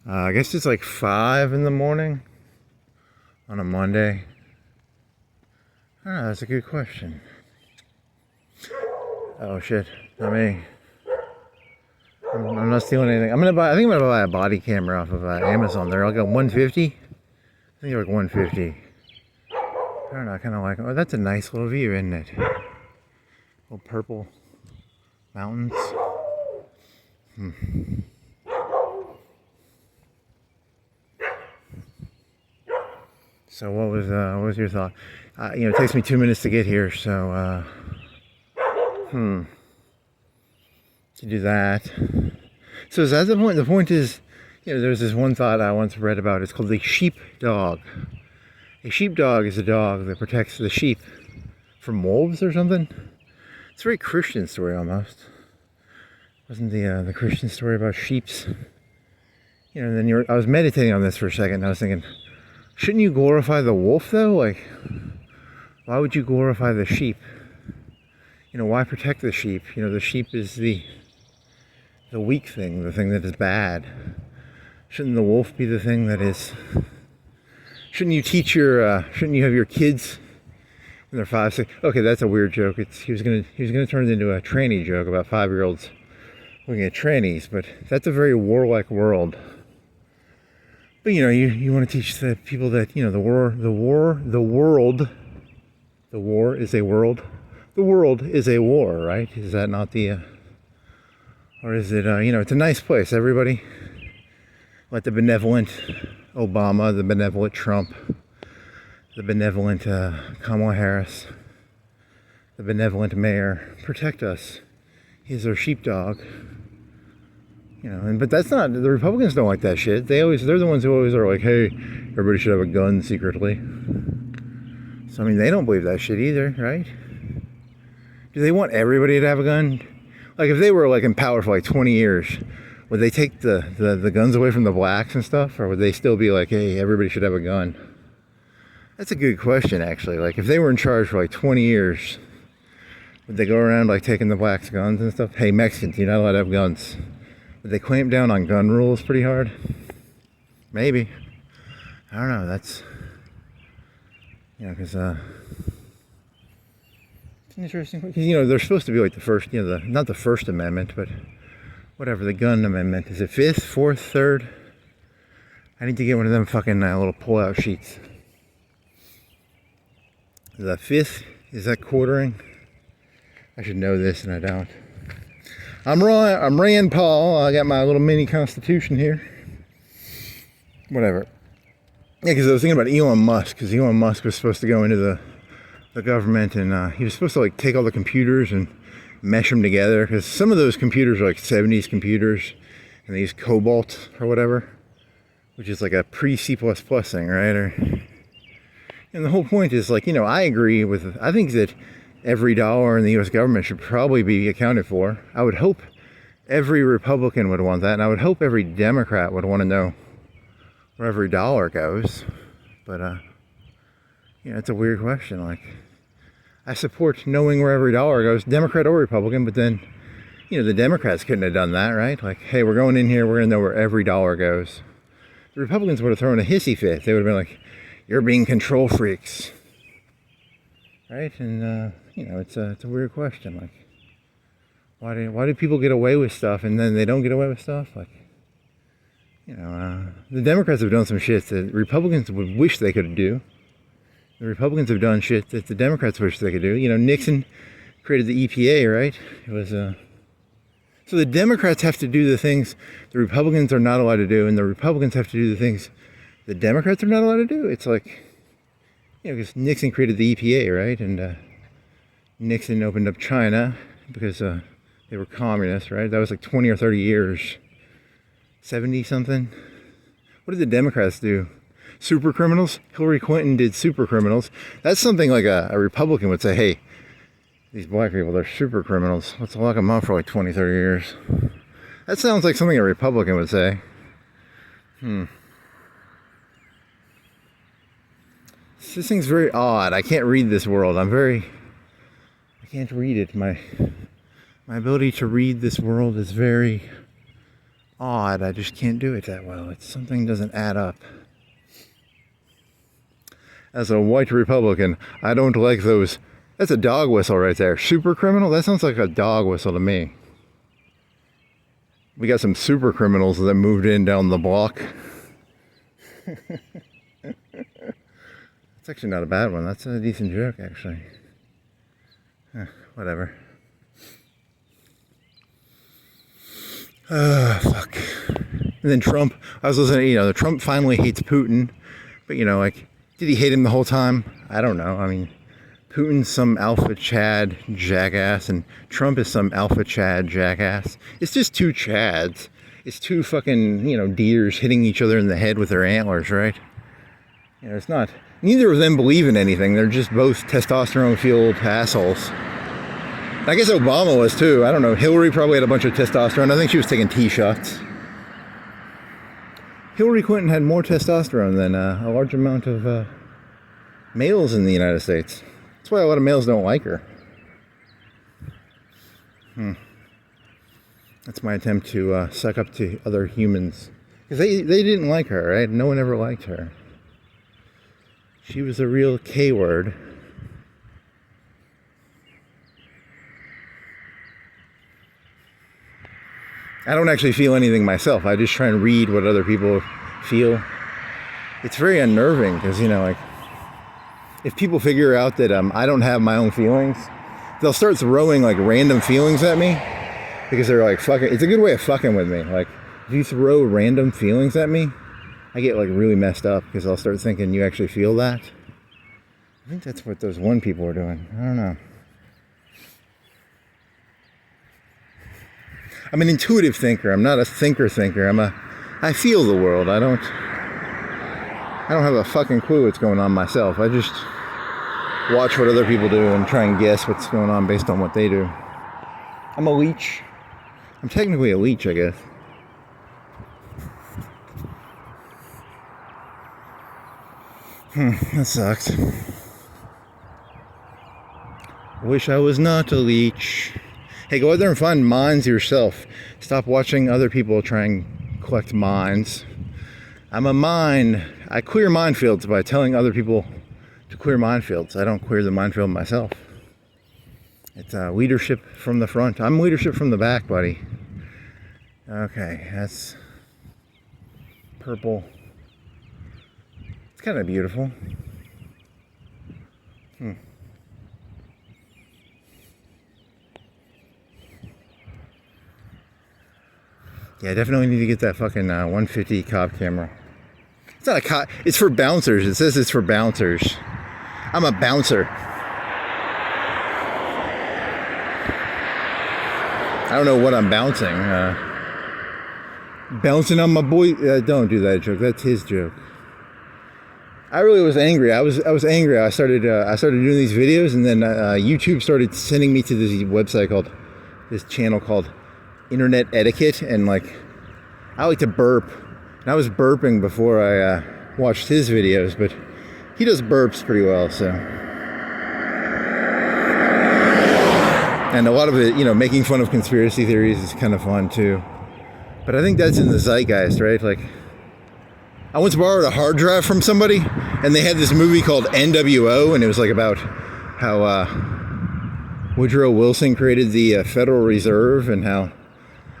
I guess it's like 5 in the morning on a Monday. I don't know, that's a good question. Oh shit, not me. I'm not stealing anything. I think I'm gonna buy a body camera off of Amazon. They're like a 150. I think they're like 150. I don't know, I kind of like. Oh, that's a nice little view, isn't it? Little purple mountains. So what was your thought? It takes me 2 minutes to get here, so to do that. So is that the point? The point is, there's this one thought I once read about. It's called the sheepdog. A sheepdog is a dog that protects the sheep from wolves or something. It's a very Christian story almost. Wasn't the Christian story about sheeps? And then I was meditating on this for a second, and I was thinking, shouldn't you glorify the wolf though? Like, why would you glorify the sheep? Why protect the sheep? The sheep is the weak thing, the thing that is bad. Shouldn't the wolf be the thing that is? Shouldn't you shouldn't you have your kids when they're 5, 6? Okay, that's a weird joke. He was gonna turn it into a tranny joke about 5-year-olds looking at trannies, but that's a very warlike world. But you want to teach the people that the world is a world. The world is a war, right? Is that not or is it? It's a nice place. Everybody, like the benevolent Obama, the benevolent Trump, the benevolent Kamala Harris, the benevolent mayor, protect us. He's our sheepdog. But that's not, the Republicans don't like that shit. They're the ones who always are like, hey, everybody should have a gun secretly. So, they don't believe that shit either, right? Do they want everybody to have a gun? Like, if they were, like, in power for, like, 20 years, would they take the guns away from the blacks and stuff? Or would they still be like, hey, everybody should have a gun? That's a good question, actually. Like, if they were in charge for, like, 20 years, would they go around, like, taking the blacks' guns and stuff? Hey, Mexicans, you're not allowed to have guns. Would they clamp down on gun rules pretty hard? Maybe. I don't know. That's, because it's an interesting. Because they're supposed to be like the first, not the First Amendment, but whatever, the gun amendment. Is it 5th, 4th, 3rd? I need to get one of them fucking little pull-out sheets. The 5th, is that quartering? I should know this, and I don't. I'm Rand Paul. I got my little mini constitution here. Whatever. Yeah, because I was thinking about Elon Musk, because Elon Musk was supposed to go into the government, and he was supposed to like take all the computers and mesh them together, because some of those computers are like 70s computers, and they use Cobalt or whatever, which is like a pre-C++ thing, right? And the whole point is like, I think that every dollar in the U.S. government should probably be accounted for. I would hope every Republican would want that, and I would hope every Democrat would want to know where every dollar goes. But, it's a weird question. Like, I support knowing where every dollar goes, Democrat or Republican, but then, the Democrats couldn't have done that, right? Like, hey, we're going in here, we're going to know where every dollar goes. The Republicans would have thrown a hissy fit. They would have been like, you're being control freaks. Right? And, it's a weird question. Like, why do people get away with stuff and then they don't get away with stuff? Like, the Democrats have done some shit that Republicans would wish they could do. The Republicans have done shit that the Democrats wish they could do. Nixon created the EPA, right? It was so the Democrats have to do the things the Republicans are not allowed to do, and the Republicans have to do the things the Democrats are not allowed to do. It's like, because Nixon created the EPA, right? And Nixon opened up China because they were communists, right? That was like 20 or 30 years. 70 something. What did the Democrats do? Super criminals? Hillary Clinton did super criminals. That's something like a Republican would say, hey, these black people, they're super criminals. Let's lock them up for like 20, 30 years. That sounds like something a Republican would say. This thing's very odd. I can't read this world. I can't read it. My ability to read this world is very odd. I just can't do it that well. It's something doesn't add up. As a white Republican, I don't like those. That's a dog whistle right there. Super criminal? That sounds like a dog whistle to me. We got some super criminals that moved in down the block. It's actually not a bad one. That's a decent joke, actually. Whatever. Fuck. And then Trump, I was listening, the Trump finally hates Putin. But, like, did he hate him the whole time? I don't know. I mean, Putin's some alpha Chad jackass, and Trump is some alpha Chad jackass. It's just two Chads. It's two fucking, deers hitting each other in the head with their antlers, right? It's not. Neither of them believe in anything. They're just both testosterone-fueled assholes. I guess Obama was too. I don't know. Hillary probably had a bunch of testosterone. I think she was taking T shots. Hillary Clinton had more testosterone than a large amount of males in the United States. That's why a lot of males don't like her. That's my attempt to suck up to other humans. Because they didn't like her, right? No one ever liked her. She was a real K-word. I don't actually feel anything myself. I just try and read what other people feel. It's very unnerving because, like, if people figure out that I don't have my own feelings, they'll start throwing, like, random feelings at me because they're like, fucking. It's a good way of fucking with me. Like, if you throw random feelings at me, I get, like, really messed up because I'll start thinking you actually feel that. I think that's what those one people are doing. I don't know. I'm an intuitive thinker. I'm not a thinker. I feel the world. I don't have a fucking clue what's going on myself. I just watch what other people do and try and guess what's going on based on what they do. I'm a leech. I'm technically a leech, I guess. That sucks. Wish I was not a leech. Hey, go out there and find mines yourself. Stop watching other people try and collect mines. I'm a mine. I clear minefields by telling other people to clear minefields. I don't clear the minefield myself. It's leadership from the front. I'm leadership from the back, buddy. Okay, that's purple. It's kind of beautiful. Yeah, I definitely need to get that fucking 150 cop camera. It's not a cop. It's for bouncers. It says it's for bouncers. I'm a bouncer. I don't know what I'm bouncing. Bouncing on my boy. Don't do that joke. That's his joke. I really was angry. I was angry. I started doing these videos, and then YouTube started sending me to this channel called Internet Etiquette, and like I like to burp, and I was burping before I watched his videos, but he does burps pretty well, so. And a lot of it, making fun of conspiracy theories is kind of fun too. But I think that's in the zeitgeist, right? Like, I once borrowed a hard drive from somebody, and they had this movie called NWO, and it was like about how Woodrow Wilson created the Federal Reserve, and how,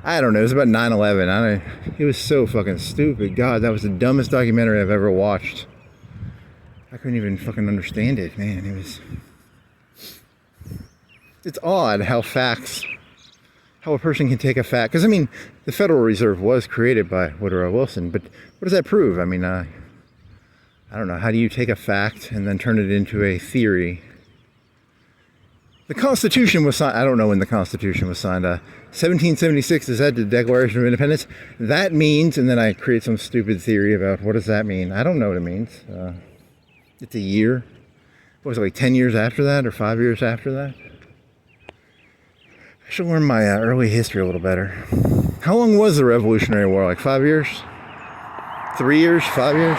I don't know, it was about 9/11. It was so fucking stupid. God, that was the dumbest documentary I've ever watched. I couldn't even fucking understand it, man. It's odd how a person can take a fact. Because, the Federal Reserve was created by Woodrow Wilson, but what does that prove? I don't know. How do you take a fact and then turn it into a theory? The Constitution was signed. I don't know when the Constitution was signed. 1776, is that the Declaration of Independence? That means, and then I create some stupid theory about what does that mean. I don't know what it means. It's a year. What was it, like 10 years after that or 5 years after that? I should learn my early history a little better. How long was the Revolutionary War? Like 5 years? 3 years? 5 years?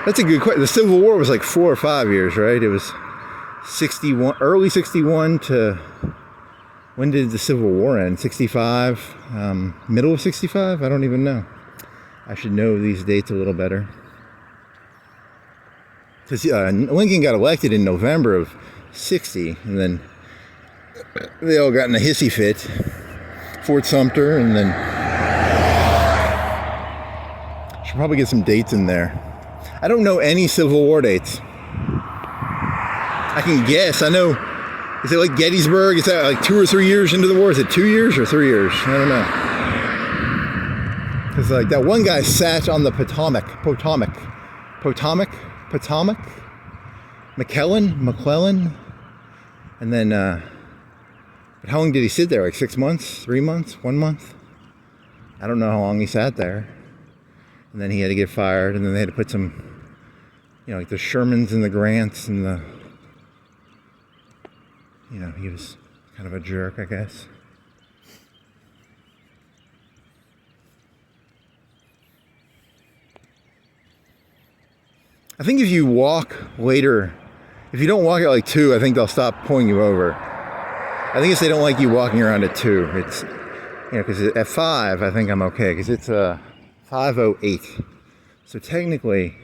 That's a good question. The Civil War was like 4 or 5 years, right? It was early 61 to When did the Civil War end? 65? Middle of 65? I don't even know. I should know these dates a little better. Because Lincoln got elected in November of 60, and then they all got in a hissy fit. Fort Sumter, and then should probably get some dates in there. I don't know any Civil War dates. I can guess. I know. Is it like Gettysburg? Is that like 2 or 3 years into the war? Is it 2 years or 3 years? I don't know. Because like that one guy sat on the Potomac, McClellan, and then, but how long did he sit there? Like 6 months, 3 months, 1 month? I don't know how long he sat there. And then he had to get fired, and then they had to put some, like the Shermans and the Grants and the, he was kind of a jerk, I guess. I think if you walk later, if you don't walk at like 2, I think they'll stop pulling you over. I think it's they don't like you walking around at 2. It's, because at 5, I think I'm okay, because it's 5:08. So technically,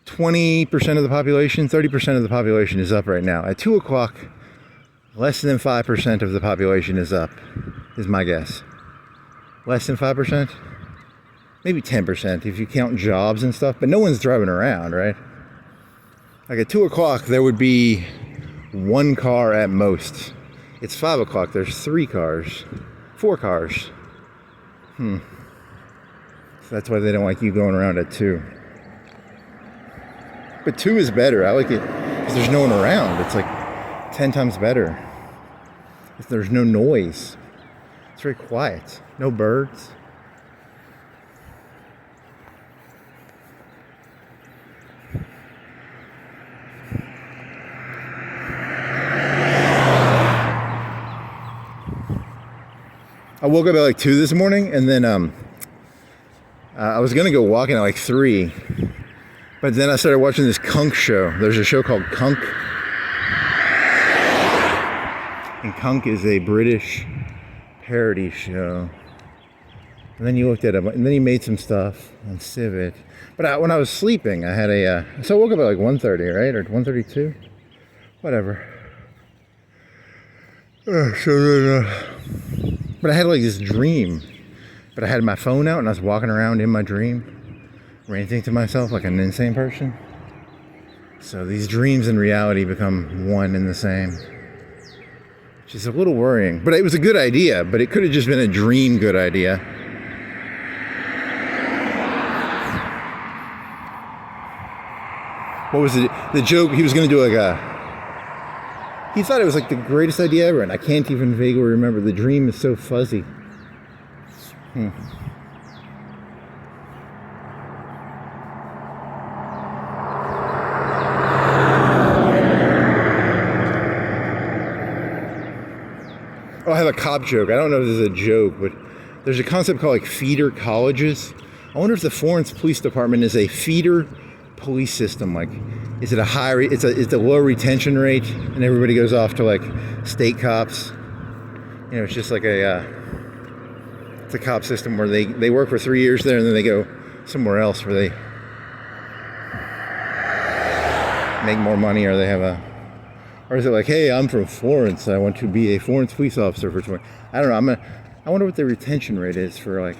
20% of the population, 30% of the population is up right now. At 2 o'clock, less than 5% of the population is up, is my guess. Less than 5%? Maybe 10% if you count jobs and stuff, but no one's driving around, right? Like at 2 o'clock, there would be 1 car at most. It's 5 o'clock, there's 3 cars, 4 cars. So that's why they don't like you going around at 2. But 2 is better, I like it, because there's no one around. It's like 10 times better. If there's no noise. It's very quiet, no birds. I woke up at like 2 this morning, and then I was gonna go walking at like 3, but then I started watching this Kunk show. There's a show called Kunk, and Kunk is a British parody show. And then you looked at him, and then he made some stuff on Civic. But when I was sleeping, I had so I woke up at like 1:30, right, or 1:32, whatever. But I had like this dream. But I had my phone out and I was walking around in my dream, ranting to myself like an insane person. So these dreams and reality become one and the same. Which is a little worrying. But it was a good idea, but it could have just been a dream good idea. What was it? The joke, he was going to do like he thought it was like the greatest idea ever, and I can't even vaguely remember. The dream is so fuzzy. Oh, I have a cop joke. I don't know if this is a joke, but there's a concept called like feeder colleges. I wonder if the Florence Police Department is a feeder police system. Like, is it it's a low retention rate, and everybody goes off to like state cops? It's just like it's a cop system where they work for 3 years there, and then they go somewhere else where they make more money, or they have or is it like, hey, I'm from Florence, I want to be a Florence police officer for 20. I don't know. I wonder what the retention rate is for like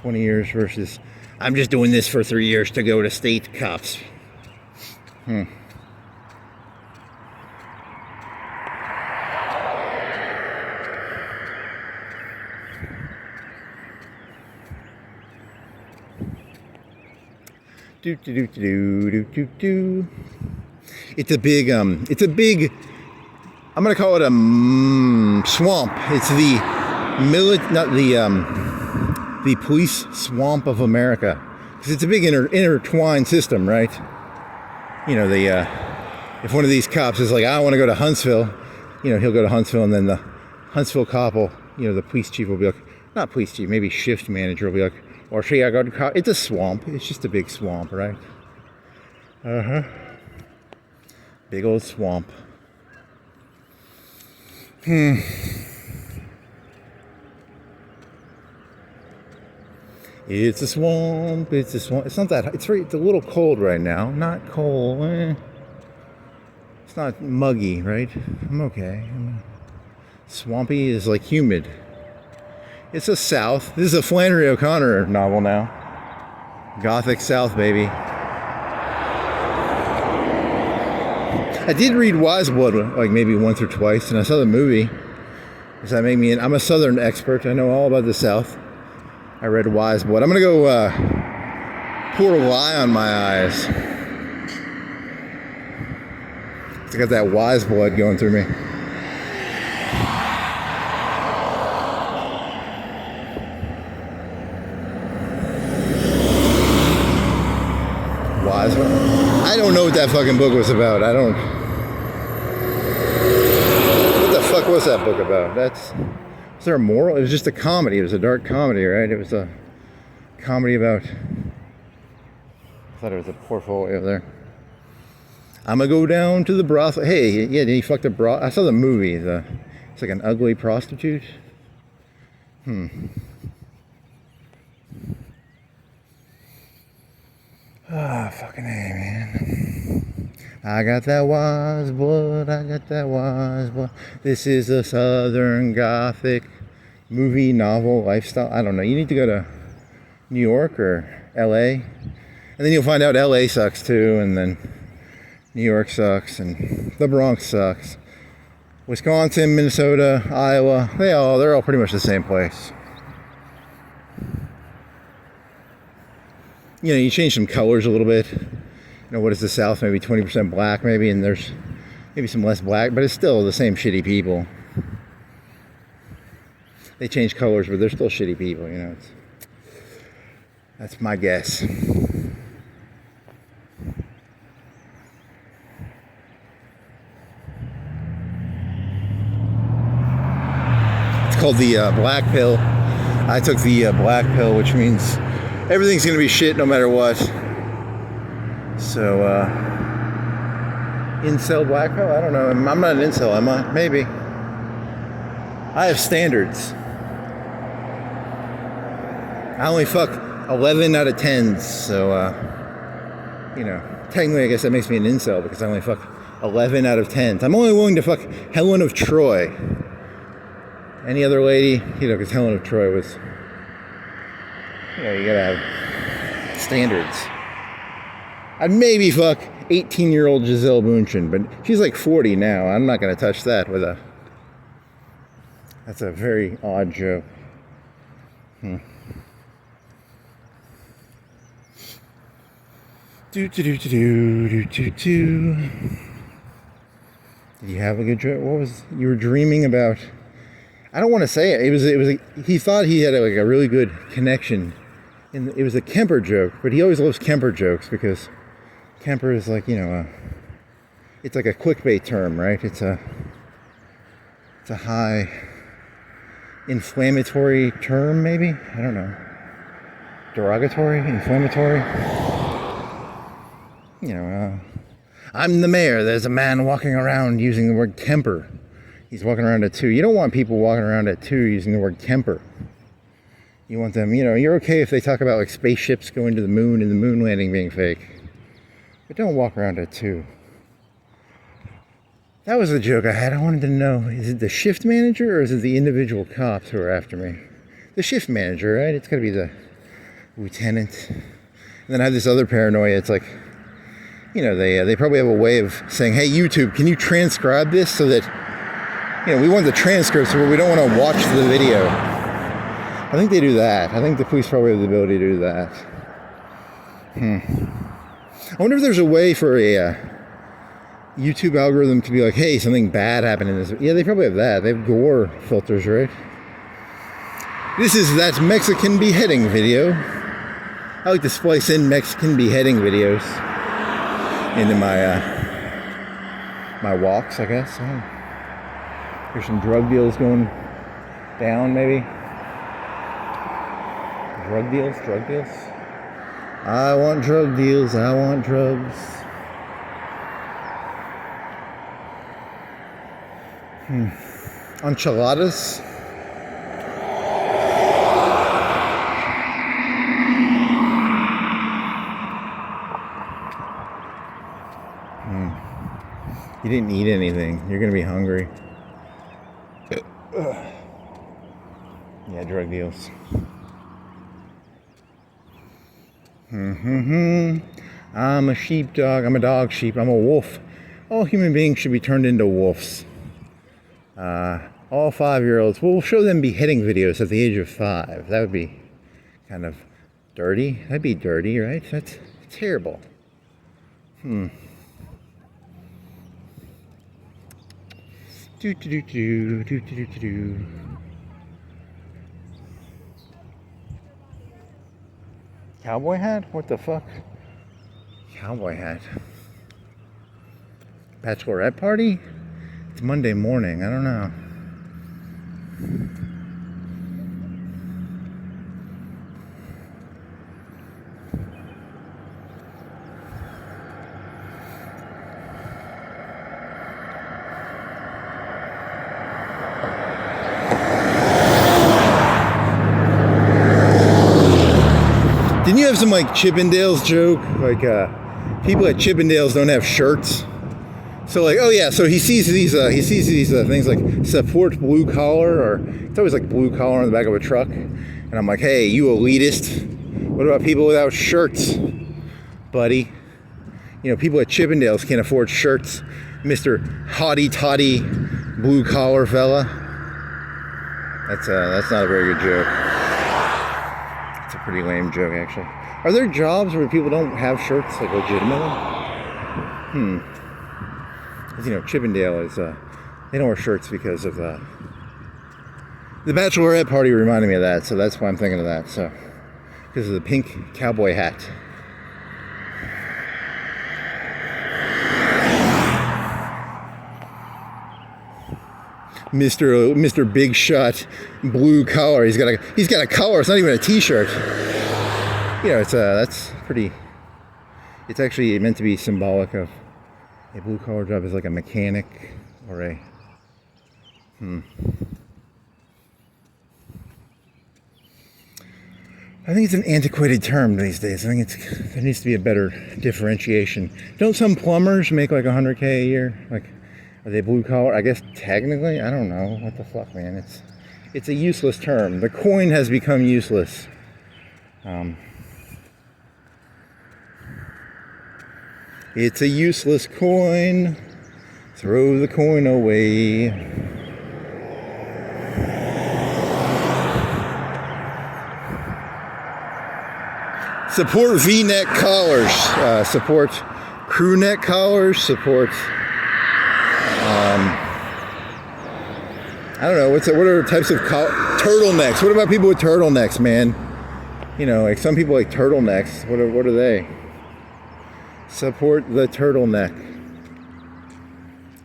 20 years versus I'm just doing this for 3 years to go to state cops. It's a big, I'm gonna call it a swamp. It's the police swamp of America, because it's a big intertwined system, right? If one of these cops is like, I want to go to Huntsville, he'll go to Huntsville, and then the Huntsville cop will, the police chief will be like, not police chief, maybe shift manager will be like, or should I go to cop? It's a swamp. It's just a big swamp, right? Big old swamp. It's a swamp. It's a swamp. It's not that. It's a little cold right now. Not cold. It's not muggy, right? I'm okay. Swampy is like humid. It's a South. This is a Flannery O'Connor novel now. Gothic South, baby. I did read Wise Blood like maybe once or twice, and I saw the movie. Does that make me I'm a Southern expert. I know all about the South. I read Wise Blood. I'm gonna go pour lye on my eyes. I got that Wise Blood going through me. Wise Blood. I don't know what that fucking book was about. What the fuck was that book about? Was there a moral? It was just a comedy. It was a dark comedy, right? It was a comedy about... I thought it was a portfolio there. I'm gonna go down to the brothel. Hey, yeah, he fucked a brothel. I saw the movie. It's like an ugly prostitute. Fucking A, man. I got that Wise Blood. I got that Wise Blood. This is a Southern Gothic movie, novel, lifestyle. I don't know. You need to go to New York or LA. And then you'll find out LA sucks too. And then New York sucks. And the Bronx sucks. Wisconsin, Minnesota, Iowa. They're all pretty much the same place. You know, you change some colors a little bit. You know, what is the South? Maybe 20% black, maybe, and there's maybe some less black, but it's still the same shitty people. They change colors, but they're still shitty people, you know. That's my guess. It's called the black pill. I took the black pill, which means everything's gonna be shit no matter what. So, incel black pill? I don't know. I'm not an incel, am I? Maybe. I have standards. I only fuck 11 out of 10s, so, you know, technically I guess that makes me an incel because I only fuck 11 out of 10s. I'm only willing to fuck Helen of Troy. Any other lady, you know, because Helen of Troy was, you know, you gotta have standards. I'd maybe fuck 18-year-old Gisele Bündchen, but she's like 40 now. I'm not going to touch that with a... That's a very odd joke. Did you have a good joke? What was... You were dreaming about... I don't want to say it. It was he thought he had like a really good connection. It was a Kemper joke, but he always loves Kemper jokes because Kemper is like, you know, it's like a clickbait term, right? It's a high inflammatory term, maybe? I don't know. Derogatory? Inflammatory? You know, I'm the mayor. There's a man walking around using the word Kemper. He's walking around at 2. You don't want people walking around at 2 using the word Kemper. You want them, you know, you're okay if they talk about like spaceships going to the moon and the moon landing being fake. But don't walk around at 2. That was the joke I had. I wanted to know, is it the shift manager or is it the individual cops who are after me? The shift manager, right? It's got to be the lieutenant. And then I have this other paranoia. It's like, you know, they probably have a way of saying, hey, YouTube, can you transcribe this so that, you know, we want the transcripts where we don't want to watch the video. I think they do that. I think the police probably have the ability to do that. I wonder if there's a way for a YouTube algorithm to be like, hey, something bad happened in this. Yeah, they probably have that. They have gore filters, right? That's Mexican beheading video. I like to splice in Mexican beheading videos into my my walks, I guess. There's some drug deals going down, maybe. Drug deals. I want drug deals. I want drugs. Enchiladas. You didn't eat anything. You're gonna be hungry. Yeah, drug deals. I'm a sheepdog. I'm a dog sheep. I'm a wolf. All human beings should be turned into wolves. All 5-year-olds. We'll show them beheading videos at the age of 5. That would be kind of dirty. That'd be dirty, right? That's terrible. Cowboy hat? What the fuck? Cowboy hat. Bachelorette party? It's Monday morning. I don't know. Didn't you have some like Chippendales joke? Like people at Chippendales don't have shirts. So like, oh yeah, so he sees these things like support blue collar, or it's always like blue collar on the back of a truck. And I'm like, hey, you elitist. What about people without shirts, buddy? You know, people at Chippendales can't afford shirts. Mr. Hottie Toddy blue collar fella. That's not a very good joke. It's a pretty lame joke, actually. Are there jobs where people don't have shirts, like legitimately? Because, you know, Chippendale is, they don't wear shirts because of, the bachelorette party reminded me of that, so that's why I'm thinking of that, so. Because of the pink cowboy hat. Mr. Big Shot blue collar. He's got a collar. It's not even a t-shirt. You know, that's pretty. It's actually meant to be symbolic of a blue collar job as like a mechanic or a. I think it's an antiquated term these days. I think there needs to be a better differentiation. Don't some plumbers make like $100K a year? Like, are they blue collar? I guess technically, I don't know. What the fuck, man? It's a useless term. The coin has become useless. It's a useless coin. Throw the coin away. Support V-neck collars. Support crew neck collars. Support. I don't know. What are types of turtlenecks? What about people with turtlenecks, man? You know, like some people like turtlenecks. What are they? Support the turtleneck.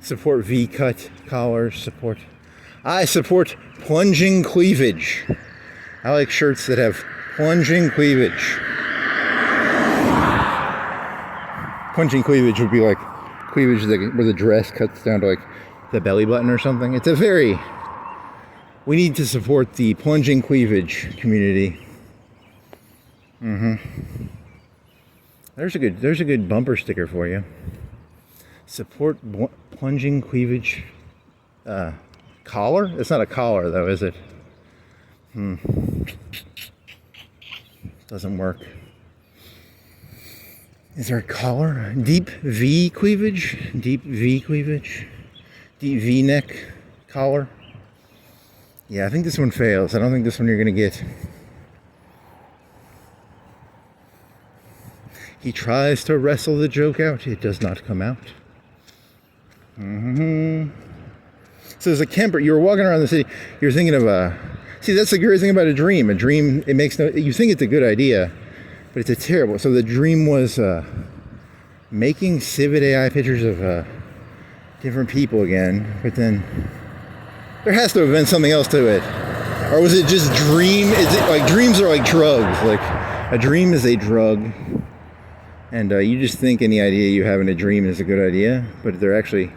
Support V-cut collars. I support plunging cleavage. I like shirts that have plunging cleavage. Plunging cleavage would be like cleavage where the dress cuts down to like the belly button or something. We need to support the plunging cleavage community. There's a good bumper sticker for you. Support plunging cleavage collar? It's not a collar though, is it? Doesn't work. Is there a collar? Deep V cleavage? Deep V cleavage? Deep V-neck collar? Yeah, I think this one fails. I don't think this one you're going to get. He tries to wrestle the joke out. It does not come out. So there's a camper. You were walking around the city. You're thinking of see, that's the great thing about a dream. A dream, it makes no. You think it's a good idea, but it's a terrible. So the dream was making civic AI pictures of different people again, but then there has to have been something else to it. Or was it just dream? Is it like dreams are like drugs? Like a dream is a drug. And you just think any idea you have in a dream is a good idea, but they're actually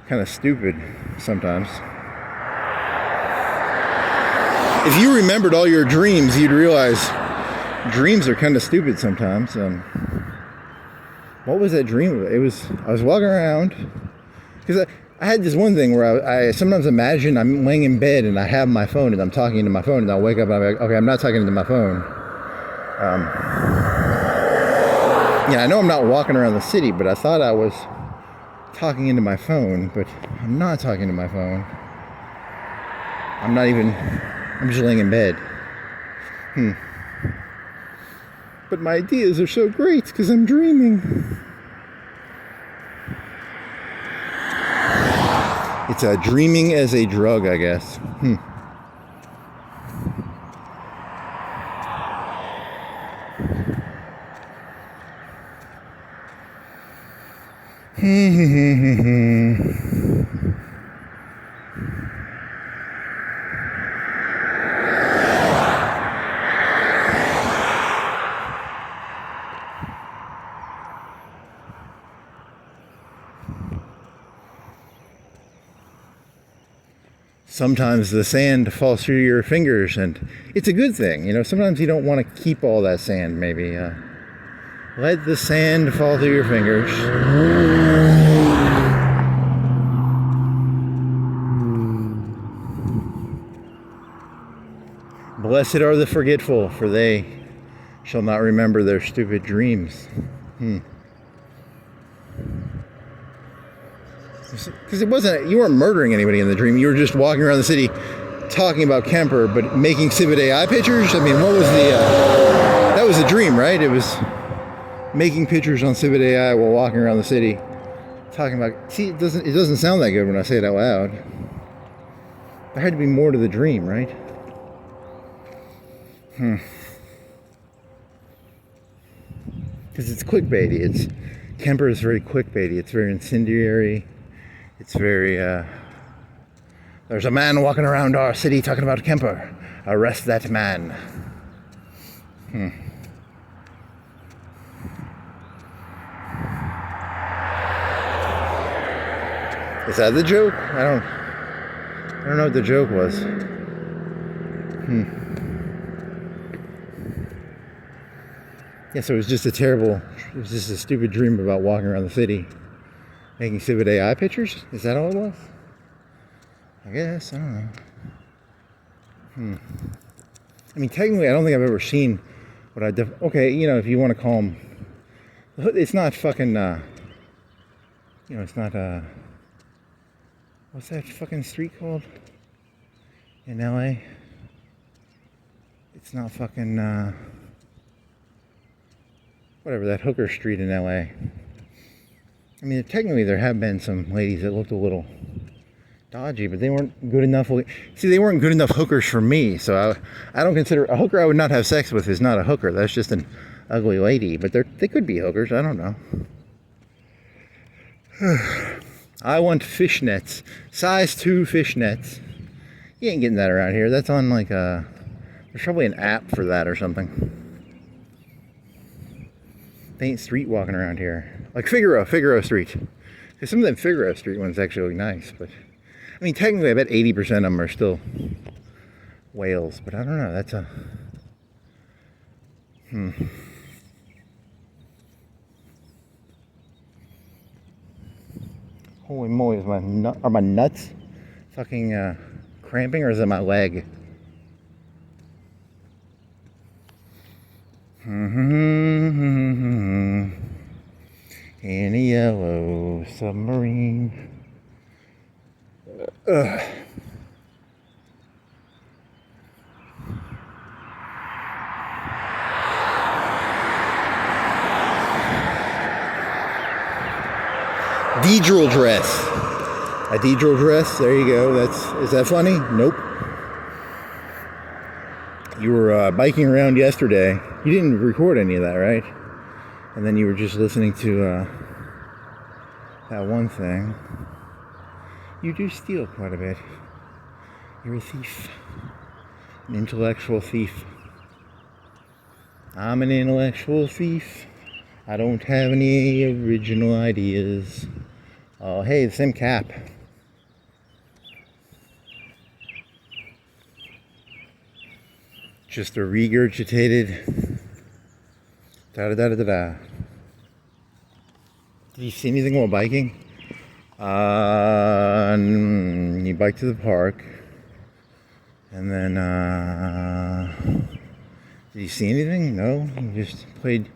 kind of stupid sometimes. If you remembered all your dreams, you'd realize dreams are kind of stupid sometimes. What was that dream? I was walking around because I had this one thing where I sometimes imagine I'm laying in bed and I have my phone and I'm talking to my phone, and I'll wake up and I'm like, okay, I'm not talking to my phone. I know I'm not walking around the city, but I thought I was talking into my phone, but I'm not talking to my phone. I'm just laying in bed. But my ideas are so great because I'm dreaming. It's dreaming as a drug, I guess. Sometimes the sand falls through your fingers, and it's a good thing. Sometimes you don't want to keep all that sand, maybe. Let the sand fall through your fingers. Blessed are the forgetful, for they shall not remember their stupid dreams. Because you weren't murdering anybody in the dream. You were just walking around the city talking about Kemper, but making civic AI pictures. What was that was the dream, right? It was making pictures on civic AI while walking around the city talking about, see, it doesn't sound that good when I say it out loud. There had to be more to the dream, right? Because it's clickbaity. Kemper is very clickbaity. It's very incendiary. It's very, there's a man walking around our city talking about Kemper. Arrest that man. Is that the joke? I don't know what the joke was. So it was just a stupid dream about walking around the city making civic AI pictures? Is that all it was? I guess, I don't know. Technically, I don't think I've ever seen what if you want to call them, it's not fucking, it's not, what's that fucking street called in LA? It's not fucking, whatever, that hooker street in LA. Technically there have been some ladies that looked a little dodgy, but they weren't good enough. See, they weren't good enough hookers for me, so I don't consider a hooker I would not have sex with is not a hooker. That's just an ugly lady, but they could be hookers. I don't know. I want fishnets, size 2 fishnets. You ain't getting that around here. That's on there's probably an app for that or something. They ain't street walking around here. Like Figaro Street. Because some of them Figaro Street ones actually look nice, but technically I bet 80% of them are still whales, but I don't know. That's a Holy moly, are my nuts fucking cramping, or is it my leg? In a yellow submarine. Deedril dress. A Deedril dress. There you go. Is that funny? Nope. You were biking around yesterday. You didn't record any of that, right? And then you were just listening to that one thing. You do steal quite a bit. You're a thief. An intellectual thief. I'm an intellectual thief. I don't have any original ideas. Oh, hey, the same cap. just a regurgitated da-da-da-da-da-da. Did you see anything while biking? You bike to the park, and then did you see anything? No, you just played.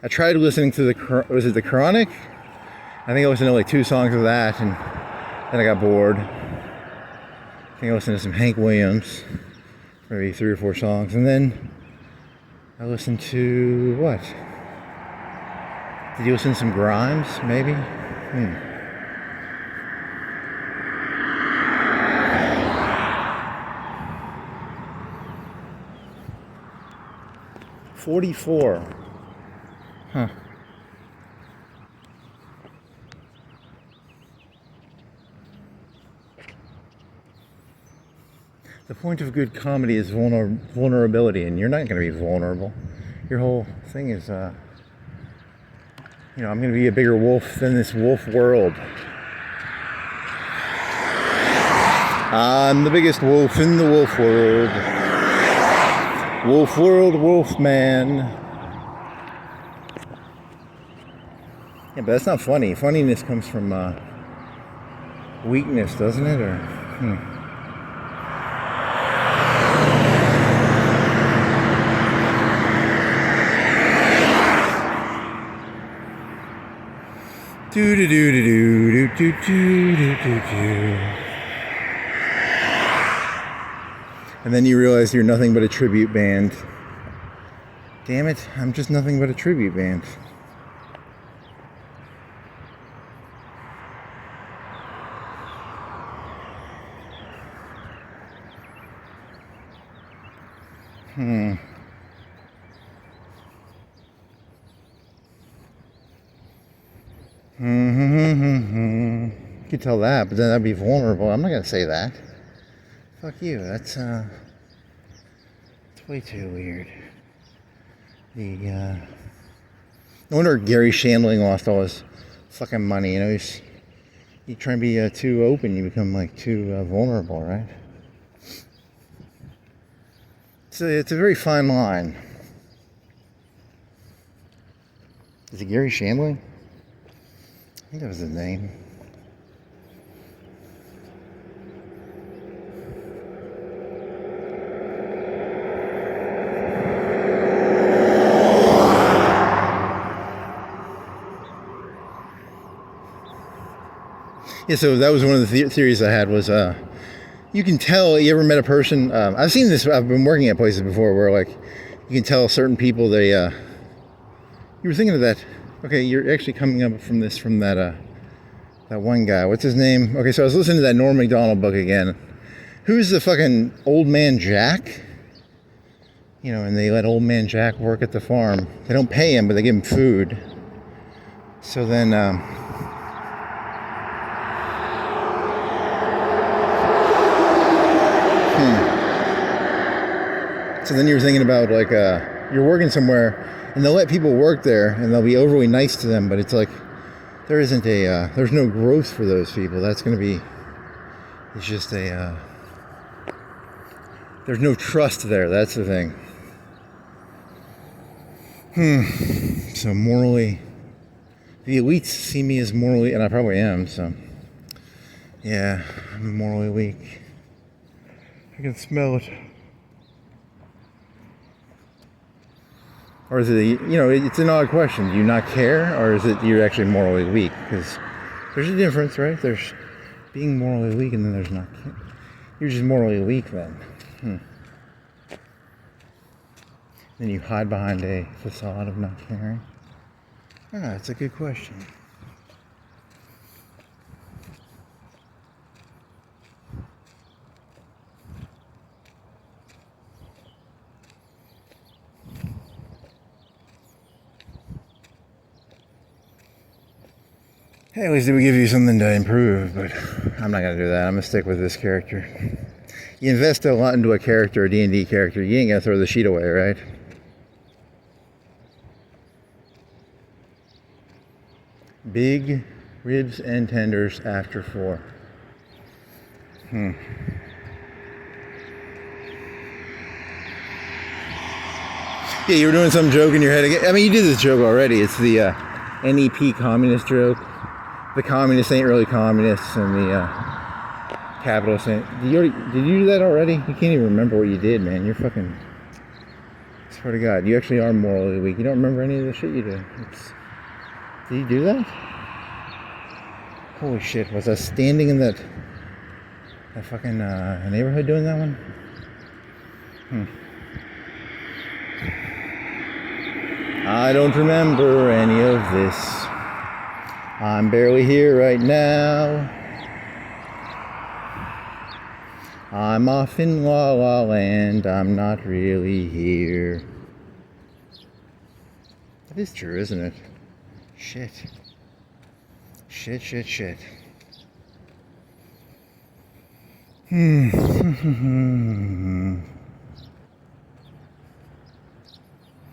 I tried listening to was it the Chronic? I think I listened to like 2 songs of that, and then I got bored. I think I listened to some Hank Williams, maybe 3 or 4 songs, and then I listened to what? Did you listen to some Grimes, maybe? 44. Huh. The point of good comedy is vulnerability, and you're not going to be vulnerable. Your whole thing is, I'm going to be a bigger wolf than this wolf world. I'm the biggest wolf in the wolf world. Wolf world, wolf man. Yeah, but that's not funny. Funniness comes from weakness, doesn't it? Or do do do do do do do do do do. And then you realize you're nothing but a tribute band. Damn it, I'm just nothing but a tribute band. You could tell that, but then that'd be vulnerable. I'm not gonna say that. Fuck you. That's it's way too weird. No wonder Gary Shandling lost all his fucking money. You try and be too open, you become like too vulnerable, right? It's a very fine line. Is it Gary Shandling? I think that was his name. Yeah, so that was one of the theories I had was you can tell. You ever met a person? I've seen this. I've been working at places before where like you can tell certain people they. You were thinking of that. Okay, you're actually coming up from that one guy. What's his name? Okay, so I was listening to that Norm Macdonald book again. Who's the fucking old man Jack? And they let old man Jack work at the farm. They don't pay him, but they give him food. So then. So then you're thinking about like you're working somewhere and they'll let people work there and they'll be overly nice to them, but it's like there's no growth for those people. It's just there's no trust there. That's the thing. So morally, the elites see me as morally, and I probably am, so yeah, I'm morally weak. I can smell it. Or is it, it's an odd question. Do you not care? Or is it you're actually morally weak? Because there's a difference, right? There's being morally weak and then there's not caring. You're just morally weak then. Then you hide behind a facade of not caring. That's a good question. Hey, at least we give you something to improve, but I'm not going to do that. I'm going to stick with this character. You invest a lot into a character, a D&D character, you ain't going to throw the sheet away, right? Big ribs and tenders after 4. Yeah, you were doing some joke in your head again. I mean, you did this joke already. It's the NEP communist joke. The communists ain't really communists, and the capitalists ain't. Did you do that already? You can't even remember what you did, man. You're fucking. I swear to God, you actually are morally weak. You don't remember any of the shit you did. Did you do that? Holy shit! Was I standing in that fucking neighborhood doing that one? I don't remember any of this. I'm barely here right now. I'm off in La La Land. I'm not really here. That is true, isn't it? Shit. Shit.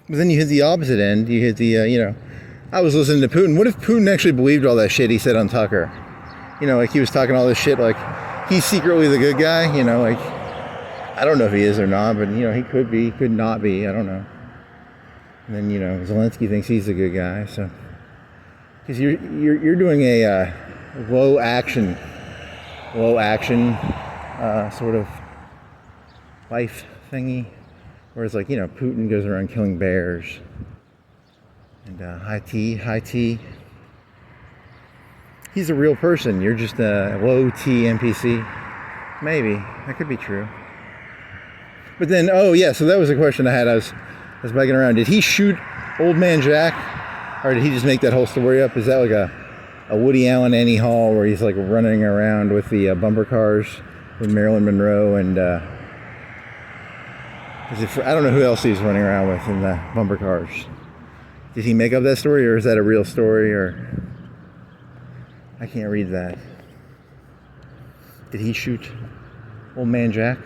But then you hit the opposite end. You hit the, I was listening to Putin. What if Putin actually believed all that shit he said on Tucker? Like he was talking all this shit like he's secretly the good guy, like I don't know if he is or not, but he could be, could not be, I don't know. And then, Zelensky thinks he's the good guy, so because you're doing a low action sort of life thingy. Whereas, like, Putin goes around killing bears. And high T. He's a real person. You're just a low T NPC. Maybe. That could be true. But then, oh yeah, so that was a question I had. I was biking around. Did he shoot Old Man Jack? Or did he just make that whole story up? Is that like a Woody Allen Annie Hall where he's like running around with the bumper cars with Marilyn Monroe and... I don't know who else he's running around with in the bumper cars. Did he make up that story, or is that a real story, or... I can't read that. Did he shoot Old Man Jack?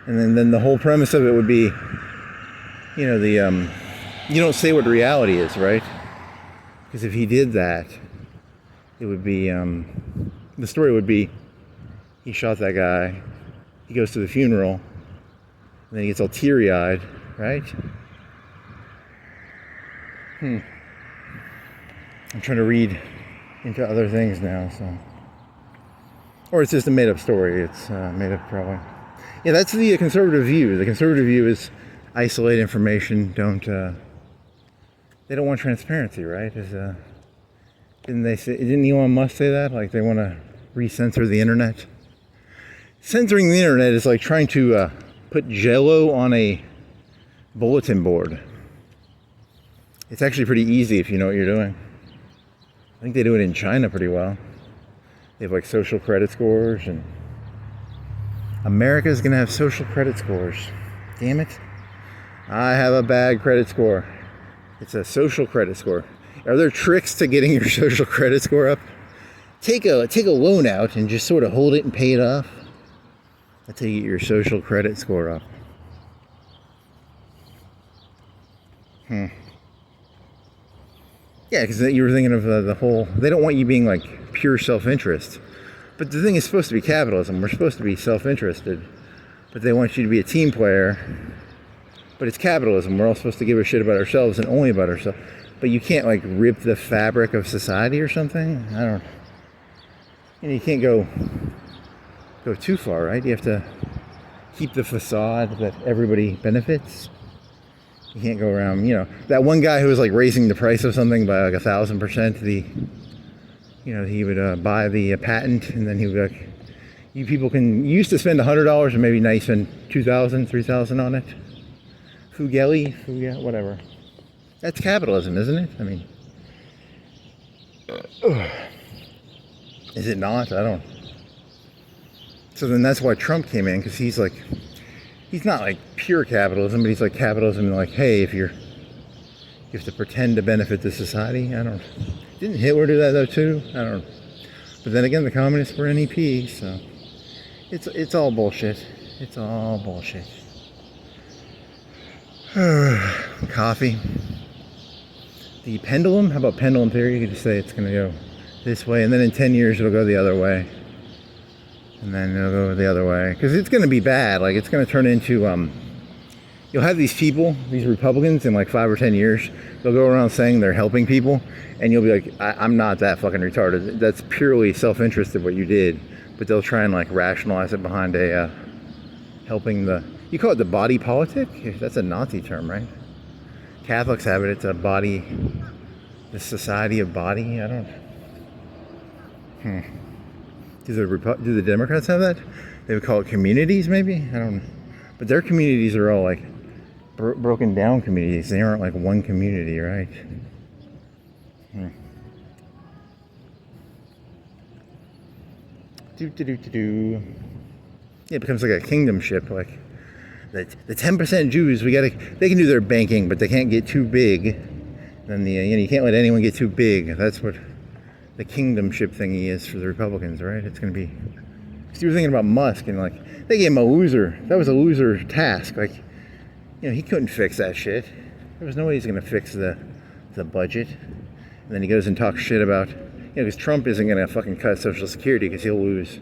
And then the whole premise of it would be, you don't say what reality is, right? Because if he did that, it would be, the story would be, he shot that guy, he goes to the funeral, and then he gets all teary-eyed, right? I'm trying to read into other things now, so... Or it's just a made-up story. It's made up, probably. Yeah, that's the conservative view. The conservative view is isolate information, they don't want transparency, right? Didn't Elon Musk say that? Like, they want to re-censor the internet? Censoring the internet is like trying to... put Jell-O on a bulletin board. It's actually pretty easy if you know what you're doing. I think they do it in China pretty well. They have like social credit scores, and America's gonna have social credit scores. Damn it. I have a bad credit score. It's a social credit score. Are there tricks to getting your social credit score up? Take a loan out and just sort of hold it and pay it off. That's how you get your social credit score up. Yeah, because you were thinking of the whole... They don't want you being like pure self-interest. But the thing is supposed to be capitalism. We're supposed to be self-interested. But they want you to be a team player. But it's capitalism. We're all supposed to give a shit about ourselves and only about ourselves. But you can't like rip the fabric of society or something. I don't... You can't go too far, right? You have to keep the facade that everybody benefits. You can't go around, that one guy who was like raising the price of something by like 1,000%, he would buy the patent, and then he would be like, you people you used to spend $100 and maybe now you spend $2,000, $3,000 on it. Fugelli, whatever. That's capitalism, isn't it? I mean, is it not? I don't. So then that's why Trump came in, because he's not like pure capitalism, but he's like capitalism like, hey, you have to pretend to benefit the society. Didn't Hitler do that though too? I don't know. But then again, the communists were NEP, so it's all bullshit. It's all bullshit. Coffee. The pendulum, how about pendulum theory? You could just say it's gonna go this way, and then in 10 years it'll go the other way. And then it'll go the other way. Because it's going to be bad. Like, it's going to turn into, you'll have these people, these Republicans, in like 5 or 10 years, they'll go around saying they're helping people, and you'll be like, I'm not that fucking retarded. That's purely self-interested what you did. But they'll try and like rationalize it behind a helping the, you call it the body politic? That's a Nazi term, right? Catholics have it. It's a body, the society of body. I don't. Do the Democrats have that? They would call it communities, maybe. I don't know. But their communities are all like broken down communities. They aren't like one community, right? Yeah, it becomes like a kingdomship. Like the 10% Jews, they can do their banking, but they can't get too big. Then you can't let anyone get too big. That's what the kingdomship thingy is for the Republicans, right? It's going to be. Because you were thinking about Musk, and like they gave him a loser. That was a loser task. Like, he couldn't fix that shit. There was no way he's going to fix the budget. And then he goes and talks shit about, because Trump isn't going to fucking cut Social Security because he'll lose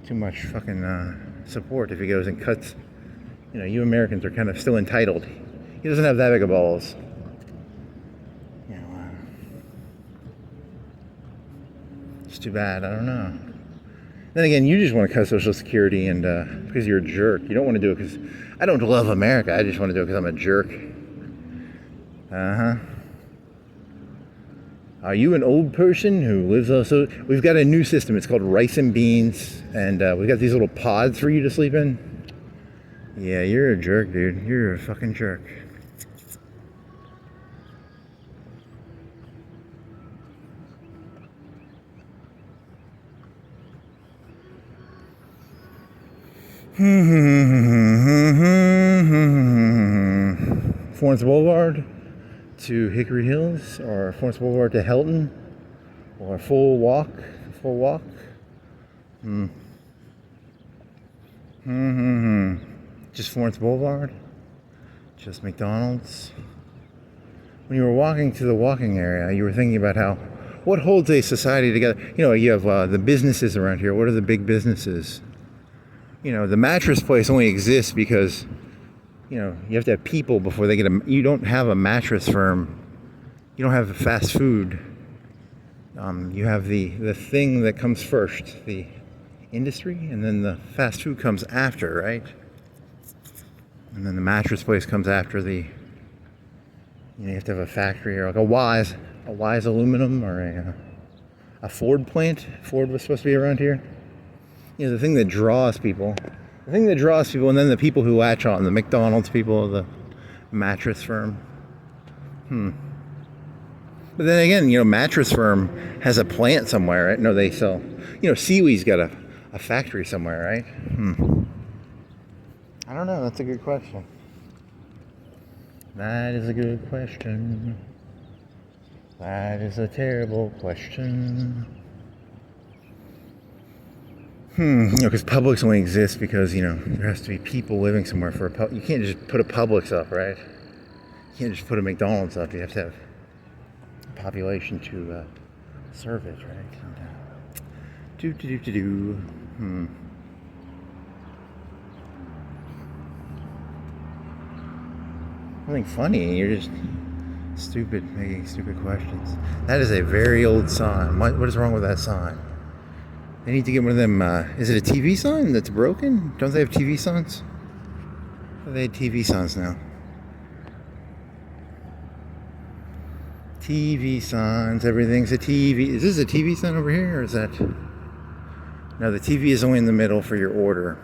too much fucking support if he goes and cuts. You Americans are kind of still entitled. He doesn't have that big of balls. It's too bad. I don't know. Then again, you just want to cut Social Security and because you're a jerk. You don't want to do it because I don't love America. I just want to do it because I'm a jerk. Are you an old person who lives also? We've got a new system. It's called rice and beans, and we've got these little pods for you to sleep in. Yeah, you're a jerk, dude. You're a fucking jerk. Florence Boulevard to Hickory Hills, or Florence Boulevard to Helton, or full walk. Just Florence Boulevard, just McDonald's. When you were walking to the walking area, you were thinking about what holds a society together. You have the businesses around here. What are the big businesses? The mattress place only exists because, you have to have people before they get you don't have a mattress firm. You don't have fast food. You have the thing that comes first, the industry, and then the fast food comes after, right? And then the mattress place comes after you have to have a factory or like a Wise aluminum or a Ford plant. Ford was supposed to be around here. The thing that draws people. And then the people who latch on, the McDonald's people, the mattress firm. But then again, mattress firm has a plant somewhere, right? No, they sell, Sealy's got a factory somewhere, right? I don't know. That's a good question. That is a good question. That is a terrible question. Because Publix only exists because, there has to be people living somewhere for a you can't just put a Publix up, right? You can't just put a McDonald's up. You have to have a population to serve it, right? Nothing funny. You're just stupid, making stupid questions. That is a very old sign. What is wrong with that sign? They need to get one of them, is it a TV sign that's broken? Don't they have TV signs? They have TV signs now. TV signs, everything's a TV. Is this a TV sign over here, or is that? No, the TV is only in the middle for your order.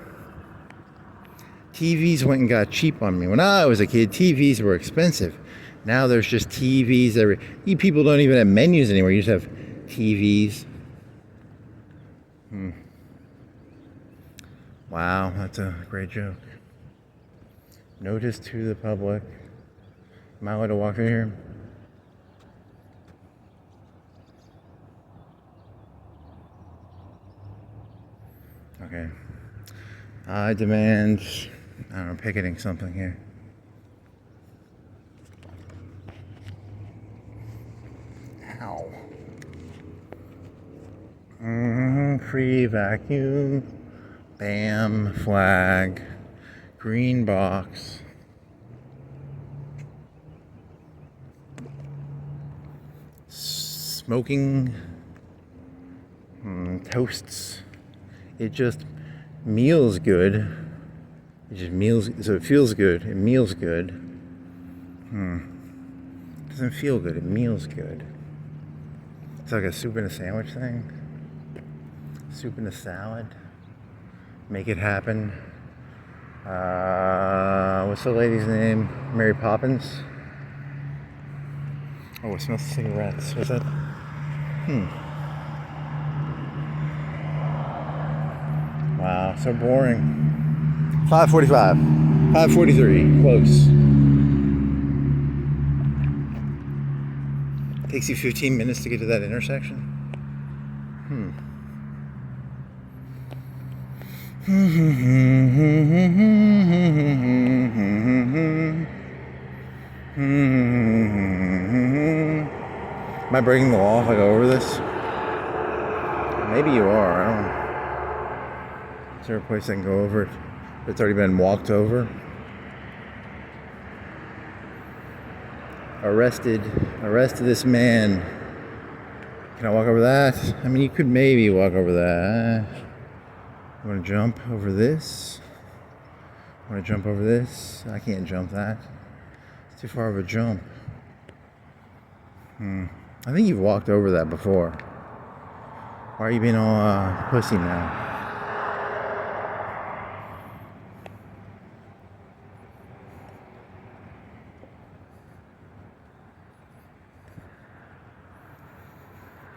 TVs went and got cheap on me. When I was a kid, TVs were expensive. Now there's just TVs you people don't even have menus anymore. You just have TVs. Wow, that's a great joke. Notice to the public. Am I allowed to walk through here? Okay. I demand, picketing something here. Ow. Free vacuum. Bam, flag, green box. smoking, toasts. It just meals good. It just meals, so it feels good. It meals good. It doesn't feel good. It meals good. It's like a soup and a sandwich thing. Soup and a salad. Make it happen. What's the lady's name? Mary Poppins. Oh, it smells like cigarettes. What's that? Wow, so boring. 5:45. 5:43. Close. Takes you 15 minutes to get to that intersection. Am I breaking the law if I go over this? Maybe you are. I don't know. Is there a place I can go over it that's already been walked over? Arrested this man. Can I walk over that? I mean, you could maybe walk over that. I want to jump over this. I want to jump over this. I can't jump that. It's too far of a jump. I think you've walked over that before. Why are you being all pussy now?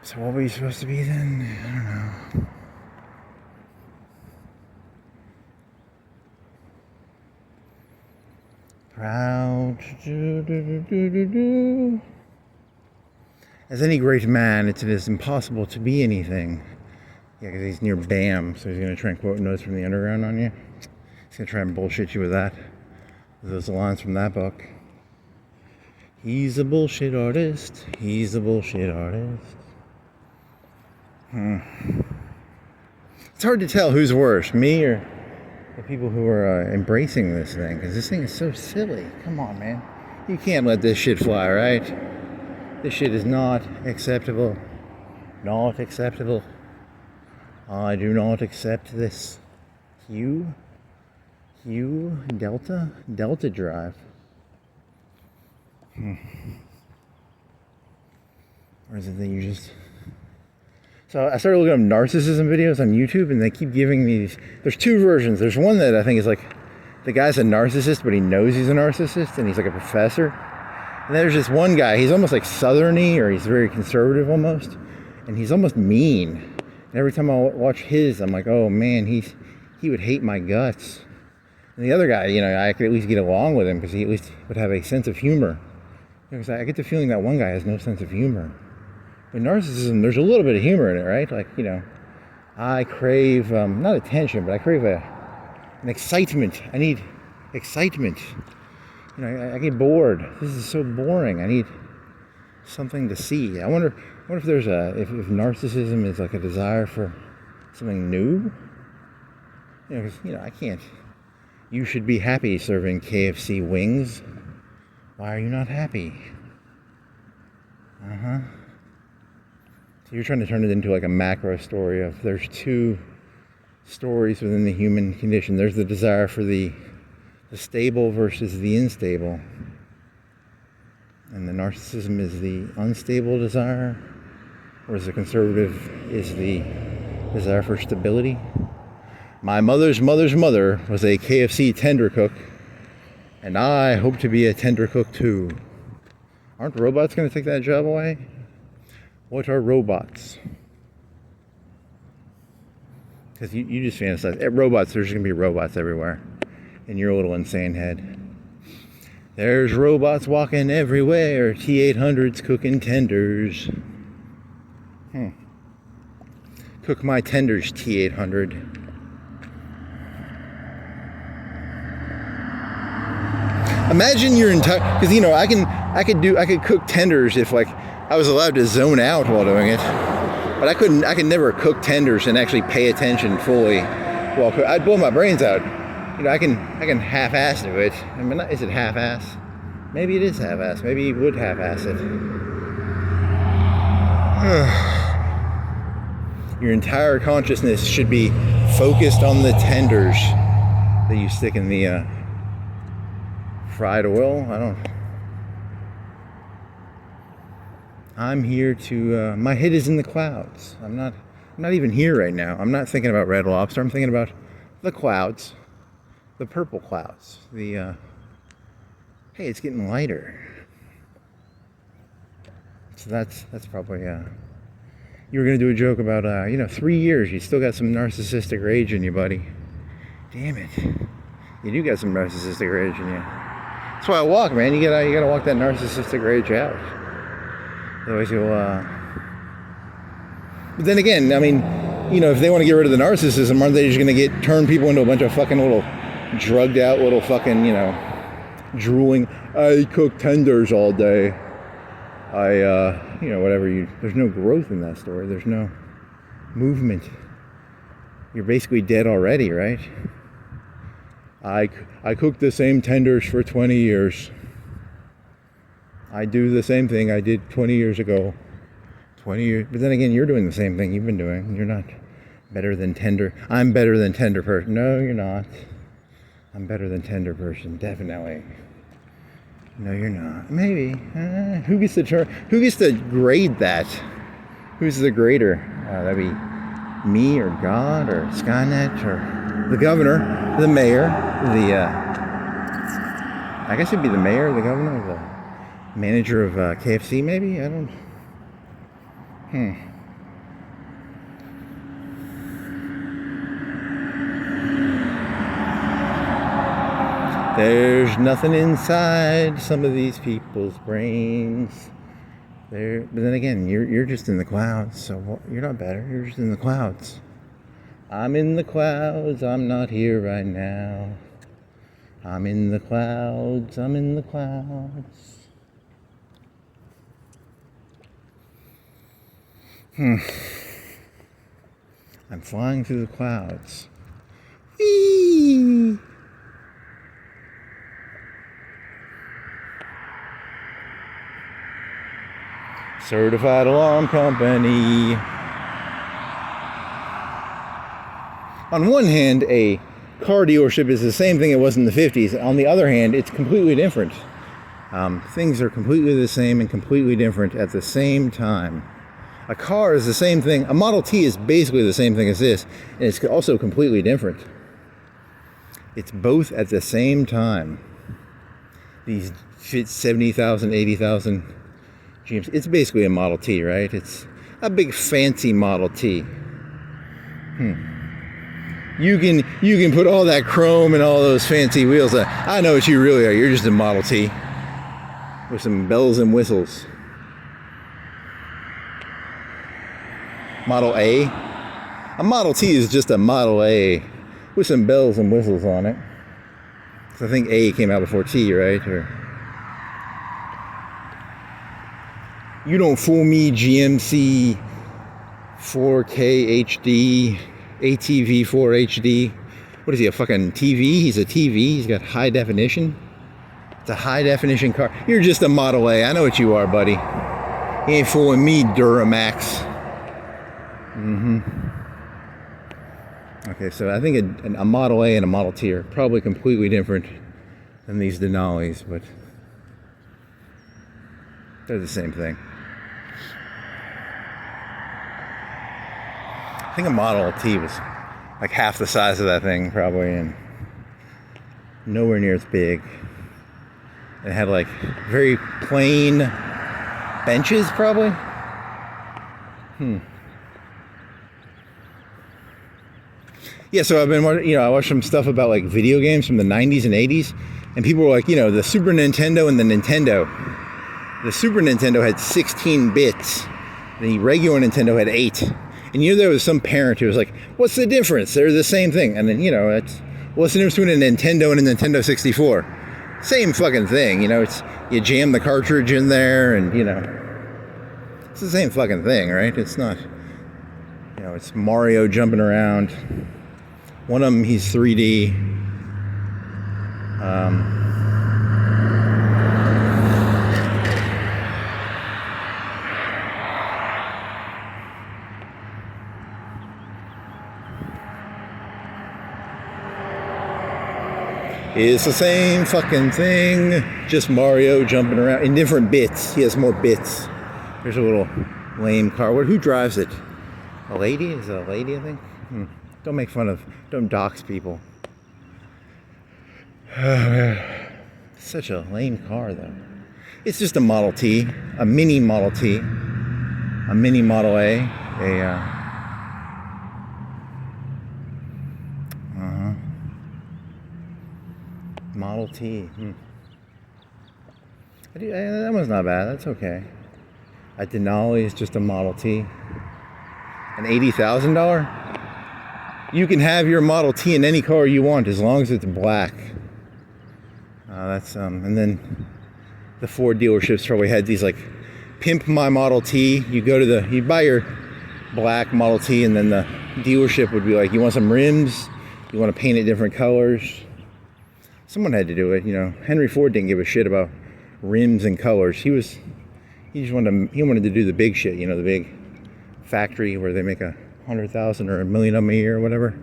So what were you supposed to be then? I don't know. Proud. As any great man, it is impossible to be anything. Yeah, because he's near BAM, so he's going to try and quote notes from the underground on you. He's going to try and bullshit you with that. Those are lines from that book. He's a bullshit artist. He's a bullshit artist. It's hard to tell who's worse, me or the people who are embracing this thing, because this thing is so silly. Come on, man. You can't let this shit fly, right? This shit is not acceptable. Not acceptable. I do not accept this. Q Delta drive. Or is it that you just... So I started looking up narcissism videos on YouTube, and they keep giving these... There's two versions. There's one that I think is like, the guy's a narcissist, but he knows he's a narcissist, and he's like a professor. And there's this one guy, he's almost like southerny, or he's very conservative almost, and he's almost mean. And every time I watch his, I'm like, oh man, he would hate my guts. And the other guy, you know, I could at least get along with him, because he at least would have a sense of humor. Because I get the feeling that one guy has no sense of humor. With narcissism, there's a little bit of humor in it, right? Like, you know, I crave, not attention, but I crave an excitement. I need excitement. You know, I get bored. This is so boring. I need something to see. I wonder if there's if narcissism is like a desire for something new. You know, because, you know, I can't. You should be happy serving KFC wings. Why are you not happy? So you're trying to turn it into like a macro story of there's two stories within the human condition. There's the desire for the stable versus the unstable. And the narcissism is the unstable desire, whereas the conservative is the desire for stability. My mother's mother's mother was a KFC tender cook, and I hope to be a tender cook too. Aren't robots going to take that job away? What are robots? Because you just fantasize. Robots, there's going to be robots everywhere in your little insane head. There's robots walking everywhere. T-800s cooking tenders. Cook my tenders, T-800. Imagine your entire... Because, you know, I could cook tenders if, like, I was allowed to zone out while doing it. But I could never cook tenders and actually pay attention fully while I'd blow my brains out. You know, I can half-ass do it. I mean, is it half-ass? Maybe it is half-ass. Maybe you would half-ass it. Your entire consciousness should be focused on the tenders that you stick in the fried oil. I'm here to, my head is in the clouds. I'm not even here right now. I'm not thinking about Red Lobster. I'm thinking about the clouds, the purple clouds, hey, it's getting lighter. So that's probably, you were going to do a joke about, 3 years, you still got some narcissistic rage in you, buddy. Damn it. You do got some narcissistic rage in you. That's why I walk, man. You gotta walk that narcissistic rage out. Otherwise you'll, But then again, I mean, if they want to get rid of the narcissism, aren't they just going to turn people into a bunch of fucking little drugged out little fucking, drooling, I cook tenders all day. Whatever there's no growth in that story. There's no movement. You're basically dead already, right? I cooked the same tenders for 20 years. I do the same thing I did 20 years ago. 20 years. But then again, you're doing the same thing you've been doing. You're not better than tender. I'm better than tender person. No, you're not. I'm better than tender person. Definitely. No, you're not. Maybe. Who gets to grade that? Who's the grader? That'd be me or God or Skynet or the governor, the mayor, I guess it'd be the mayor, the governor, the manager of KFC maybe? I don't. There's nothing inside some of these people's brains. But then again, you're just in the clouds, so you're not better. You're just in the clouds. I'm in the clouds. I'm not here right now. I'm in the clouds. I'm in the clouds. I'm flying through the clouds. Whee! Certified alarm company. On one hand, a car dealership is the same thing it was in the 50s. On the other hand, it's completely different. Things are completely the same and completely different at the same time. A car is the same thing. A Model T is basically the same thing as this, and it's also completely different. It's both at the same time. These 70,000, 80,000 GMC. It's basically a Model T, right? It's a big fancy Model T. You can put all that chrome and all those fancy wheels. I know what you really are. You're just a Model T with some bells and whistles. Model A. A Model T is just a Model A with some bells and whistles on it. So I think A came out before T, right? You don't fool me, GMC 4K HD, ATV 4 HD. What is he, a fucking TV? He's a TV. He's got high definition. It's a high definition car. You're just a Model A. I know what you are, buddy. You ain't fooling me, Duramax. Okay, so I think a Model A and a Model T are probably completely different than these Denali's, but they're the same thing. I think a Model T was like half the size of that thing, probably, and nowhere near as big. It had like very plain benches, probably. Yeah, so I've been, I watched some stuff about like video games from the 90s and 80s, and people were like, the Super Nintendo and the Nintendo. The Super Nintendo had 16 bits. The regular Nintendo had 8. And there was some parent who was like, what's the difference? They're the same thing. And then, what's the difference between a Nintendo and a Nintendo 64? Same fucking thing, it's, you jam the cartridge in there and, it's the same fucking thing, right? It's not, it's Mario jumping around. One of them, he's 3D. It's the same fucking thing, just Mario jumping around in different bits. He has more bits. There's a little lame car. Who drives it? A lady? Is it a lady, I think? Don't make fun of, don't dox people. Such a lame car, though. It's just a Model T, a mini Model T, a mini Model A, Model T. That one's not bad. That's okay. A Denali is just a Model T. An $80,000? You can have your Model T in any car you want as long as it's black. And then the Ford dealerships probably had these like, pimp my Model T. You buy your black Model T, and then the dealership would be like, you want some rims? You want to paint it different colors? Someone had to do it, Henry Ford didn't give a shit about rims and colors. He wanted to do the big shit, the big factory where they make 100,000 or 1 million of them a year or whatever.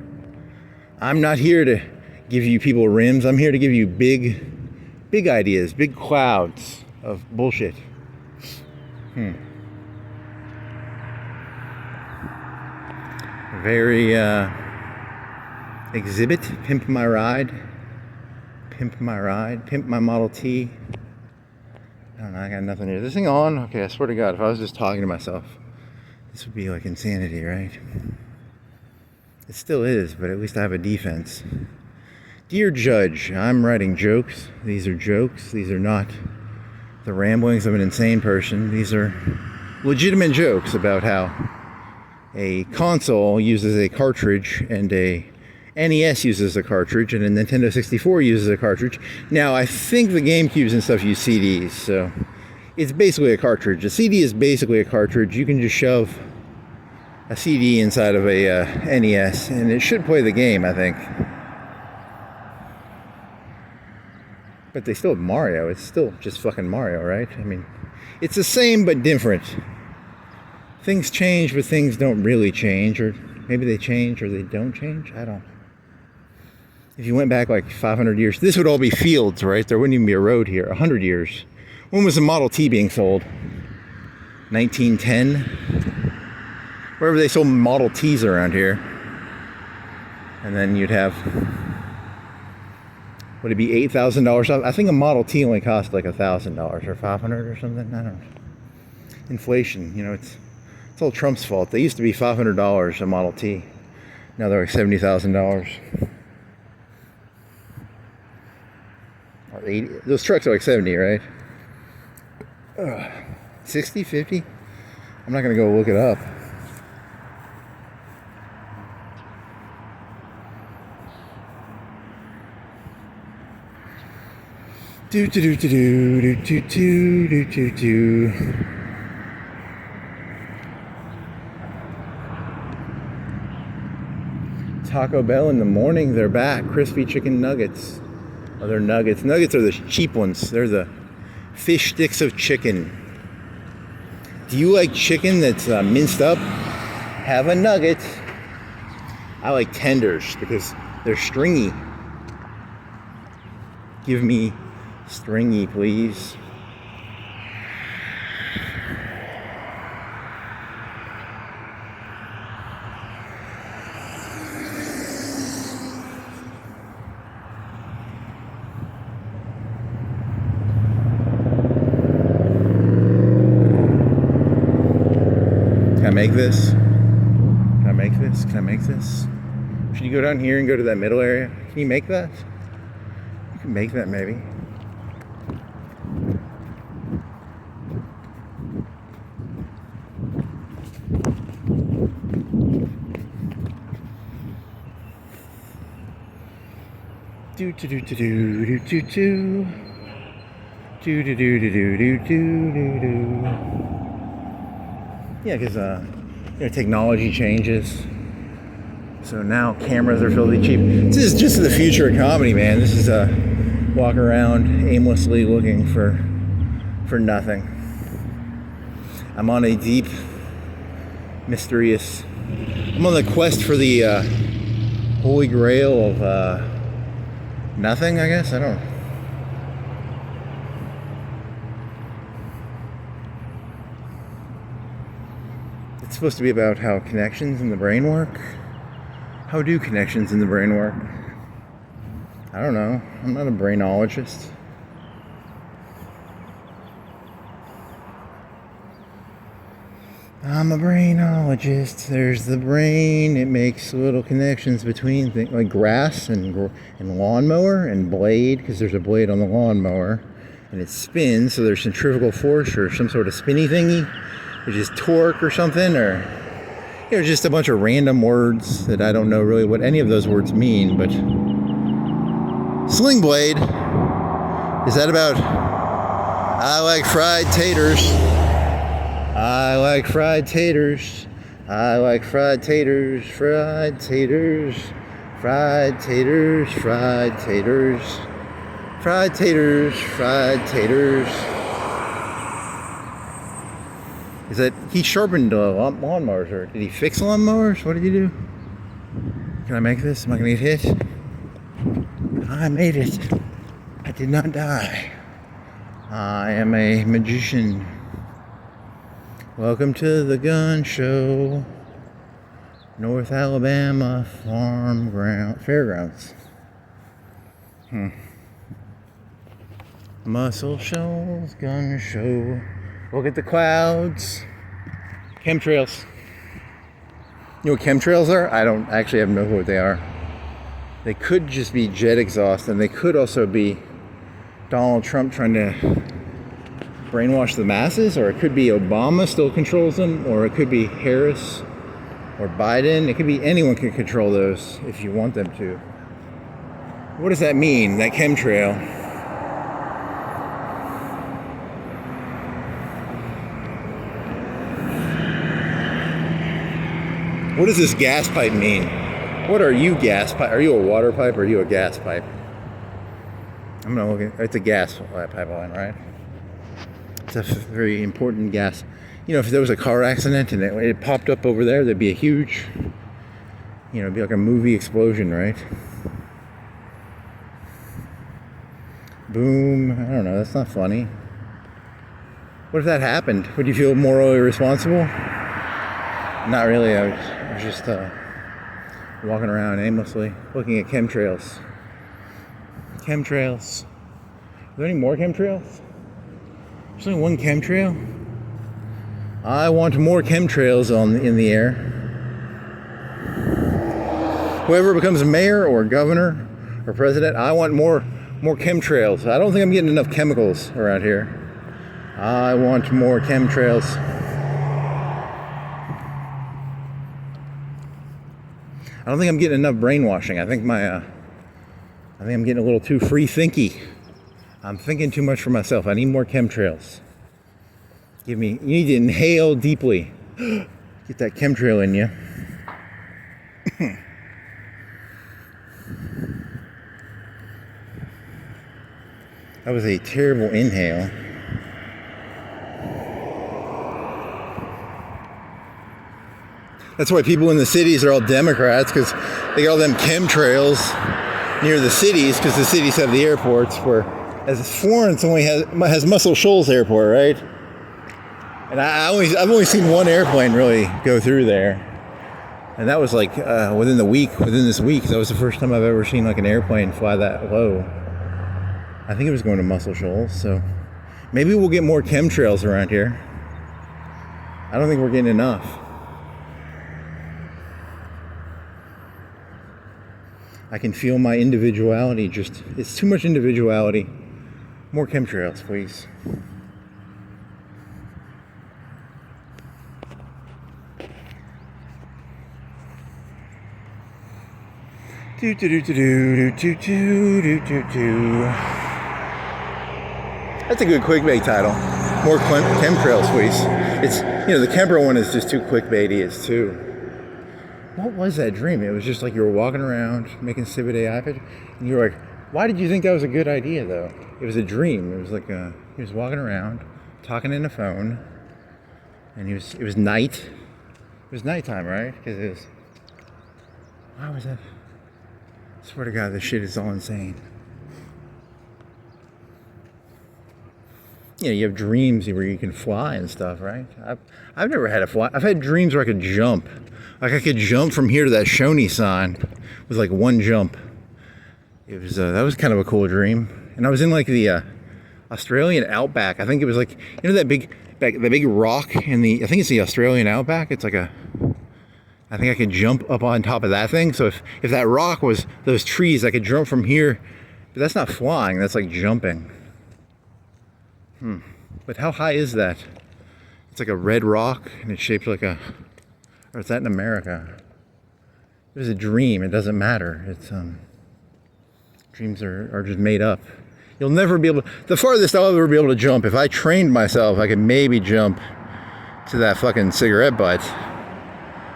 I'm not here to give you people rims. I'm here to give you big ideas, big clouds of bullshit. Very exhibit, pimp my ride, pimp my Model T. I don't know, I got nothing here. Is this thing on? Okay, I swear to God, if I was just talking to myself, this would be like insanity, right? It still is, but at least I have a defense. Dear Judge, I'm writing jokes. These are jokes. These are not the ramblings of an insane person. These are legitimate jokes about how a console uses a cartridge and a NES uses a cartridge and a Nintendo 64 uses a cartridge. Now, I think the GameCubes and stuff use CDs, so it's basically a cartridge. A CD is basically a cartridge. You can just shove a CD inside of a NES, and it should play the game, I think. But they still have Mario. It's still just fucking Mario, right? I mean, it's the same but different. Things change, but things don't really change, or maybe they change or they don't change. I don't. If you went back like 500 years, this would all be fields, right? There wouldn't even be a road here. 100 years. When was the Model T being sold? 1910? Wherever they sold Model Ts around here. And then you'd have, would it be $8,000? I think a Model T only cost like $1,000 or $500 or something. I don't know. Inflation, it's all Trump's fault. They used to be $500 a Model T. Now they're like $70,000. Or 80. Those trucks are like 70, right? 60, 50? I'm not gonna go look it up. Do do do do do do do do do do. Taco Bell in the morning, they're back. Crispy chicken nuggets. Oh, they're nuggets. Nuggets are the cheap ones. They're the fish sticks of chicken. Do you like chicken that's minced up? Have a nugget. I like tenders because they're stringy. Give me stringy, please. Can I make this? Can I make this? Can I make this? Should you go down here and go to that middle area? Can you make that? You can make that maybe. Do do do do do do do do do do do do do do do. Yeah, because technology changes. So now cameras are filthy cheap. This is just the future of comedy, man. This is walk around aimlessly looking for nothing. I'm on a deep, mysterious. I'm on the quest for the holy grail of Nothing, I guess? I don't. It's supposed to be about how connections in the brain work. How do connections in the brain work? I don't know. I'm not a brainologist. I'm a brainologist. There's the brain. It makes little connections between things like grass and lawnmower and blade, because there's a blade on the lawnmower and it spins, so there's centrifugal force or some sort of spinny thingy, which is torque or something, or just a bunch of random words that I don't know really what any of those words mean. But sling blade, is that about I like fried taters? I like fried taters. I like fried taters, fried taters, fried taters, fried taters, fried taters, fried taters. Is that he sharpened lawnmowers, or did he fix lawnmowers? What did he do? Can I make this? Am I going to get hit? I made it. I did not die. I am a magician. Welcome to the gun show. North Alabama fairgrounds. Muscle Shoals gun show. Look at the clouds. Chemtrails. You know what chemtrails are? I don't actually have no clue what they are. They could just be jet exhaust, and they could also be Donald Trump trying to brainwash the masses, or it could be Obama still controls them, or it could be Harris or Biden. It could be anyone can control those if you want them to. What does that mean, that chemtrail? What does this gas pipe mean? What are you, gas pipe? Are you a water pipe or are you a gas pipe? I'm gonna look at, it's a gas pipeline, right? It's a very important gas. You know, if there was a car accident and it popped up over there, there'd be a huge, it'd be like a movie explosion, right? Boom. I don't know, that's not funny. What if that happened? Would you feel morally responsible? Not really. I was just walking around aimlessly looking at chemtrails. Chemtrails. Are there any more chemtrails? There's only one chemtrail. I want more chemtrails in the air. Whoever becomes mayor or governor or president, I want more chemtrails. I don't think I'm getting enough chemicals around here. I want more chemtrails. I don't think I'm getting enough brainwashing. I think I'm getting a little too free thinky. I'm thinking too much for myself. I need more chemtrails. You need to inhale deeply. Get that chemtrail in you. That was a terrible inhale. That's why people in the cities are all Democrats, because they got all them chemtrails near the cities, because the cities have the airports. As Florence only has Muscle Shoals Airport, right? And I've only seen one airplane really go through there, and that was like within this week. That was the first time I've ever seen like an airplane fly that low. I think it was going to Muscle Shoals, so maybe we'll get more chemtrails around here. I don't think we're getting enough. I can feel my individuality it's too much individuality. More chemtrails, please. Do do do do do do do do do do. That's a good clickbait title. More chemtrails, please. It's the chemtrail one is just too clickbaity. It's too. What was that dream? It was just like you were walking around making civic AI pictures, and you were like, why did you think that was a good idea, though? It was a dream. It was like he was walking around, talking in the phone, and it was night. It was nighttime, right? Because why was that? I swear to God, this shit is all insane. you have dreams where you can fly and stuff, right? I've never had a fly. I've had dreams where I could jump. Like I could jump from here to that Shoney sign with like one jump. It was that was kind of a cool dream. And I was in like the Australian outback. I think it was like, that big rock in I think it's the Australian outback. It's like I think I could jump up on top of that thing. So if that rock was those trees, I could jump from here. But that's not flying, that's like jumping. But how high is that? It's like a red rock and it's shaped like or is that in America? It was a dream, it doesn't matter. It's dreams are just made up. You'll never be able to, the farthest I'll ever be able to jump, if I trained myself, I could maybe jump to that fucking cigarette butt.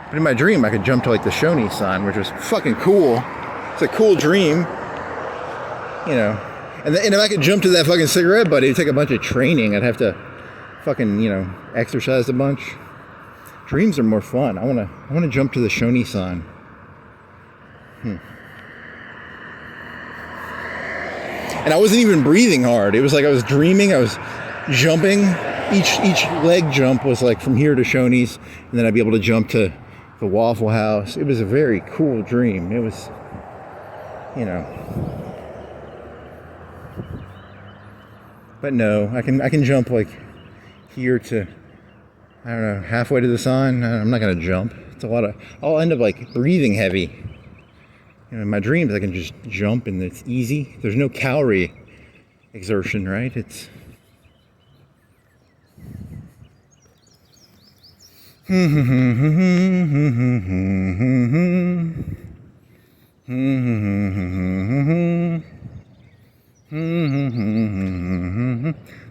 But in my dream, I could jump to like the Shoney sign, which was fucking cool. It's a cool dream, And if I could jump to that fucking cigarette butt, it'd take a bunch of training. I'd have to fucking, exercise a bunch. Dreams are more fun. I wanna jump to the Shoney sign. And I wasn't even breathing hard. It was like I was dreaming. I was jumping. Each leg jump was like from here to Shoney's, and then I'd be able to jump to the Waffle House. It was a very cool dream. It was, But no, I can jump like here to, I don't know, halfway to the sign. I'm not gonna jump. It's a lot of. I'll end up like breathing heavy. In my dreams, I can just jump and it's easy. There's no calorie exertion, right? It's.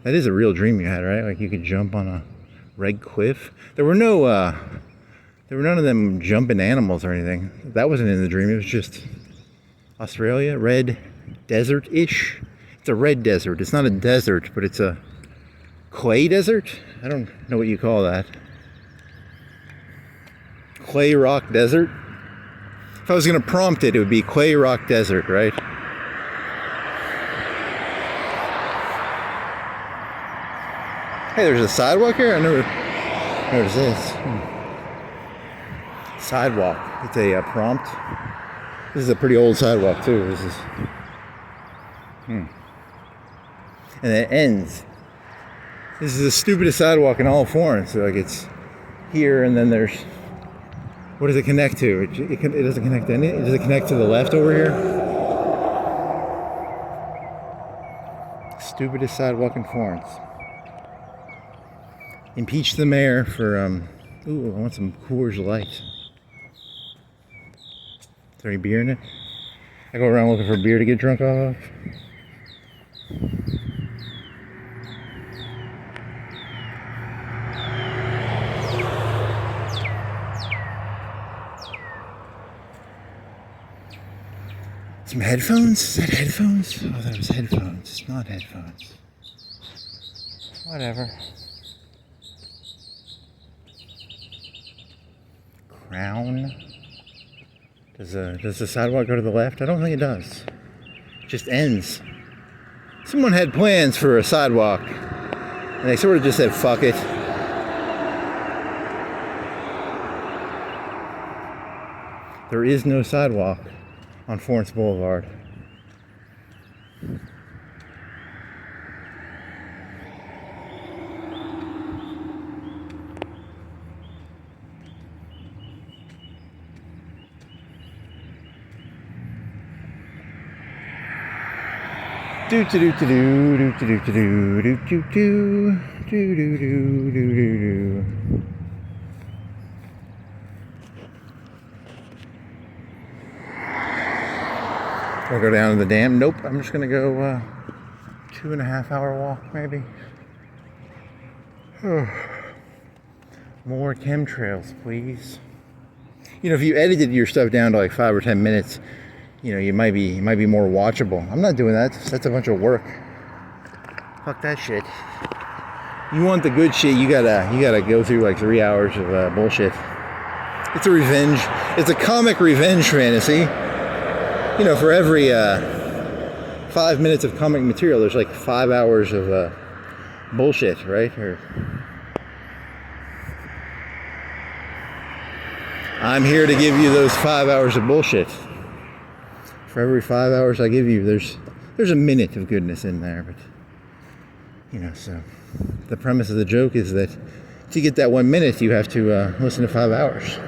That is a real dream you had, right? Like you could jump on a red cliff. There were none of them jumping animals or anything. That wasn't in the dream. It was just Australia, red desert-ish. It's a red desert. It's not a desert, but it's a clay desert. I don't know what you call that. Clay rock desert. If I was going to prompt it, it would be clay rock desert, right? Hey, there's a sidewalk here? I never noticed this. Sidewalk. It's a prompt. This is a pretty old sidewalk too. This is. And it ends. This is the stupidest sidewalk in all of Florence. So like it's here, and then there's. What does it connect to? It doesn't connect to anything. Does it connect to the left over here? Stupidest sidewalk in Florence. Impeach the mayor for. Ooh, I want some Coors Light. Is there any beer in it? I go around looking for beer to get drunk off of. Some headphones? Is that headphones? Oh, that was headphones. It's not headphones. Whatever. Crown. Does the sidewalk go to the left? I don't think it does. It just ends. Someone had plans for a sidewalk, and they sort of just said, fuck it. There is no sidewalk on Florence Boulevard. Do do do do do do do do do do do do do do do do. I'll go down to the dam. Nope, I'm just gonna go 2.5 hour walk maybe. More chemtrails, please. If you edited your stuff down to like 5 or 10 minutes, you might be more watchable. I'm not doing that. That's a bunch of work. Fuck that shit. You want the good shit, you gotta go through like 3 hours of bullshit. It's a revenge. It's a comic revenge fantasy. For every 5 minutes of comic material, there's like 5 hours of bullshit, right? Or I'm here to give you those 5 hours of bullshit. For every 5 hours I give you, there's a minute of goodness in there, but so the premise of the joke is that to get that 1 minute, you have to listen to 5 hours.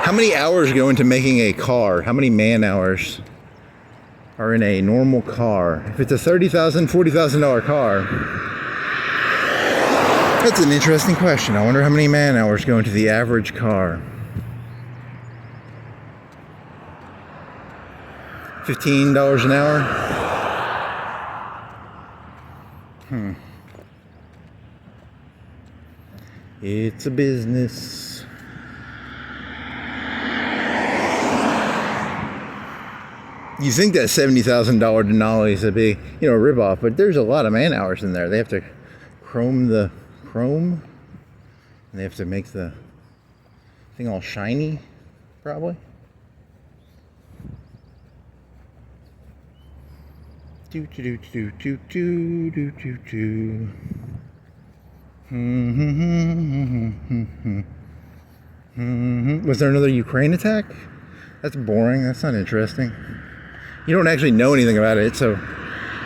How many hours go into making a car? How many man hours are in a normal car? If it's a $30,000, $40,000 car, that's an interesting question. I wonder how many man hours go into the average car. $15 an hour? It's a business. You think that $70,000 Denali is a big, rip-off, but there's a lot of man hours in there. They have to chrome the chrome, and they have to make the thing all shiny, probably. Was there another Ukraine attack? That's boring. That's not interesting. You don't actually know anything about it, so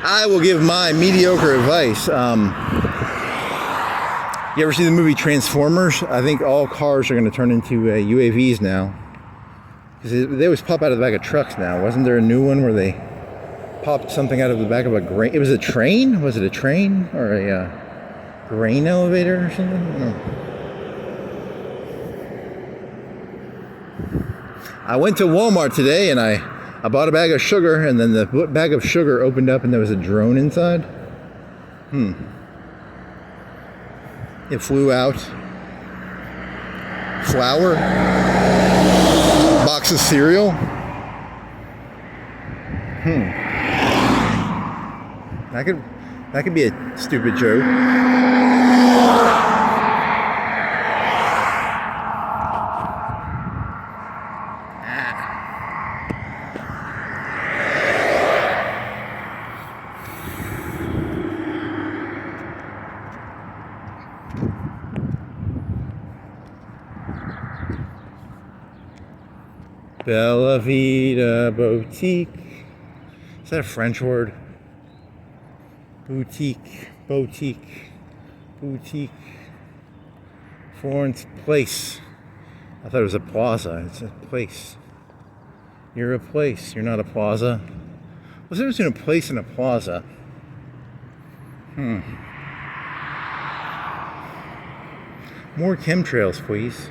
I will give my mediocre advice. You ever see the movie Transformers? I think all cars are going to turn into UAVs now. Because they always pop out of the back of trucks now. Wasn't there a new one where they popped something out of the back of a grain? It was a train? Was it a train? Or a grain elevator or something? I don't know. I went to Walmart today and I bought a bag of sugar, and then the bag of sugar opened up and there was a drone inside. It flew out. Flour. Box of cereal. That could be a stupid joke. Bella Vita Boutique. Is that a French word? Boutique. Florence Place. I thought it was a plaza. It's a place. You're a place. You're not a plaza. What's the difference between a place and a plaza? More chemtrails, please.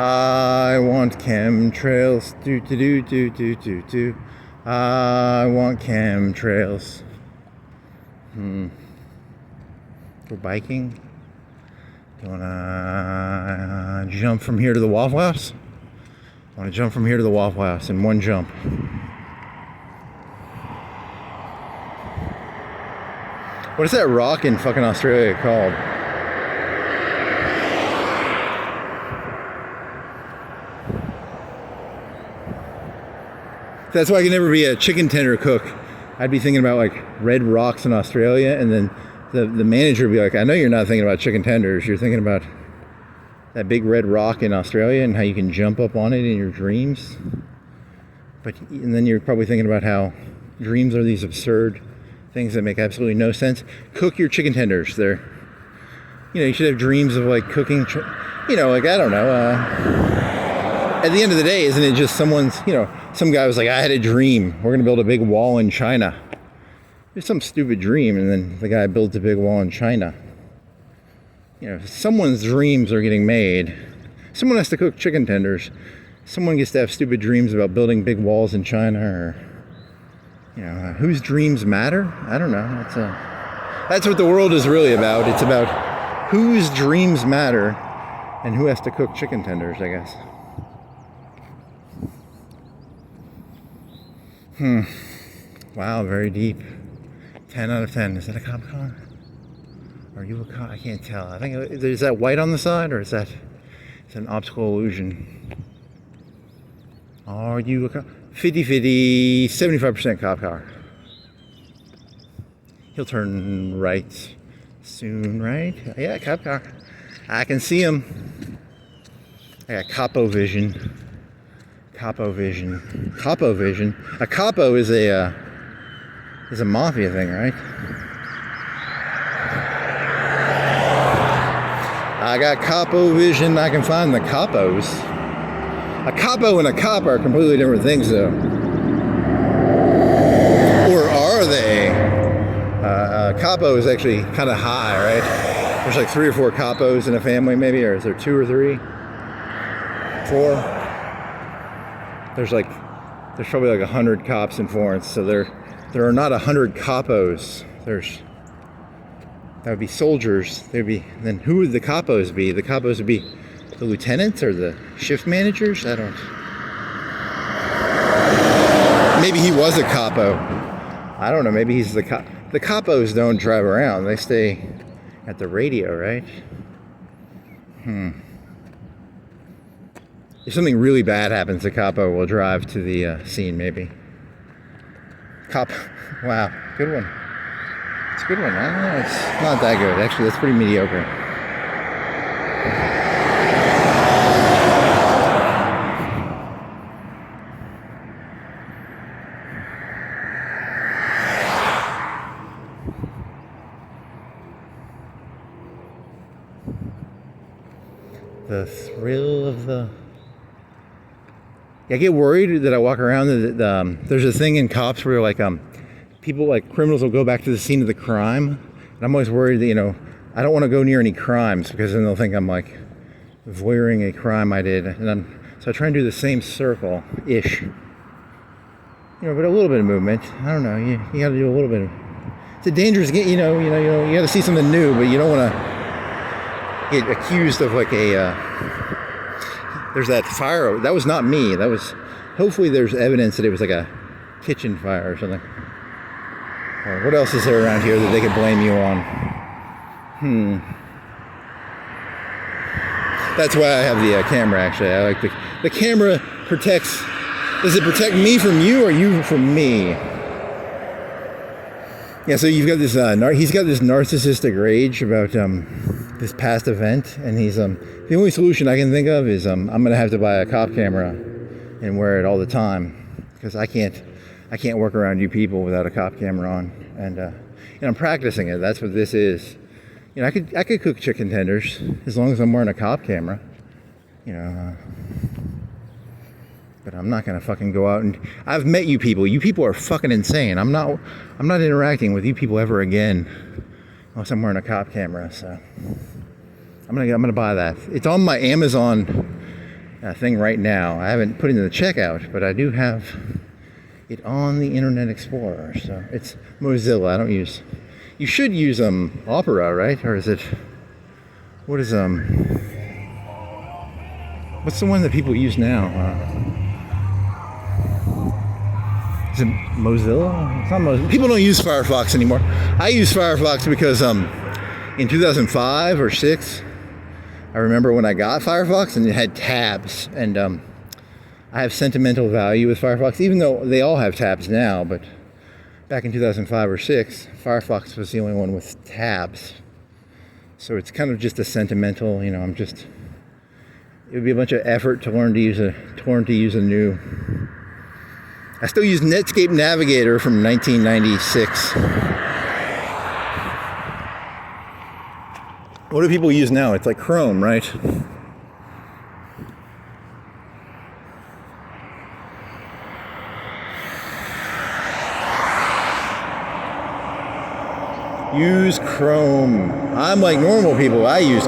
I want chemtrails. Do. I want chemtrails. Go biking. Do you wanna jump from here to the Waffle House? I wanna jump from here to the Waffle House in one jump. What is that rock in fucking Australia called? That's why I can never be a chicken tender cook. I'd be thinking about like red rocks in Australia, and then the manager would be like, I know you're not thinking about chicken tenders, you're thinking about that big red rock in Australia and how you can jump up on it in your dreams. And then you're probably thinking about how dreams are these absurd things that make absolutely no sense. Cook your chicken tenders. They're, you should have dreams of like cooking, I don't know, at the end of the day, isn't it just someone's, some guy was like, I had a dream. We're going to build a big wall in China. It's some stupid dream, and then the guy builds a big wall in China. Someone's dreams are getting made. Someone has to cook chicken tenders. Someone gets to have stupid dreams about building big walls in China, or, whose dreams matter? I don't know. That's what the world is really about. It's about whose dreams matter and who has to cook chicken tenders, I guess. Wow, very deep. 10 out of 10. Is that a cop car? Are you a cop? I can't tell. I think, is that white on the side, or is that, it's an optical illusion? Are you a cop? 50-50, 75% cop car. He'll turn right soon, right? Yeah, cop car. I can see him. I got capo vision. Capo vision. Capo vision. A capo is a mafia thing, right? I got capo vision. I can find the capos. A capo and a cop are completely different things, though. Or are they? Capo is actually kind of high, right? There's like 3 or 4 capos in a family, maybe, or is there 2 or 3? 4? There's probably like 100 cops in Florence, so there are not 100 capos. That would be soldiers. Then who would the capos be? The capos would be the lieutenants or the shift managers? I don't. Maybe he was a capo. I don't know. Maybe he's the cop. The capos don't drive around. They stay at the radio, right? If something really bad happens, the capo will drive to the scene, maybe. Cop. Wow. Good one. It's a good one. I don't know. It's not that good. Actually, that's pretty mediocre. The thrill of the... Yeah, I get worried that I walk around. There's a thing in cops where like people, like criminals, will go back to the scene of the crime, and I'm always worried that I don't want to go near any crimes because then they'll think I'm like voyeuring a crime I did, so I try and do the same circle-ish. But a little bit of movement. I don't know. You got to do a little bit of. It's a dangerous game. You got to see something new, but you don't want to get accused of like a. There's that fire. That was not me. That was. Hopefully, there's evidence that it was like a kitchen fire or something. Or what else is there around here that they could blame you on? That's why I have the camera. Actually, I like the camera protects. Does it protect me from you or you from me? Yeah. So you've got this. He's got this narcissistic rage about this past event, and he's the only solution I can think of is I'm gonna have to buy a cop camera and wear it all the time because I can't work around you people without a cop camera on, and I'm practicing it. That's what this is. I could cook chicken tenders as long as I'm wearing a cop camera. But I'm not gonna fucking go out and. I've met you people. You people are fucking insane. I'm not interacting with you people ever again unless I'm wearing a cop camera. So I'm gonna buy that. It's on my Amazon thing right now. I haven't put it in the checkout, but I do have it on the Internet Explorer. So it's Mozilla. I don't use. You should use Opera, right? Or is it? What is What's the one that people use now? Is it Mozilla? It's not Mozilla. People don't use Firefox anymore. I use Firefox because in 2005 or 6, I remember when I got Firefox and it had tabs, and I have sentimental value with Firefox, even though they all have tabs now. But back in 2005 or 6, Firefox was the only one with tabs. So it's kind of just a sentimental. It would be a bunch of effort to learn to use a new. I still use Netscape Navigator from 1996. What do people use now? It's like Chrome, right? Use Chrome. I'm like normal people. He uses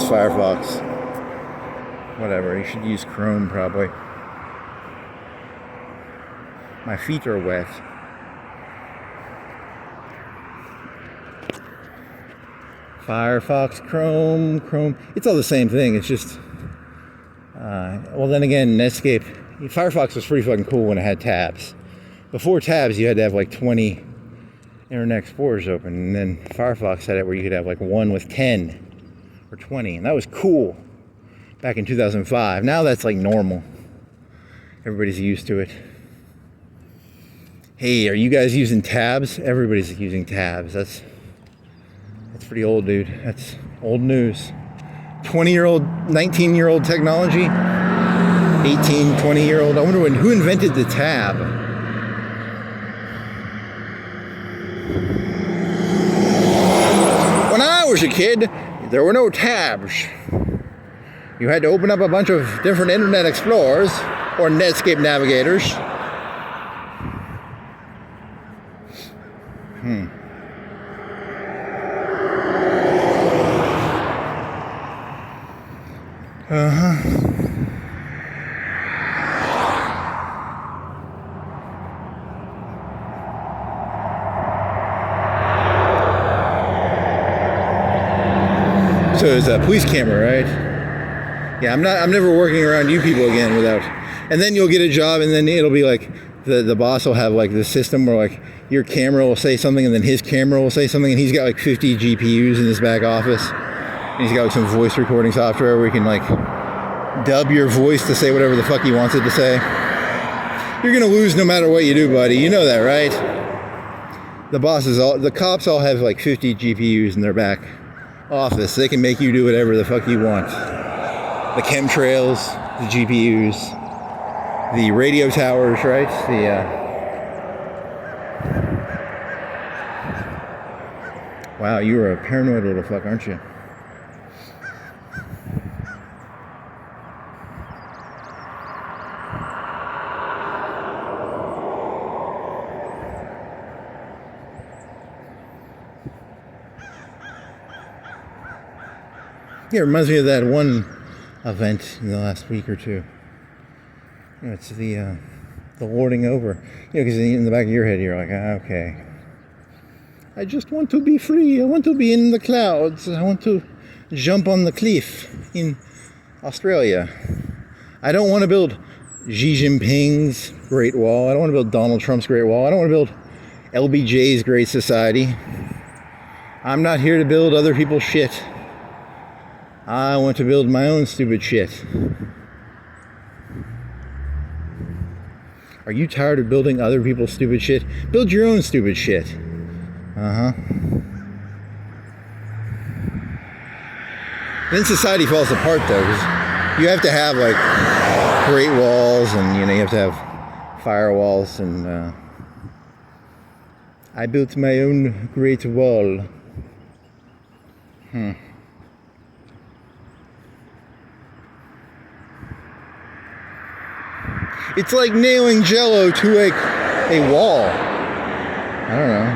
Firefox. Whatever. You should use Chrome probably. My feet are wet. Firefox, Chrome. It's all the same thing. It's just, well, then again, Netscape. Firefox was pretty fucking cool when it had tabs. Before tabs, you had to have like 20 Internet Explorer is open, and then Firefox had it where you could have like one with 10 or 20, and that was cool back in 2005. Now that's like normal. Everybody's used to it. Hey, are you guys using tabs? Everybody's using tabs. That's pretty old, dude. That's old news. 20-year-old, 19-year-old technology. 18, 20-year-old. I wonder who invented the tab. When I was a kid, there were no tabs. You had to open up a bunch of different Internet Explorers or Netscape navigators. So it's a police camera, right? Yeah, I'm never working around you people again without. And then you'll get a job, and then it'll be like the boss will have like the system where like your camera will say something, and then his camera will say something, and he's got like 50 GPUs in his back office. And he's got like some voice recording software where he can like dub your voice to say whatever the fuck he wants it to say. You're gonna lose no matter what you do, buddy. You know that, right? The cops all have like 50 GPUs in their back office. They can make you do whatever the fuck you want. The chemtrails, the GPUs, the radio towers, right? Wow, you are a paranoid little fuck, aren't you? Yeah, it reminds me of that one event in the last week or two. You know, it's the lording over. You know, because in the back of your head, you're like, okay. I just want to be free. I want to be in the clouds. I want to jump on the cliff in Australia. I don't want to build Xi Jinping's Great Wall. I don't want to build Donald Trump's Great Wall. I don't want to build LBJ's Great Society. I'm not here to build other people's shit. I want to build my own stupid shit. Are you tired of building other people's stupid shit? Build your own stupid shit. Then society falls apart though, because you have to have like great walls, and you have to have firewalls, and I built my own great wall. It's like nailing Jello to a wall. I don't know.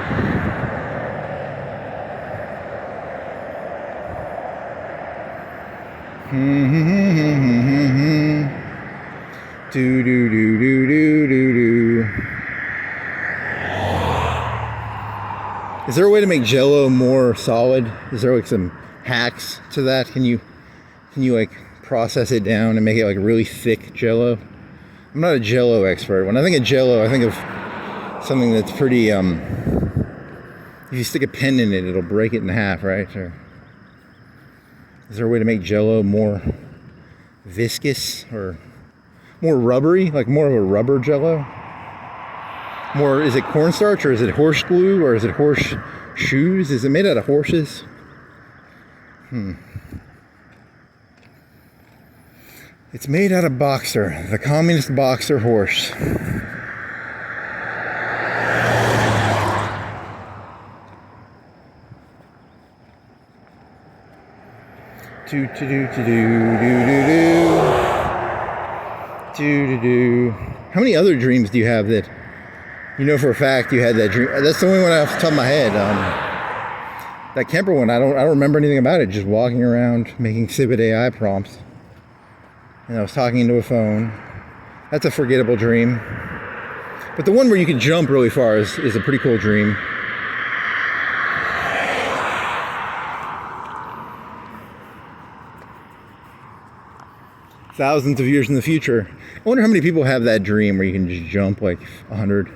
Do do do do do do do. Is there a way to make Jello more solid? Is there like some hacks to that? Can you like process it down and make it like really thick Jello? I'm not a Jello expert. When I think of Jello, I think of something that's pretty, if you stick a pen in it, it'll break it in half, right? Or is there a way to make Jello more viscous or more rubbery, like more of a rubber Jello? More, is it cornstarch, or is it horse glue, or is it horse shoes? Is it made out of horses? It's made out of Boxer, the communist Boxer horse. Do do do do do do do do do. How many other dreams do you have that you know for a fact you had that dream? That's the only one off the top of my head. That Kemper one, I don't remember anything about it. Just walking around making Civit AI prompts. And I was talking into a phone. That's a forgettable dream. But the one where you can jump really far is a pretty cool dream. Thousands of years in the future. I wonder how many people have that dream where you can just jump like 100,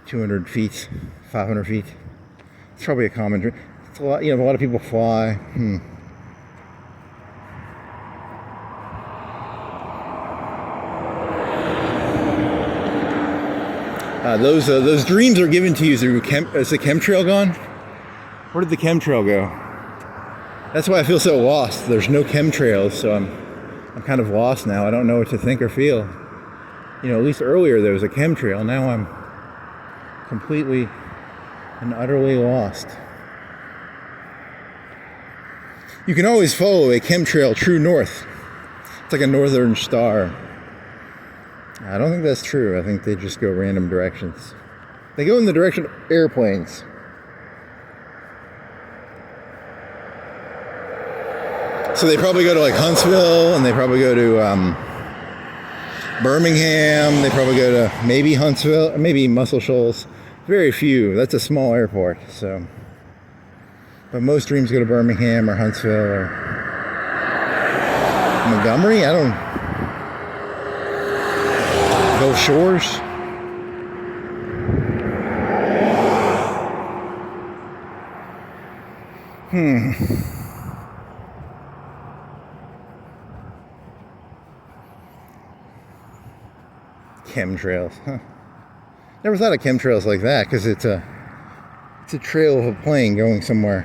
200 feet, 500 feet. It's probably a common dream. It's a lot, a lot of people fly. Those dreams are given to you through is the chemtrail gone? Where did the chemtrail go? That's why I feel so lost. There's no chemtrails, so I'm kind of lost now. I don't know what to think or feel. At least earlier there was a chemtrail. Now I'm completely and utterly lost. You can always follow a chemtrail true north. It's like a northern star. I don't think that's true. I think they just go random directions. They go in the direction of airplanes. So they probably go to like Huntsville, and they probably go to Birmingham. They probably go to maybe Huntsville, maybe Muscle Shoals. Very few. That's a small airport. So, but most dreams go to Birmingham or Huntsville or Montgomery. I don't. Gulf Shores. Chemtrails, huh? Never thought of chemtrails like that, because it's a trail of a plane going somewhere.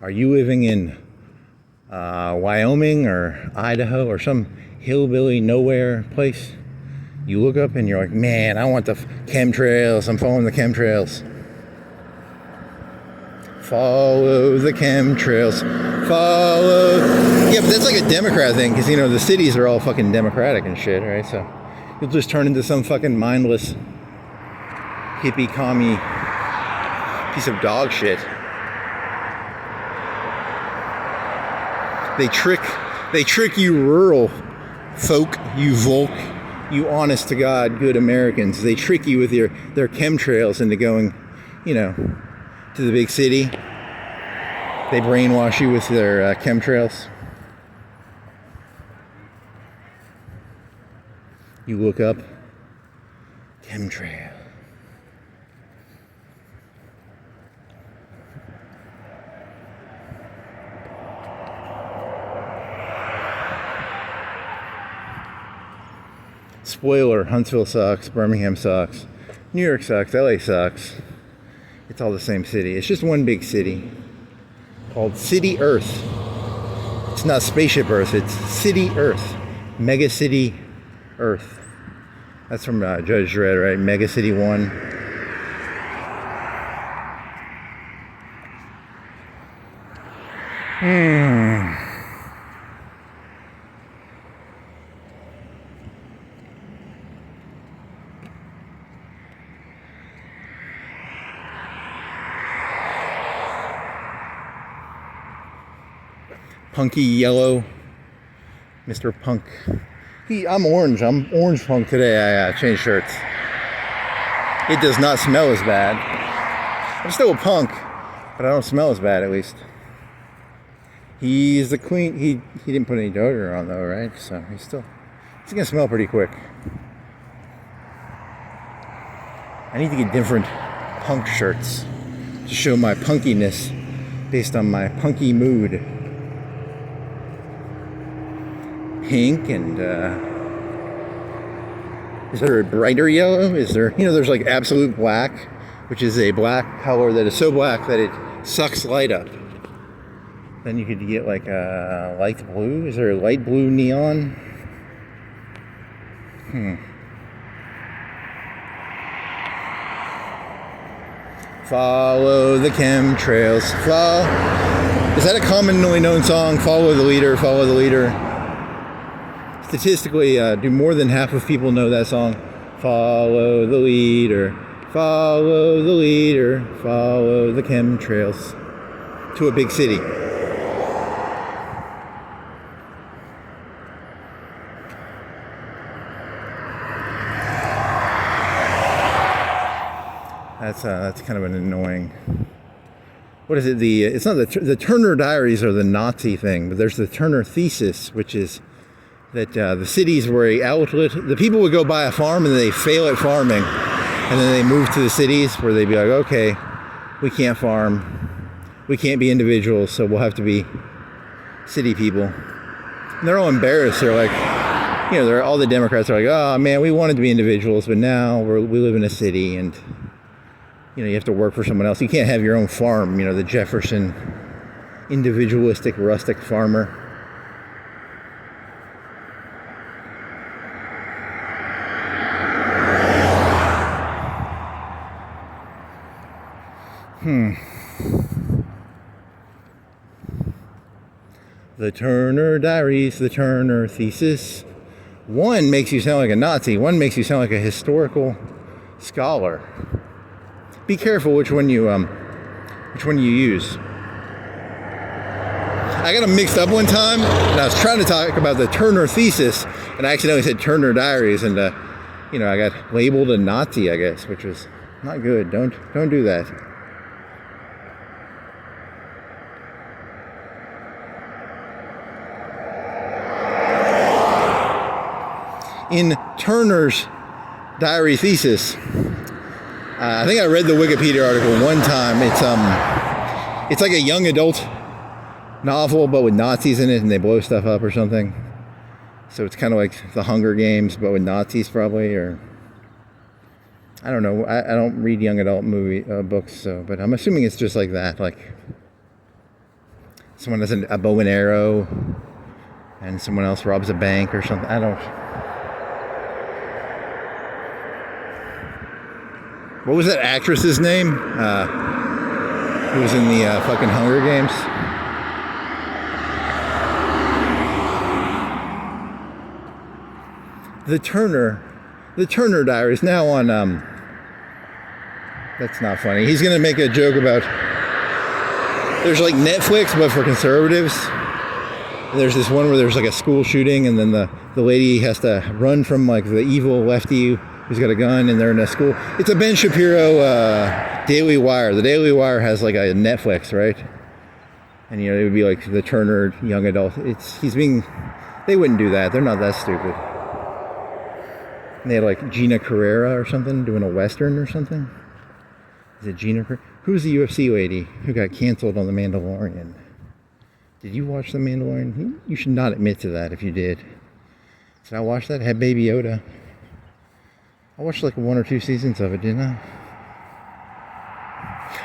Are you living in Wyoming or Idaho or some hillbilly nowhere place? You look up and you're like, man, I want the chemtrails. I'm following the chemtrails. Follow the chemtrails. Follow. Yeah, but that's like a Democrat thing, because the cities are all fucking Democratic and shit, right? So you'll just turn into some fucking mindless hippie commie piece of dog shit. They trick you rural folk, you Volk, you honest to God good Americans. They trick you with their chemtrails into going, to the big city. They brainwash you with their chemtrails. You look up, chemtrail. Spoiler, Huntsville sucks, Birmingham sucks, New York sucks, LA sucks. It's all the same city. It's just one big city called City Earth. It's not Spaceship Earth, it's City Earth. Mega City Earth. That's from Judge Dredd, right? Mega City 1. Punky yellow, Mr. Punk. I'm orange. I'm orange punk today. I changed shirts. It does not smell as bad. I'm still a punk, but I don't smell as bad, at least. He's the queen. He didn't put any deodorant on though, right? So he's gonna smell pretty quick. I need to get different punk shirts to show my punkiness based on my punky mood. Pink and is there a brighter yellow? Is there, there's like absolute black, which is a black color that is so black that it sucks light up. Then you could get like a light blue. Is there a light blue neon? Follow the chemtrails. Is that a commonly known song? Follow the leader, follow the leader. Statistically, do more than half of people know that song? Follow the leader, follow the leader, follow the chemtrails to a big city. That's kind of an annoying. What is it? It's not the Turner Diaries or the Nazi thing, but there's the Turner Thesis, which is that the cities were a outlet. The people would go buy a farm and they fail at farming, and then they move to the cities where they'd be like, okay, we can't farm, we can't be individuals, so we'll have to be city people. And they're all embarrassed. They're like, all the Democrats are like, oh man, we wanted to be individuals, but now we live in a city, and you have to work for someone else. You can't have your own farm. The Jefferson individualistic rustic farmer. The Turner Diaries, the Turner Thesis. One makes you sound like a Nazi. One makes you sound like a historical scholar. Be careful which one you use. I got them mixed up one time, and I was trying to talk about the Turner Thesis, and I accidentally said Turner Diaries, and I got labeled a Nazi, I guess, which was not good. Don't do that. In Turner's diary thesis, I think I read the Wikipedia article one time. It's like a young adult novel, but with Nazis in it, and they blow stuff up or something. So it's kind of like the Hunger Games, but with Nazis probably, or I don't know. I don't read young adult books, but I'm assuming it's just like that. Like someone has a bow and arrow, and someone else robs a bank or something. I don't. What was that actress's name? Who was in the fucking Hunger Games? The Turner Diaries now on. That's not funny. He's gonna make a joke about. There's like Netflix, but for conservatives. And there's this one where there's like a school shooting, and then the lady has to run from like the evil lefty who's got a gun, and they're in a school. It's a Ben Shapiro Daily Wire. The Daily Wire has like a Netflix, right? And it would be like the Turner young adult. They wouldn't do that. They're not that stupid. And they had like Gina Carrera or something doing a Western or something. Is it Gina Carrera? Who's the UFC lady who got canceled on The Mandalorian? Did you watch The Mandalorian? You should not admit to that if you did. Did I watch that? It had Baby Yoda. I watched like 1 or 2 seasons of it, didn't I?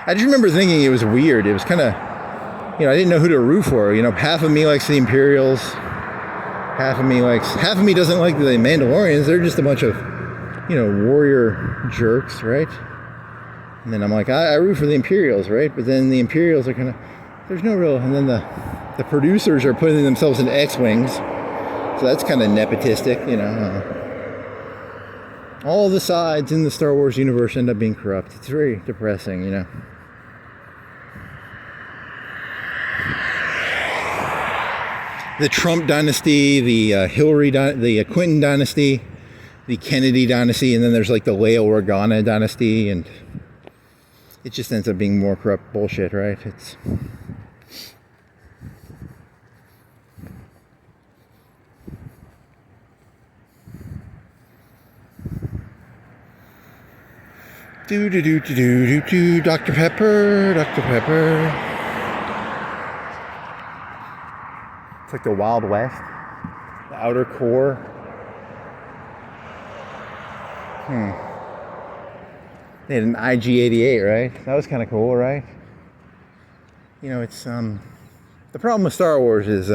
I just remember thinking it was weird. It was kind of, I didn't know who to root for. Half of me likes the Imperials. Half of me doesn't like the Mandalorians. They're just a bunch of, warrior jerks, right? And then I'm like, I root for the Imperials, right? But then the Imperials are kind of, there's no real, and then the producers are putting themselves in X-Wings. So that's kind of nepotistic, All the sides in the Star Wars universe end up being corrupt. It's very depressing, The Trump dynasty, the the Clinton dynasty, the Kennedy dynasty, and then there's like the Leia Organa dynasty, and it just ends up being more corrupt bullshit, right? It's Dr. Pepper. It's like the Wild West, the outer core. They had an IG-88, right? That was kind of cool, right? It's the problem with Star Wars is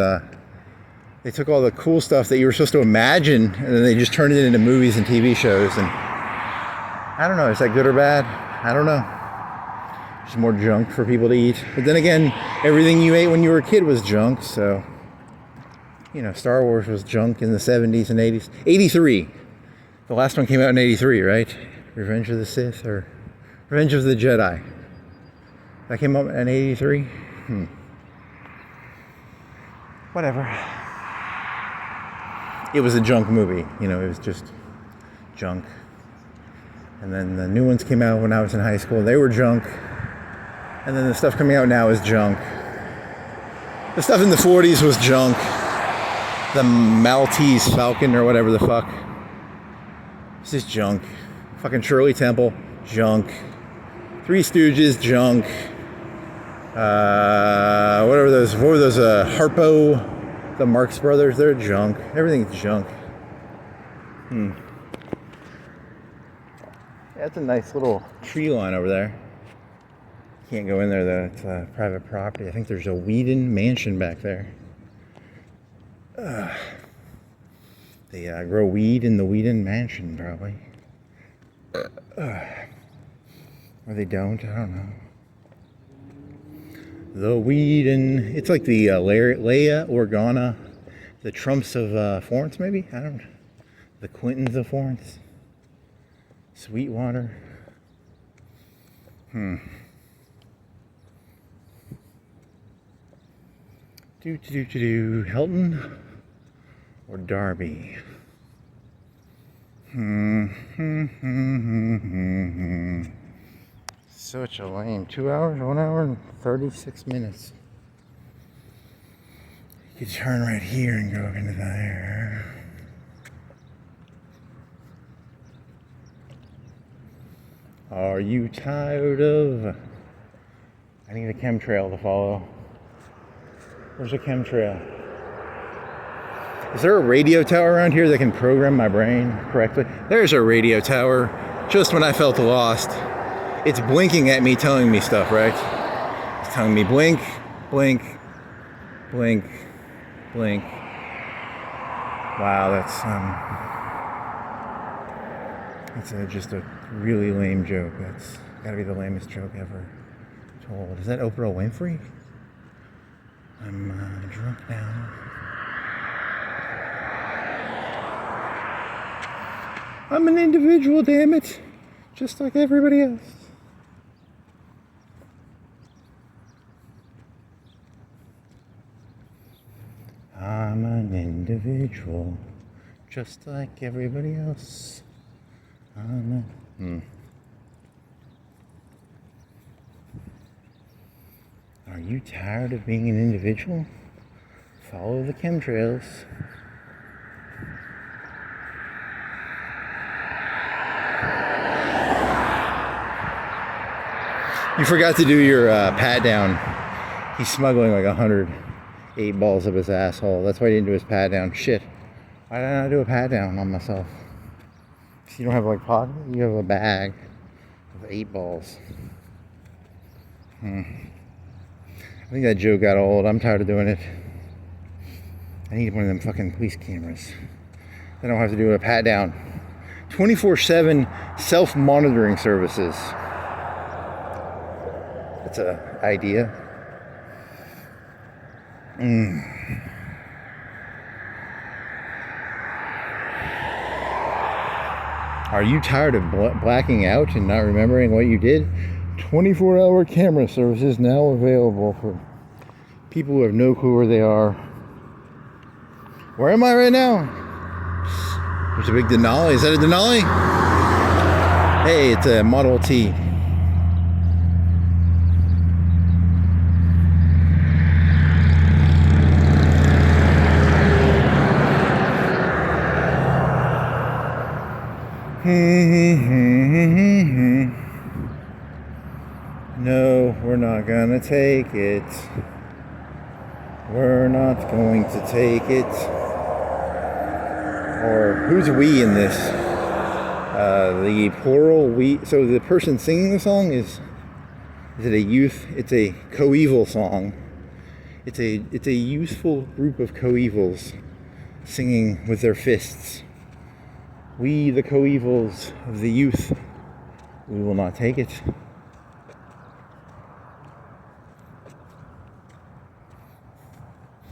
they took all the cool stuff that you were supposed to imagine, and then they just turned it into movies and TV shows, and I don't know, is that good or bad? I don't know. Just more junk for people to eat. But then again, everything you ate when you were a kid was junk, so Star Wars was junk in the 70s and 80s. 83. The last one came out in 83, right? Revenge of the Sith or Revenge of the Jedi. That came out in 83? Whatever. It was a junk movie. It was just junk. And then the new ones came out when I was in high school. They were junk. And then the stuff coming out now is junk. The stuff in the 40s was junk. The Maltese Falcon or whatever the fuck. This is junk. Fucking Shirley Temple, junk. Three Stooges, junk. What were those? Harpo, the Marx Brothers, they're junk. Everything's junk. That's a nice little tree line over there. Can't go in there though, it's private property. I think there's a Whedon mansion back there. They grow weed in the Whedon mansion, probably. Or they don't, I don't know. The Whedon, it's like the Leia Organa, the Trumps of Florence, maybe? I don't know. The Clintons of Florence. Sweetwater. Helton or Darby? Such a lame 2 hours, 1 hour and 36 minutes. You could turn right here and go into there. Are you tired of... I need a chemtrail to follow. Where's a chemtrail? Is there a radio tower around here that can program my brain correctly? There's a radio tower just when I felt lost. It's blinking at me, telling me stuff, right? It's telling me blink, blink, blink, blink. Wow, that's just a really lame joke. That's gotta be the lamest joke ever told. Is that Oprah Winfrey? I'm drunk now. I'm an individual, damn it. Just like everybody else. I'm an individual, just like everybody else. Are you tired of being an individual? Follow the chemtrails. You forgot to do your pat down. He's smuggling like 108 balls up his asshole. That's why he didn't do his pat down. Shit. Why did I not do a pat down on myself? You don't have like pocket? You have a bag of 8 balls. I think that joke got old. I'm tired of doing it. I need one of them fucking police cameras. Then I don't have to do a pat down. 24/7 self-monitoring services. That's an idea. Are you tired of blacking out and not remembering what you did? 24-hour camera services now available for people who have no clue where they are. Where am I right now? There's a big Denali. Is that a Denali? Hey, it's a Model T. No, we're not gonna take it. We're not going to take it. Or who's we in this? The plural we. So the person singing the song is it a youth? It's a coeval song. It's a youthful group of coevals singing with their fists. We, the coevals of the youth, we will not take it.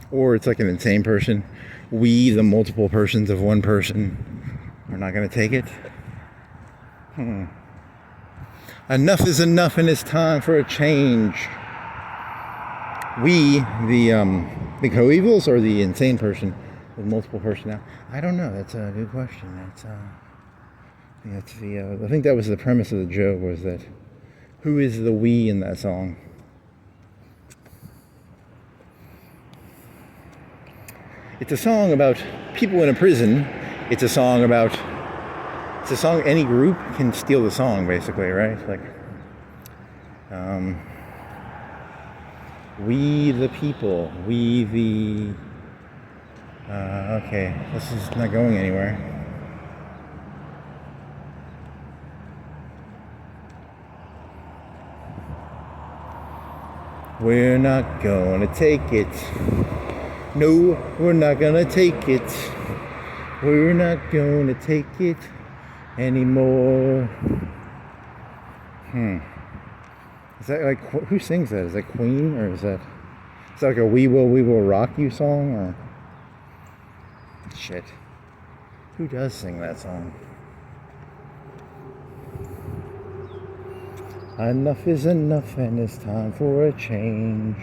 Or it's like an insane person. We, the multiple persons of one person, are not going to take it. Enough is enough, and it's time for a change. We, the coevals, or the insane person with multiple personalities? I don't know. That's a good question. I think that was the premise of the joke, was that who is the we in that song? It's a song about people in a prison. It's a song any group can steal the song, basically, right? Like, we the people, we the, okay, this is not going anywhere. We're not gonna take it. No, we're not gonna take it. We're not gonna take it anymore. Is that like, who sings that? Is that Queen, or is that like a We Will Rock You song, or shit? Who does sing that song? Enough is enough, and it's time for a change.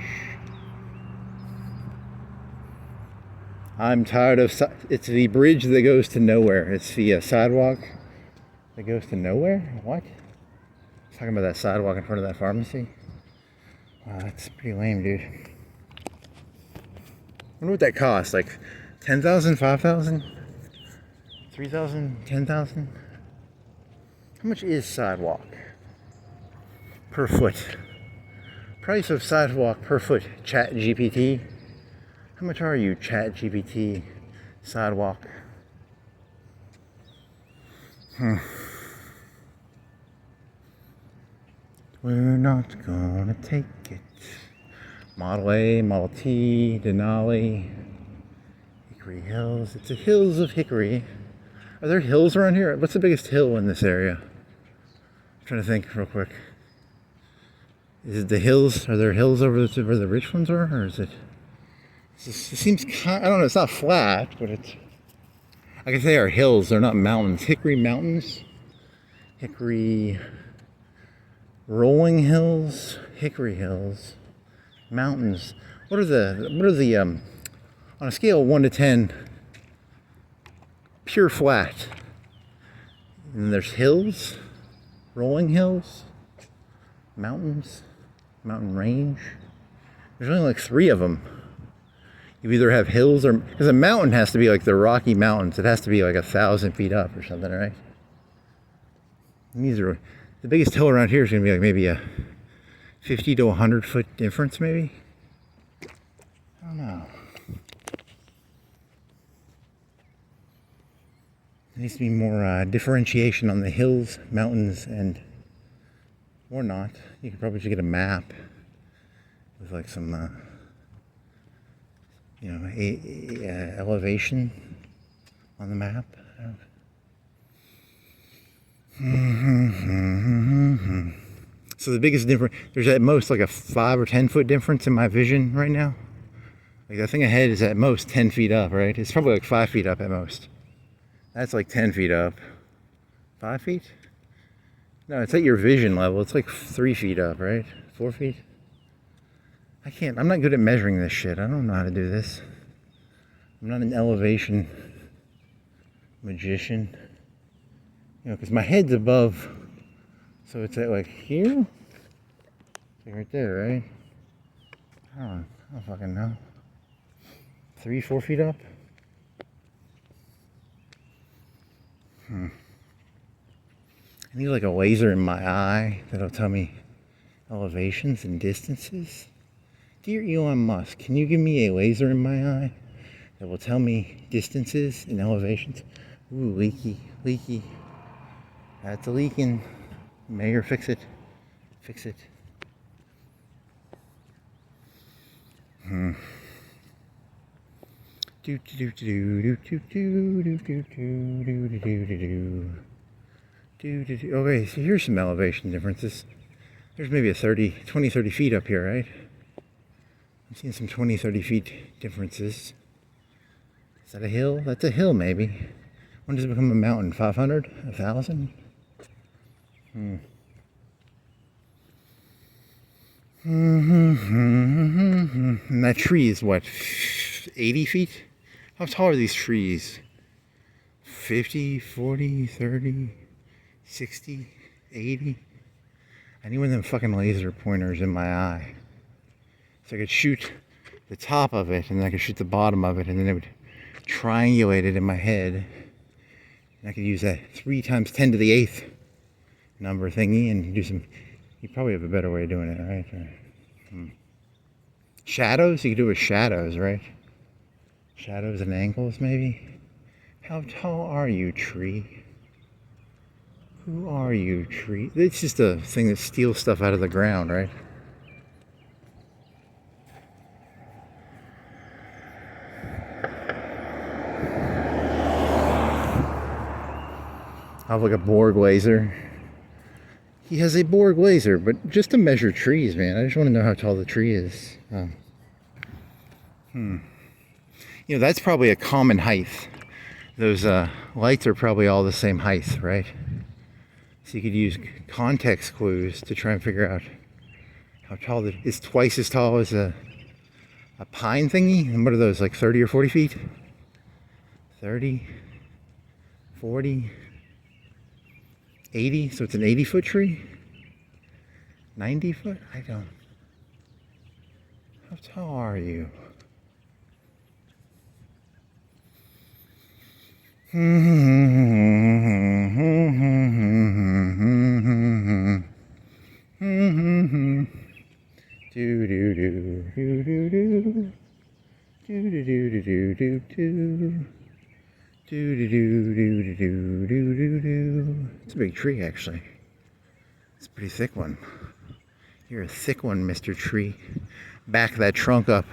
I'm tired of, it's the bridge that goes to nowhere. It's the sidewalk that goes to nowhere? What? Talking about that sidewalk in front of that pharmacy? Wow, that's pretty lame, dude. I wonder what that costs. Like 10,000, 5,000, 3,000, 10,000? How much is sidewalk per foot? Price of sidewalk per foot. Chat GPT. How much are you, Chat GPT sidewalk? We're not gonna take it. Model A, Model T, Denali, Hickory Hills. It's the hills of Hickory. Are there hills around here? What's the biggest hill in this area? I'm trying to think real quick. Is it the hills? Are there hills over where the rich ones are? Or is it? It seems kind, I don't know, it's not flat, but it's, I can say they are hills, they're not mountains. Hickory Mountains, Hickory Rolling Hills, Hickory Hills, mountains. What are the on a scale of 1 to 10, pure flat? And there's hills, rolling hills, mountains, mountain range. There's only like 3 of them. You either have hills or, because a mountain has to be like the Rocky Mountains. It has to be like 1,000 feet up or something, right? And these are, the biggest hill around here is going to be like maybe a 50 to 100 foot difference, maybe. I don't know. There needs to be more differentiation on the hills, mountains, and, or not. You could probably just get a map with like some, you know, elevation on the map. So the biggest difference, there's at most like a 5 or 10 foot difference in my vision right now. Like that thing ahead is at most 10 feet up, right? It's probably like 5 feet up at most. That's like 10 feet up. 5 feet? No, it's at your vision level. It's like 3 feet up, right? 4 feet? I'm not good at measuring this shit. I don't know how to do this. I'm not an elevation magician. You know, because my head's above, so it's at like here? It's like right there, right? I don't fucking know. 3, 4 feet up? I need like a laser in my eye that'll tell me elevations and distances. Dear Elon Musk, can you give me a laser in my eye that will tell me distances and elevations? Ooh, leaky. That's a leaking. Mayor, fix it. Fix it. Okay, so here's some elevation differences. There's maybe a 20, 30 feet up here, right? I'm seeing some 20, 30 feet differences. Is that a hill? That's a hill, maybe. When does it become a mountain? 500? 1,000? And that tree is what? 80 feet? How tall are these trees? 50, 40, 30, 60, 80? I need one of them fucking laser pointers in my eye. So I could shoot the top of it, and then I could shoot the bottom of it, and then it would triangulate it in my head. And I could use that 3 times 10 to the 8th number thingy and do some. You probably have a better way of doing it, right? Shadows? You could do it with shadows, right? Shadows and angles, maybe? How tall are you, tree? Who are you, tree? It's just a thing that steals stuff out of the ground, right? I have like a Borg laser. He has a Borg laser, but just to measure trees, man. I just want to know how tall the tree is. You know, that's probably a common height. Those lights are probably all the same height, right? So you could use context clues to try and figure out how tall it's twice as tall as a pine thingy. And what are those, like 30 or 40 feet? 30, 40, 80, so it's an 80-foot tree? 90 foot? I don't. How tall are you? Do do do do do do do do do do do do. It's a big tree, actually. It's a pretty thick one. You're a thick one, Mr. Tree. Back that trunk up.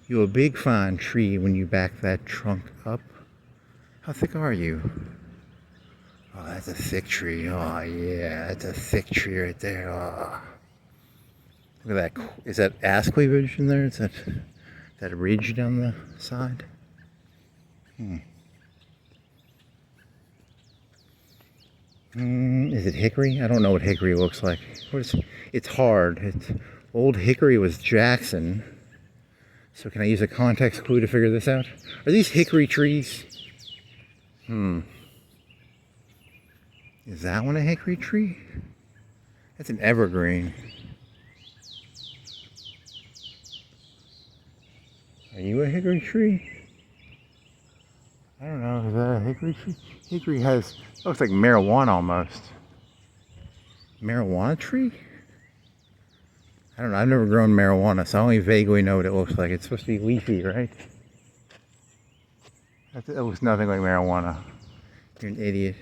You're a big, fine tree when you back that trunk up. How thick are you? Oh, that's a thick tree. Oh, yeah, that's a thick tree right there. Oh. Look at that. Is that ass cleavage in there? Is that ridge down the side? Is it hickory? I don't know what hickory looks like. It's hard. Old hickory was Jackson. So can I use a context clue to figure this out? Are these hickory trees? Is that one a hickory tree? That's an evergreen. Are you a hickory tree? I don't know. Is that a hickory tree? Hickory looks like marijuana almost. Marijuana tree? I don't know. I've never grown marijuana, so I only vaguely know what it looks like. It's supposed to be leafy, right? That looks nothing like marijuana. You're an idiot.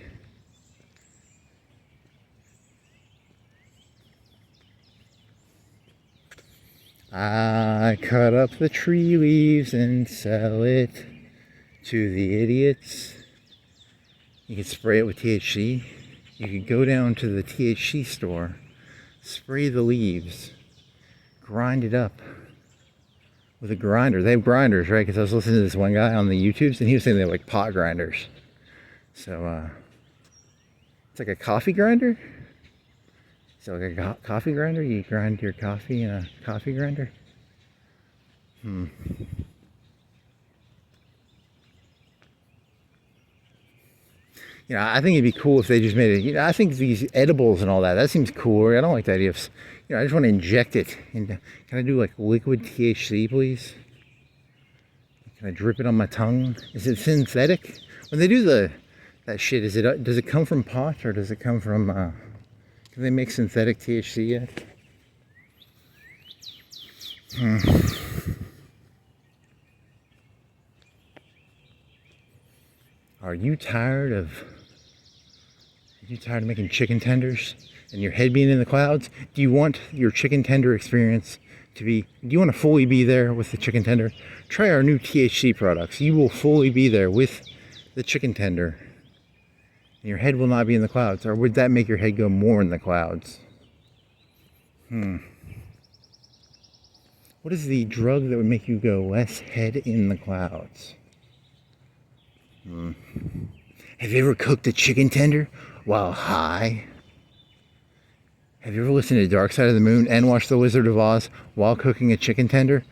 I cut up the tree leaves and sell it to the idiots. You can spray it with THC. You could go down to the THC store, spray the leaves, grind it up with a grinder. They have grinders, right? Because I was listening to this one guy on the YouTubes, and he was saying they have like pot grinders. So it's like a coffee grinder. So like a coffee grinder, you grind your coffee in a coffee grinder. You know, I think it'd be cool if they just made it. You know, I think these edibles and all that seems cool. I don't like the idea of, you know, I just want to inject it. Can I do like liquid THC, please? Can I drip it on my tongue? Is it synthetic? When they do that shit, does it come from pot or does it come from? Can they make synthetic THC yet? Are you tired of making chicken tenders and your head being in the clouds? Do you want your chicken tender experience to be, do you want to fully be there with the chicken tender? Try our new THC products. You will fully be there with the chicken tender. And your head will not be in the clouds. Or would that make your head go more in the clouds? What is the drug that would make you go less head in the clouds? Have you ever cooked a chicken tender while high? Have you ever listened to Dark Side of the Moon and watched The Wizard of Oz while cooking a chicken tender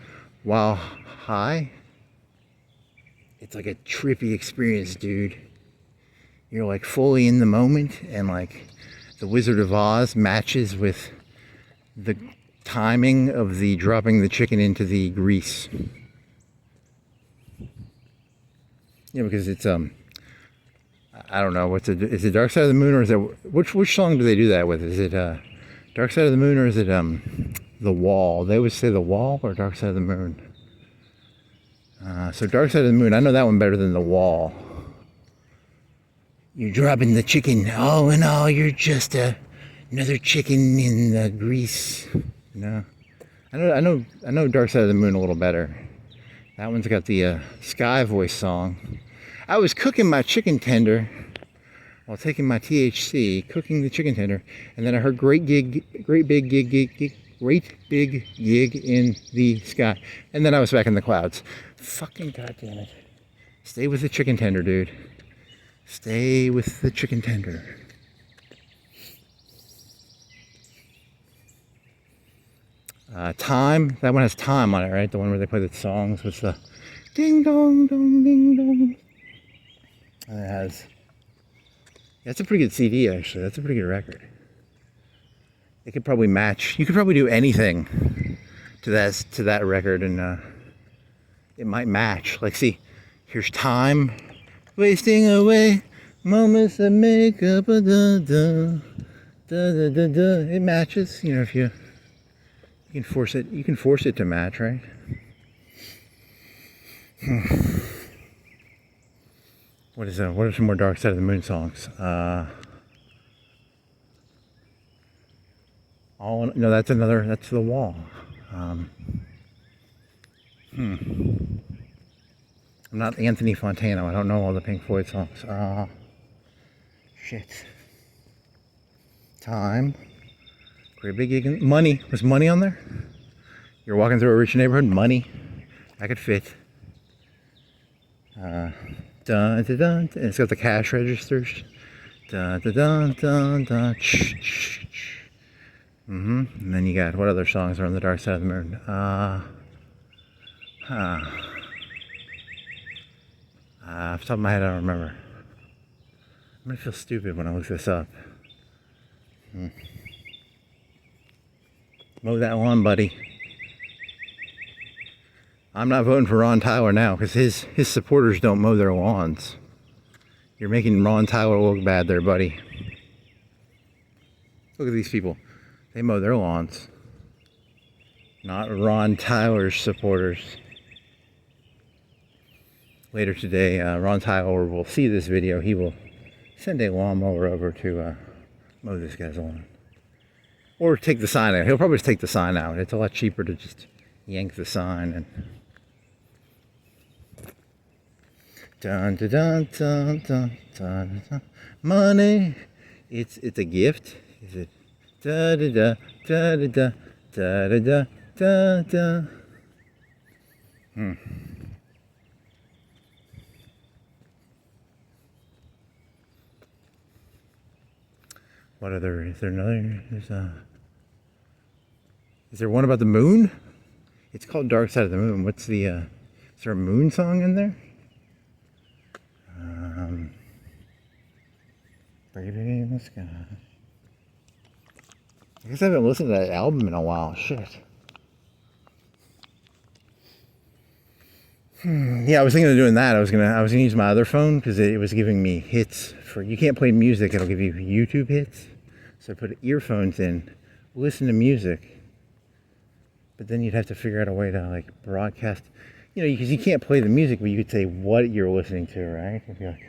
while high? It's like a trippy experience, dude. You're like fully in the moment, and like The Wizard of Oz matches with the timing of the dropping the chicken into the grease. Yeah, because it's I don't know, is it Dark Side of the Moon, or is it which song do they do that with? Is it Dark Side of the Moon, or is it The Wall? They always say The Wall or Dark Side of the Moon. So Dark Side of the Moon, I know that one better than The Wall. You're dropping the chicken, all in all, you're just another chicken in the grease. No, I know Dark Side of the Moon a little better. That one's got the Sky Voice song. I was cooking my chicken tender while taking my THC, cooking the chicken tender, and then I heard great big gig in the sky, and then I was back in the clouds. Fucking goddamn it! Stay with the chicken tender, dude. Stay with the chicken tender. Time. That one has time on it, right? The one where they play the songs with the ding dong dong ding dong. And it has. That's a pretty good CD, actually. That's a pretty good record. It could probably match. You could probably do anything to that record, and it might match. Like, see, here's Time, wasting away moments that make up a da da da da da. It matches, you know, if you can force it. You can force it to match, right? What are some more Dark Side of the Moon songs? No, that's The Wall. I'm not Anthony Fontano. I don't know all the Pink Floyd songs. Shit. Time. Great big gig. Money. Was Money on there? You're walking through a rich neighborhood. Money. That could fit. Dun, dun, dun, dun. And it's got the cash registers. Dun, dun, dun, dun, dun. And then you got, what other songs are on the Dark Side of the Moon? Off the top of my head, I don't remember. I'm gonna feel stupid when I look this up. Mow that lawn, buddy. I'm not voting for Ron Tyler now because his supporters don't mow their lawns. You're making Ron Tyler look bad there, buddy. Look at these people. They mow their lawns. Not Ron Tyler's supporters. Later today, Ron Tyler will see this video. He will send a lawnmower over to mow this guy's lawn. Or take the sign out. He'll probably just take the sign out. It's a lot cheaper to just yank the sign and... Dun dun dun dun dun dun dun. Money, it's a gift. Is it? Da da da da da da da da da da. What other? Is there another? Is there one about the moon? It's called Dark Side of the Moon. What's the? Is there a moon song in there? Baby in the sky. I guess I haven't listened to that album in a while. Shit. Yeah, I was thinking of doing that. I was gonna use my other phone because it was giving me hits for. You can't play music; it'll give you YouTube hits. So I put earphones in, listen to music. But then you'd have to figure out a way to like broadcast. You know, because you can't play the music, but you could say what you're listening to, right? You'd be like,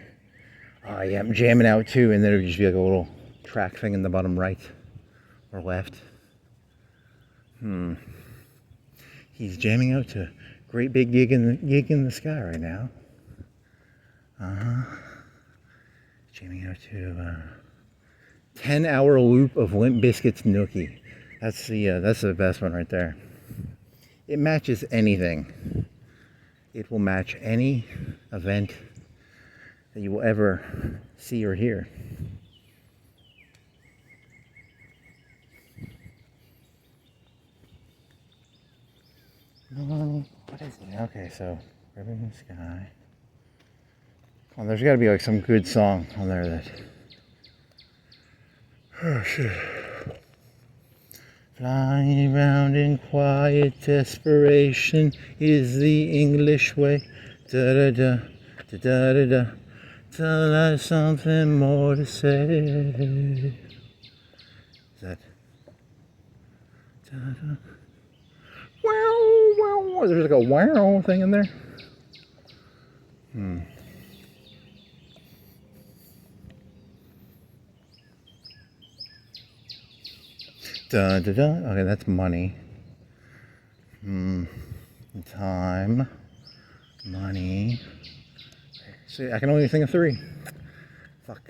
oh yeah, I'm jamming out too, and then it would just be like a little track thing in the bottom right or left. He's jamming out to great big gig in the sky right now. Jamming out to 10-hour loop of Limp Bizkit's Nookie. That's the best one right there. It matches anything. It will match any event that you will ever see or hear. What is it? Okay, so River in the Sky. Oh, there's got to be like some good song on there that. Oh shit. Flying around in quiet desperation is the English way. Da da da Da da da. Till I have something more to say. Is that? Da, da. Wow, wow. There's like a wow thing in there. Da da da. Okay, that's money. Time. Money. See, I can only think of 3. Fuck.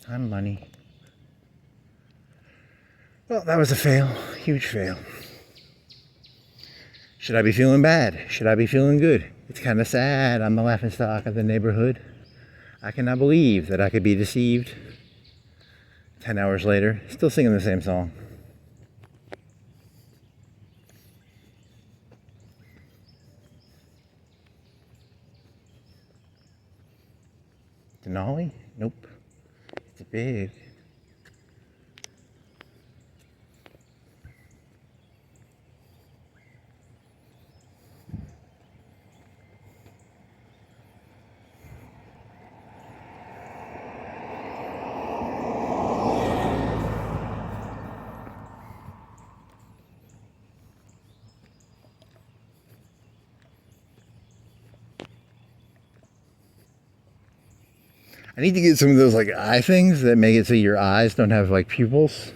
Time, money. Well, that was a fail. Huge fail. Should I be feeling bad? Should I be feeling good? It's kind of sad. I'm the laughingstock of the neighborhood. I cannot believe that I could be deceived. 10 hours later, still singing the same song. Denali? Nope. It's big. I need to get some of those like eye things that make it so your eyes don't have like pupils,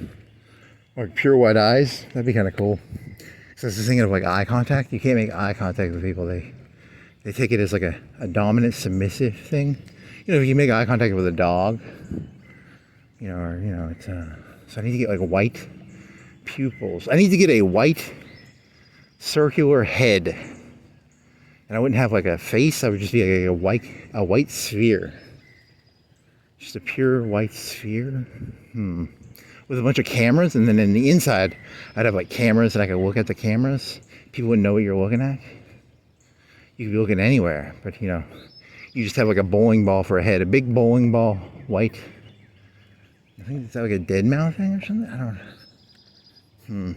or pure white eyes. That'd be kind of cool. So I was thinking of like eye contact. You can't make eye contact with people. They take it as like a dominant, submissive thing. You know, if you make eye contact with a dog, you know, or you know, it's so I need to get like white pupils. I need to get a white circular head, and I wouldn't have like a face. I would just be like a white sphere. Just a pure white sphere, with a bunch of cameras, and then in the inside, I'd have like cameras, and I could look at the cameras. People wouldn't know what you're looking at. You could be looking anywhere, but you know, you just have like a bowling ball for a head, a big bowling ball, white. I think it's like a dead mouse thing or something. I don't know.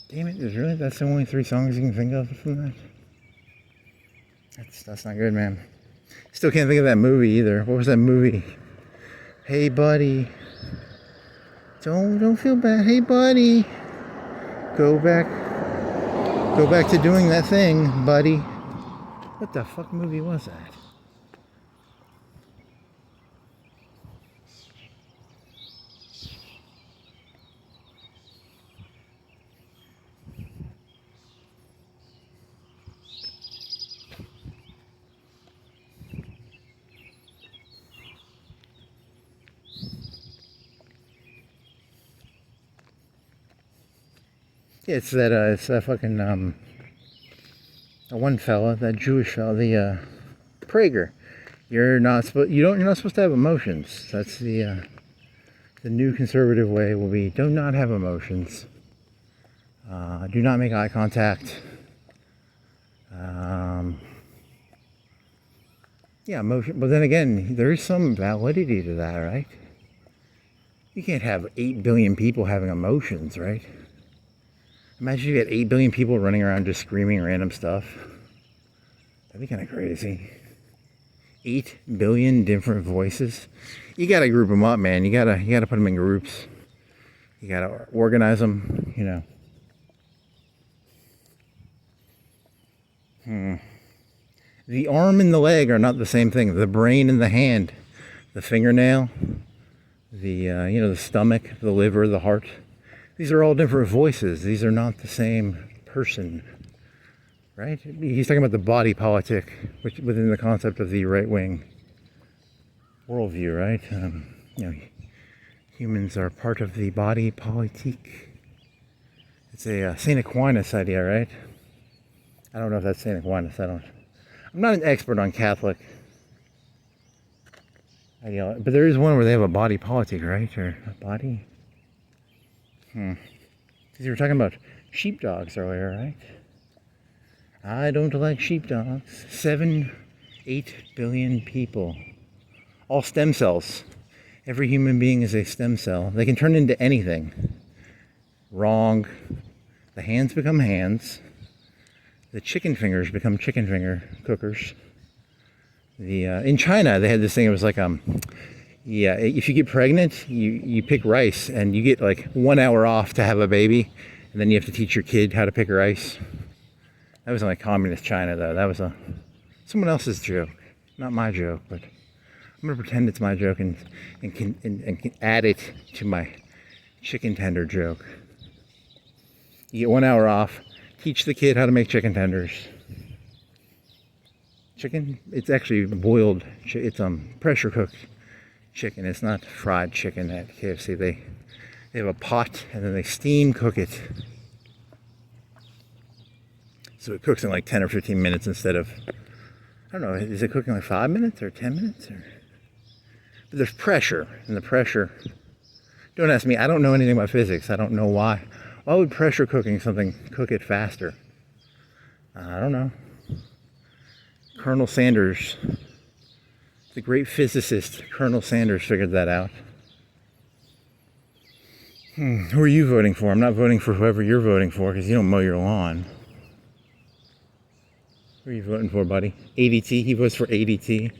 Damn it, that's the only 3 songs you can think of from that? That's not good, man. Still can't think of that movie either. What was that movie? Hey buddy. Don't feel bad. Hey buddy. Go back to doing that thing, buddy. What the fuck movie was that? Yeah, it's that fucking the one fella, that Jewish fella, the Prager. You're not supposed to have emotions. That's the new conservative way will be: do not have emotions. Do not make eye contact. Yeah, emotion. But then again, there is some validity to that, right? You can't have 8 billion people having emotions, right? Imagine you had 8 billion people running around just screaming random stuff. That'd be kind of crazy. 8 billion different voices. You gotta group them up, man. You gotta put them in groups. You gotta organize them, you know. The arm and the leg are not the same thing. The brain and the hand, the fingernail, the the stomach, the liver, the heart. These are all different voices. These are not the same person, right? He's talking about the body politic, which within the concept of the right-wing worldview, right? Humans are part of the body politique. It's a St. Aquinas idea, right? I don't know if that's St. Aquinas. I'm not an expert on Catholic ideology, but there is one where they have a body politic, right? Or a body. Because you were talking about sheepdogs earlier, right? I don't like sheepdogs. 8 billion people. All stem cells. Every human being is a stem cell. They can turn into anything. Wrong. The hands become hands. The chicken fingers become chicken finger cookers. In China, they had this thing. It was like, yeah, if you get pregnant, you pick rice, and you get like 1 hour off to have a baby, and then you have to teach your kid how to pick rice. That was in like communist China, though. That was someone else's joke, not my joke. But I'm gonna pretend it's my joke and can add it to my chicken tender joke. You get 1 hour off. Teach the kid how to make chicken tenders. Chicken, it's actually boiled. It's pressure cooked chicken. It's not fried chicken at KFC. They have a pot and then they steam cook it. So it cooks in like 10 or 15 minutes instead of, I don't know, is it cooking like 5 minutes or 10 minutes? But there's pressure, and the pressure, don't ask me, I don't know anything about physics. I don't know why. Why would pressure cooking something cook it faster? I don't know. Colonel Sanders, the great physicist Colonel Sanders, figured that out. Who are you voting for? I'm not voting for whoever you're voting for because you don't mow your lawn. Who are you voting for, buddy? ADT? He votes for ADT.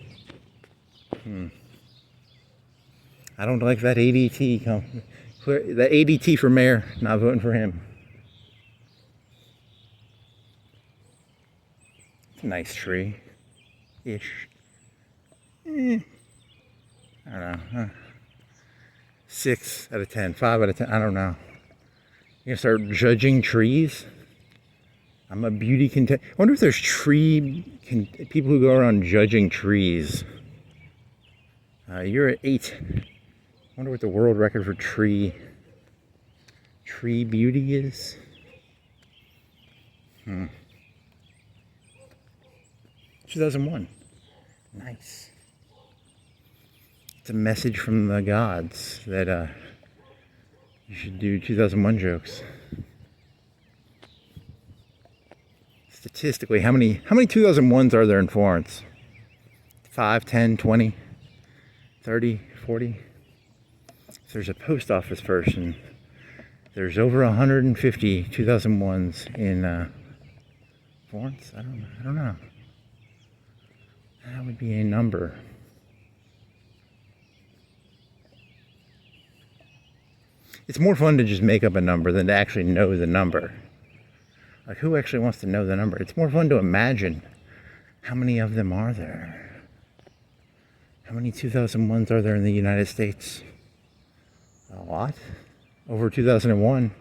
I don't like that ADT. That ADT for mayor, not voting for him. It's a nice tree. Ish. I don't know. 6 out of 10, 5 out of 10. I don't know. You're gonna start judging trees? I'm a beauty contest. I wonder if there's people who go around judging trees. You're at 8. I wonder what the world record for tree beauty is. 2001. Nice. It's a message from the gods that you should do 2001 jokes. Statistically, how many 2001s are there in Florence? 5, 10, 20, 30, 40? If there's a post office person, there's over 150 2001s in Florence? I don't know. That would be a number. It's more fun to just make up a number than to actually know the number. Like, who actually wants to know the number? It's more fun to imagine how many of them are there. How many 2001s are there in the United States? A lot. Over 2001.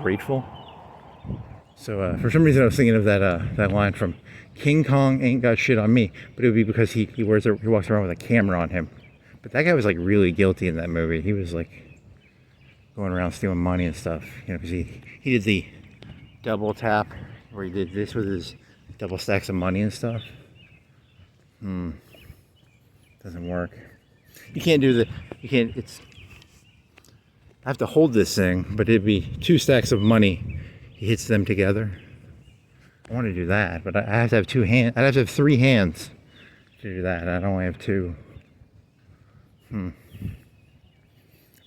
Grateful. So for some reason I was thinking of that line from King Kong ain't got shit on me, but it would be because he walks around with a camera on him. But that guy was like really guilty in that movie. He was like going around stealing money and stuff, you know, because he did the double tap where he did this with his double stacks of money and stuff. Doesn't work. You can't I have to hold this thing, but it'd be 2 stacks of money. He hits them together. I want to do that, but I have to have 2 hands. I'd have to have 3 hands to do that. I only have 2. I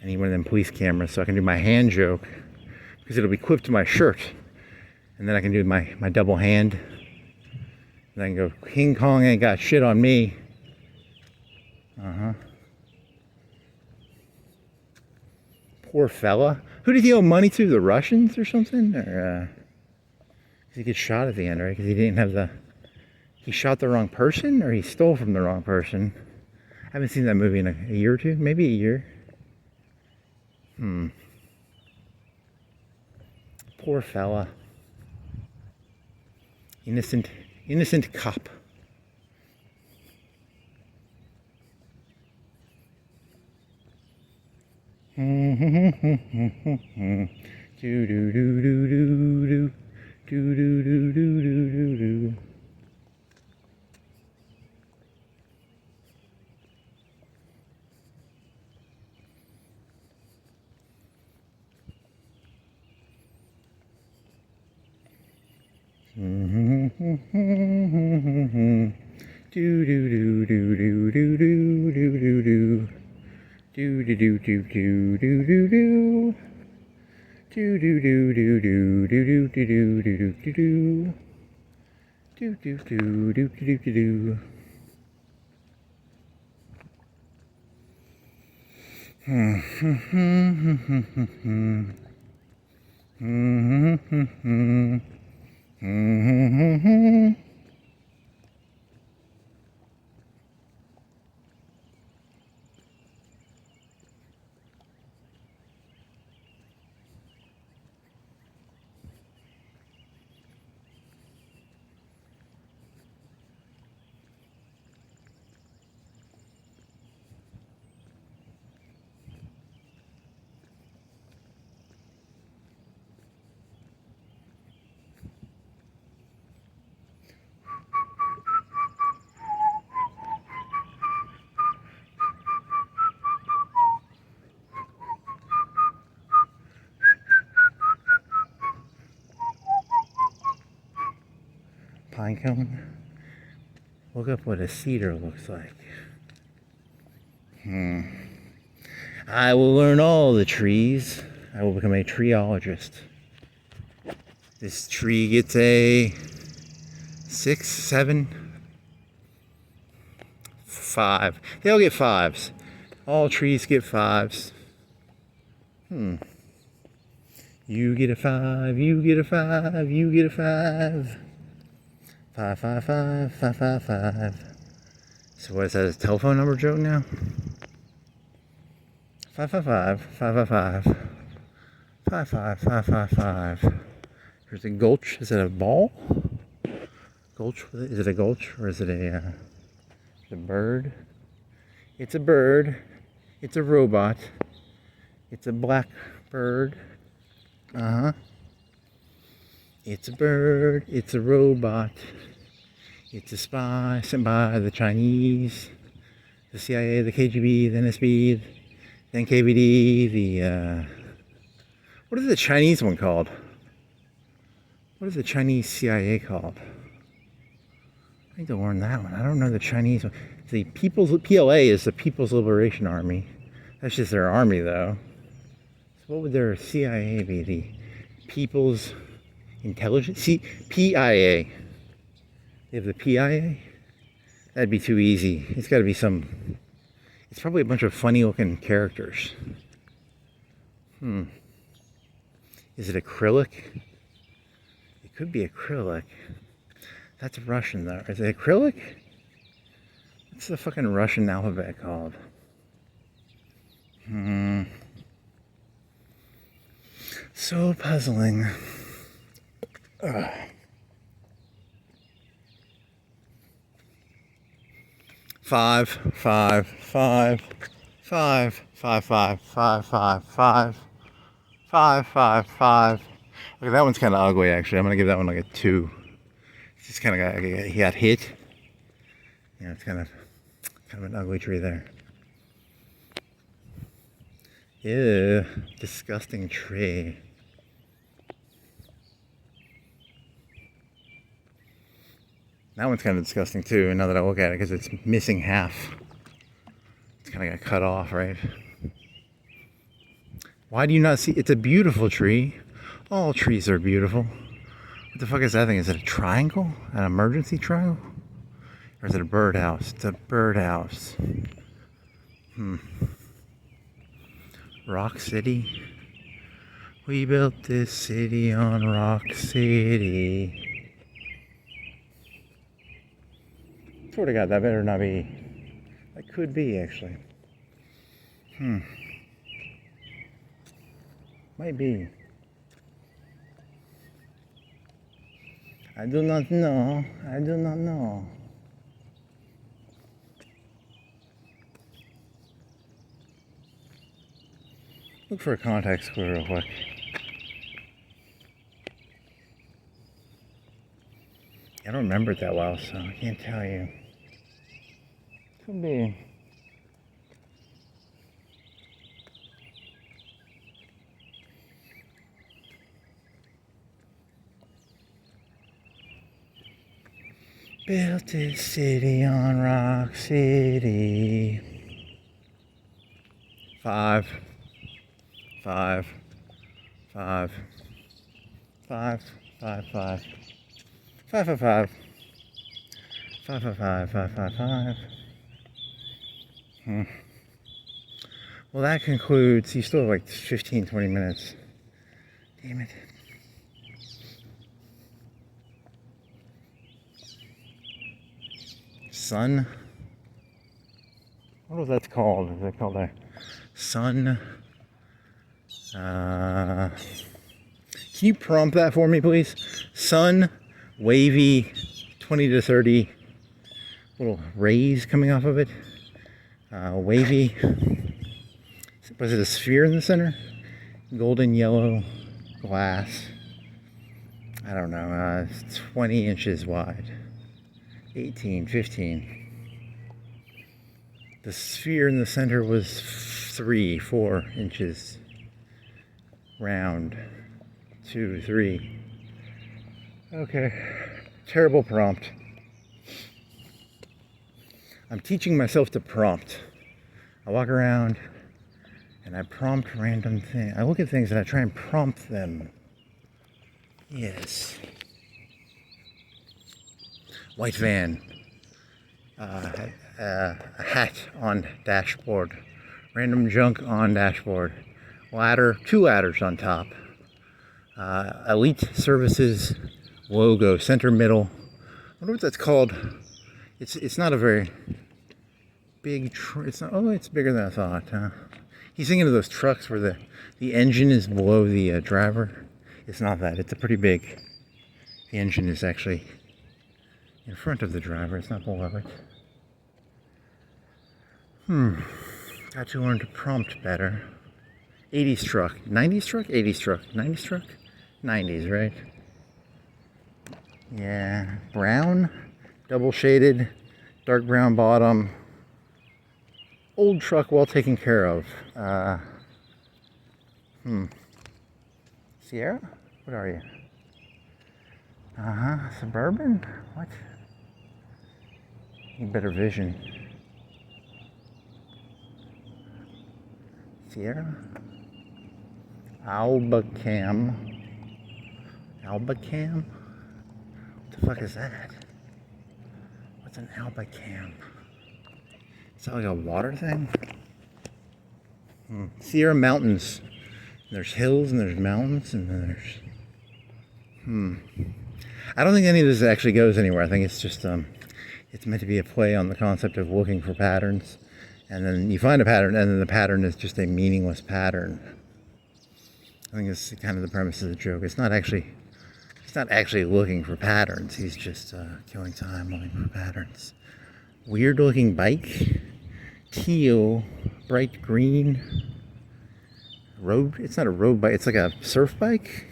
need one of them police cameras so I can do my hand joke, because it'll be clipped to my shirt, and then I can do my double hand, and I can go, King Kong ain't got shit on me. Poor fella. Who did he owe money to? The Russians or something? Or he gets shot at the end, right? Because he didn't have he shot the wrong person, or he stole from the wrong person. I haven't seen that movie in a year or 2, maybe a year. Poor fella. Innocent cop. Do do do do do do do do do do do. Do do do do do do do do do do. Do do do do do do do do. Do do do do do do do do do do do do. Do do do do do do do. Pine cone. Look up what a cedar looks like. I will learn all the trees. I will become a treeologist. This tree gets a 6, 7, 5. They all get 5s. All trees get 5s. You get a 5, you get a 5, you get a 5. 5, 5, 5, 5, 5, 5. So what is that, a telephone number joke now? 555, 555, 55555. There's a gulch. Is it a ball? Gulch? Is it a gulch or is it a bird? It's a bird. It's a robot. It's a black bird. It's a bird. It's a robot. It's a spy sent by the Chinese, the CIA, the KGB, the NSB, the NKVD, the what is the Chinese one called? What is the Chinese CIA called? I need to learn that one. I don't know the Chinese one. The PLA is the People's Liberation Army. That's just their army, though. So what would their CIA be? The People's Intelligence? PIA. They have the PIA? That'd be too easy. It's got to be some... It's probably a bunch of funny-looking characters. Is it acrylic? It could be acrylic. That's Russian, though. Is it acrylic? What's the fucking Russian alphabet called? So puzzling. Ugh. 5, 5, 5, 5, 5, 5, 5, 5, 5, 5, 5, 5. Okay, that one's kind of ugly, actually. I'm gonna give that one like a 2. It's just kind of he got hit. Yeah, it's kind of an ugly tree there. Ew, disgusting tree. That one's kind of disgusting too, now that I look at it, because it's missing half. It's kind of got cut off, right? Why do you not see? It's a beautiful tree. All trees are beautiful. What the fuck is that thing? Is it a triangle? An emergency triangle? Or is it a birdhouse? It's a birdhouse. Rock City. We built this city on Rock City. Swear to God, that better not be. That could be, actually. Might be. I do not know. I do not know. Look for a context clue real quick. I don't remember it that well, so I can't tell you. Could be. Built this city on Rock City. 5, 5, 5, 5, 5, 5, 5, 5, 5, 5, 5, 5, 5, 5, 5. Well, that concludes. You still have like 15, 20 minutes. Damn it. Sun. What was that called? Is that called a sun? Can you prompt that for me, please? Sun, wavy, 20 to 30 little rays coming off of it. Wavy. Was it a sphere in the center? Golden yellow glass. I don't know. 20 inches wide. 18, 15. The sphere in the center was 3, 4 inches round. 2, 3. Okay. Terrible prompt. I'm teaching myself to prompt. I walk around and I prompt random things. I look at things and I try and prompt them. Yes. White van. A hat on dashboard. Random junk on dashboard. Ladder, 2 ladders on top. Elite Services logo, center middle. I wonder what that's called. It's not a very big. It's not. Oh, it's bigger than I thought. He's thinking of those trucks where the engine is below the driver. It's not that. It's a pretty big. The engine is actually in front of the driver. It's not below it. Got to learn to prompt better. 80s truck. 90s truck? 80s truck. 90s truck? 90s, right? Yeah. Brown. Double shaded. Dark brown bottom. Old truck, well taken care of. Sierra? What are you? Suburban? What? Need better vision. Sierra? Albacam. Albacam? What the fuck is that? What's an albacam? Is that like a water thing? Sierra Mountains. There's hills and there's mountains and then there's... I don't think any of this actually goes anywhere. I think it's just it's meant to be a play on the concept of looking for patterns. And then you find a pattern and then the pattern is just a meaningless pattern. I think it's kind of the premise of the joke. He's not actually looking for patterns. He's just killing time looking for patterns. Weird looking bike. Teal. Bright green. Road. It's not a road bike. It's like a surf bike.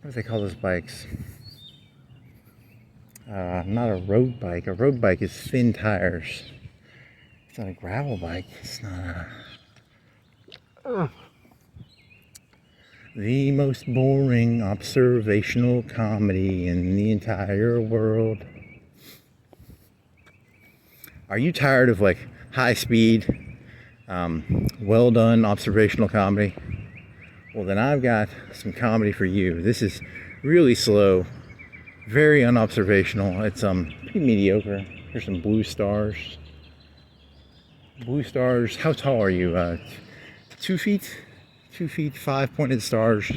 What do they call those bikes? Not a road bike. A road bike is thin tires. It's not a gravel bike. It's not a... The most boring observational comedy in the entire world. Are you tired of like high speed, well done observational comedy? Well, then I've got some comedy for you. This is really slow, very unobservational. It's pretty mediocre. Here's some blue stars. Blue stars. How tall are you? 2 feet? 2 feet, 5 pointed stars.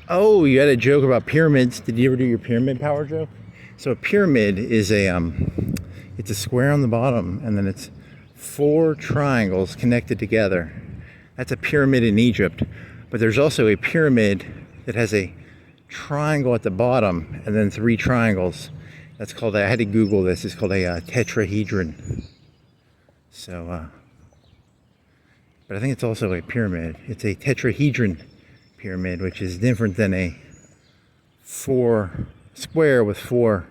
Oh, you had a joke about pyramids. Did you ever do your pyramid power joke? So a pyramid is it's a square on the bottom and then it's 4 triangles connected together. That's a pyramid in Egypt. But there's also a pyramid that has a triangle at the bottom and then 3 triangles. That's called, I had to Google this, it's called a tetrahedron. So, but I think it's also a pyramid. It's a tetrahedron pyramid, which is different than a 4 square with 4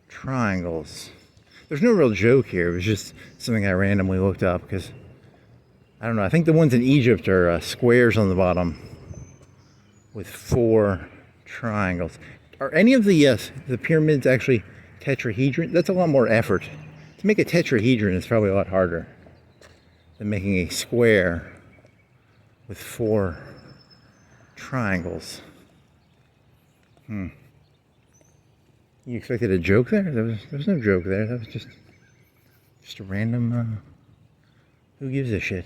triangles. There's no real joke here. It was just something I randomly looked up because, I don't know, I think the ones in Egypt are squares on the bottom with 4 triangles. Are any of the pyramids actually tetrahedron. That's a lot more effort. To make a tetrahedron is probably a lot harder than making a square with 4 triangles. You expected a joke there? There was no joke there. That was just a random, who gives a shit?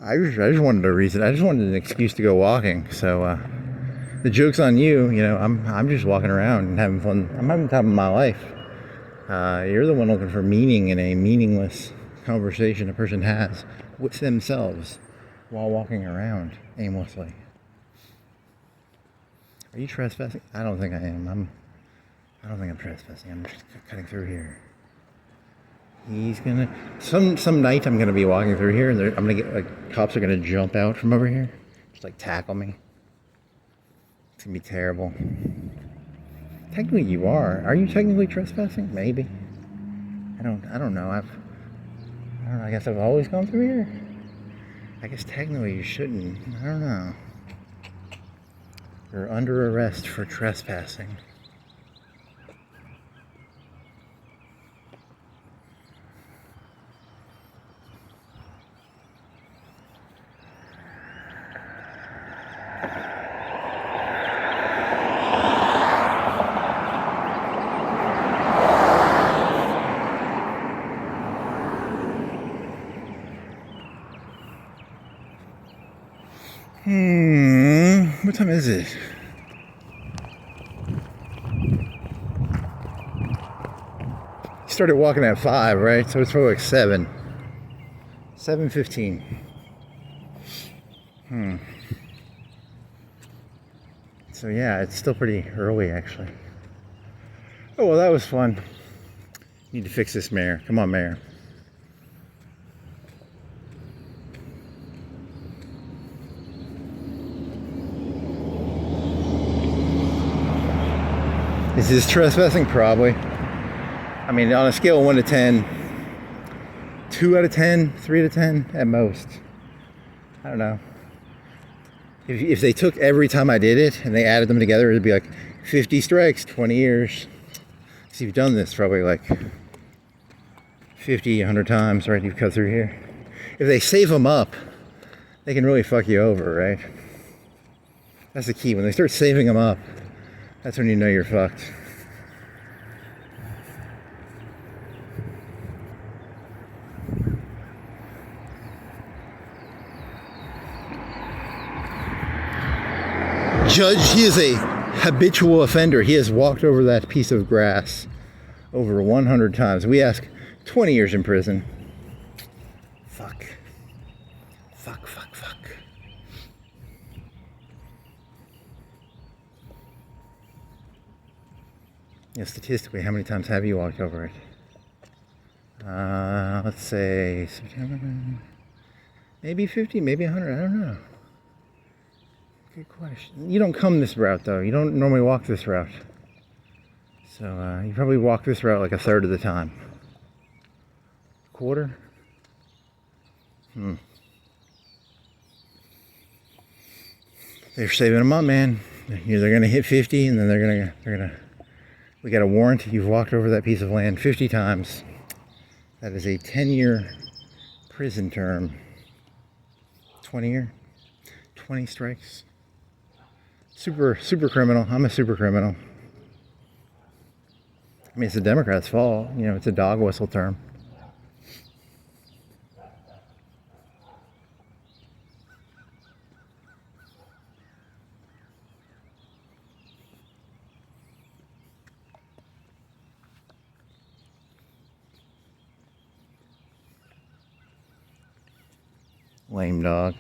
I just wanted a reason. I just wanted an excuse to go walking. So the joke's on you. You know, I'm just walking around and having fun. I'm having the time of my life. You're the one looking for meaning in a meaningless conversation a person has with themselves while walking around aimlessly. Are you trespassing? I don't think I am. I don't think I'm trespassing. I'm just cutting through here. He's gonna some night I'm gonna be walking through here and I'm gonna get like cops are gonna jump out from over here, just like tackle me. It's gonna be terrible. Technically you are. Are you technically trespassing? Maybe. I don't know. I don't know. I guess I've always gone through here. I guess technically you shouldn't. I don't know. You're under arrest for trespassing. What time is it? You started walking at 5, right? So it's probably like 7. 7:15. So yeah, it's still pretty early actually. Oh well, that was fun. Need to fix this mayor. Come on, mayor. Is this trespassing? Probably. I mean, on a scale of 1 to 10, 2 out of 10, 3 out of 10 at most. I don't know. If they took every time I did it and they added them together, it'd be like 50 strikes, 20 years. So you've done this probably like 50, 100 times, right? You've cut through here. If they save them up, they can really fuck you over, right? That's the key. When they start saving them up, that's when you know you're fucked. Judge, he is a habitual offender. He has walked over that piece of grass over 100 times. We ask 20 years in prison. Fuck. Fuck, fuck, fuck. Yeah, statistically, how many times have you walked over it? Let's say maybe 50, maybe 100. I don't know. Good question. You don't come this route though. You don't normally walk this route. So you probably walk this route like a third of the time. Quarter? They're saving them up, man. They're gonna hit 50, and then they're gonna. We got a warrant. You've walked over that piece of land 50 times. That is a 10-year prison term. 20 strikes. Super criminal. I'm a super criminal. I mean, it's the Democrats' fault. You know, it's a dog whistle term. Lame dog.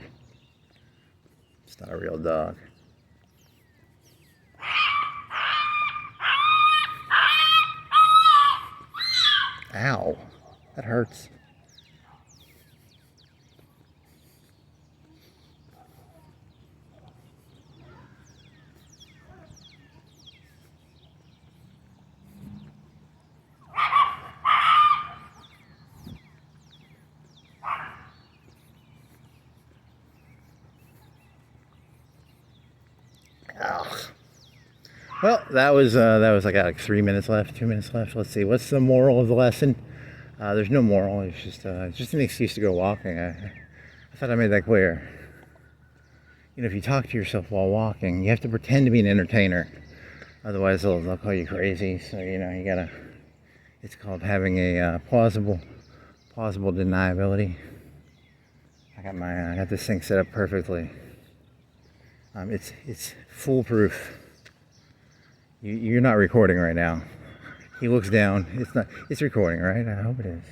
It's not a real dog. Ow. That hurts. Ow. Well, that was I got like 3 minutes left, 2 minutes left. Let's see, what's the moral of the lesson? There's no moral. It's just an excuse to go walking. I thought I made that clear. You know, if you talk to yourself while walking, you have to pretend to be an entertainer. Otherwise, they'll call you crazy. So you know, you gotta. It's called having a plausible deniability. I got this thing set up perfectly. It's foolproof. You're not recording right now. He looks down. It's recording, right? I hope it is.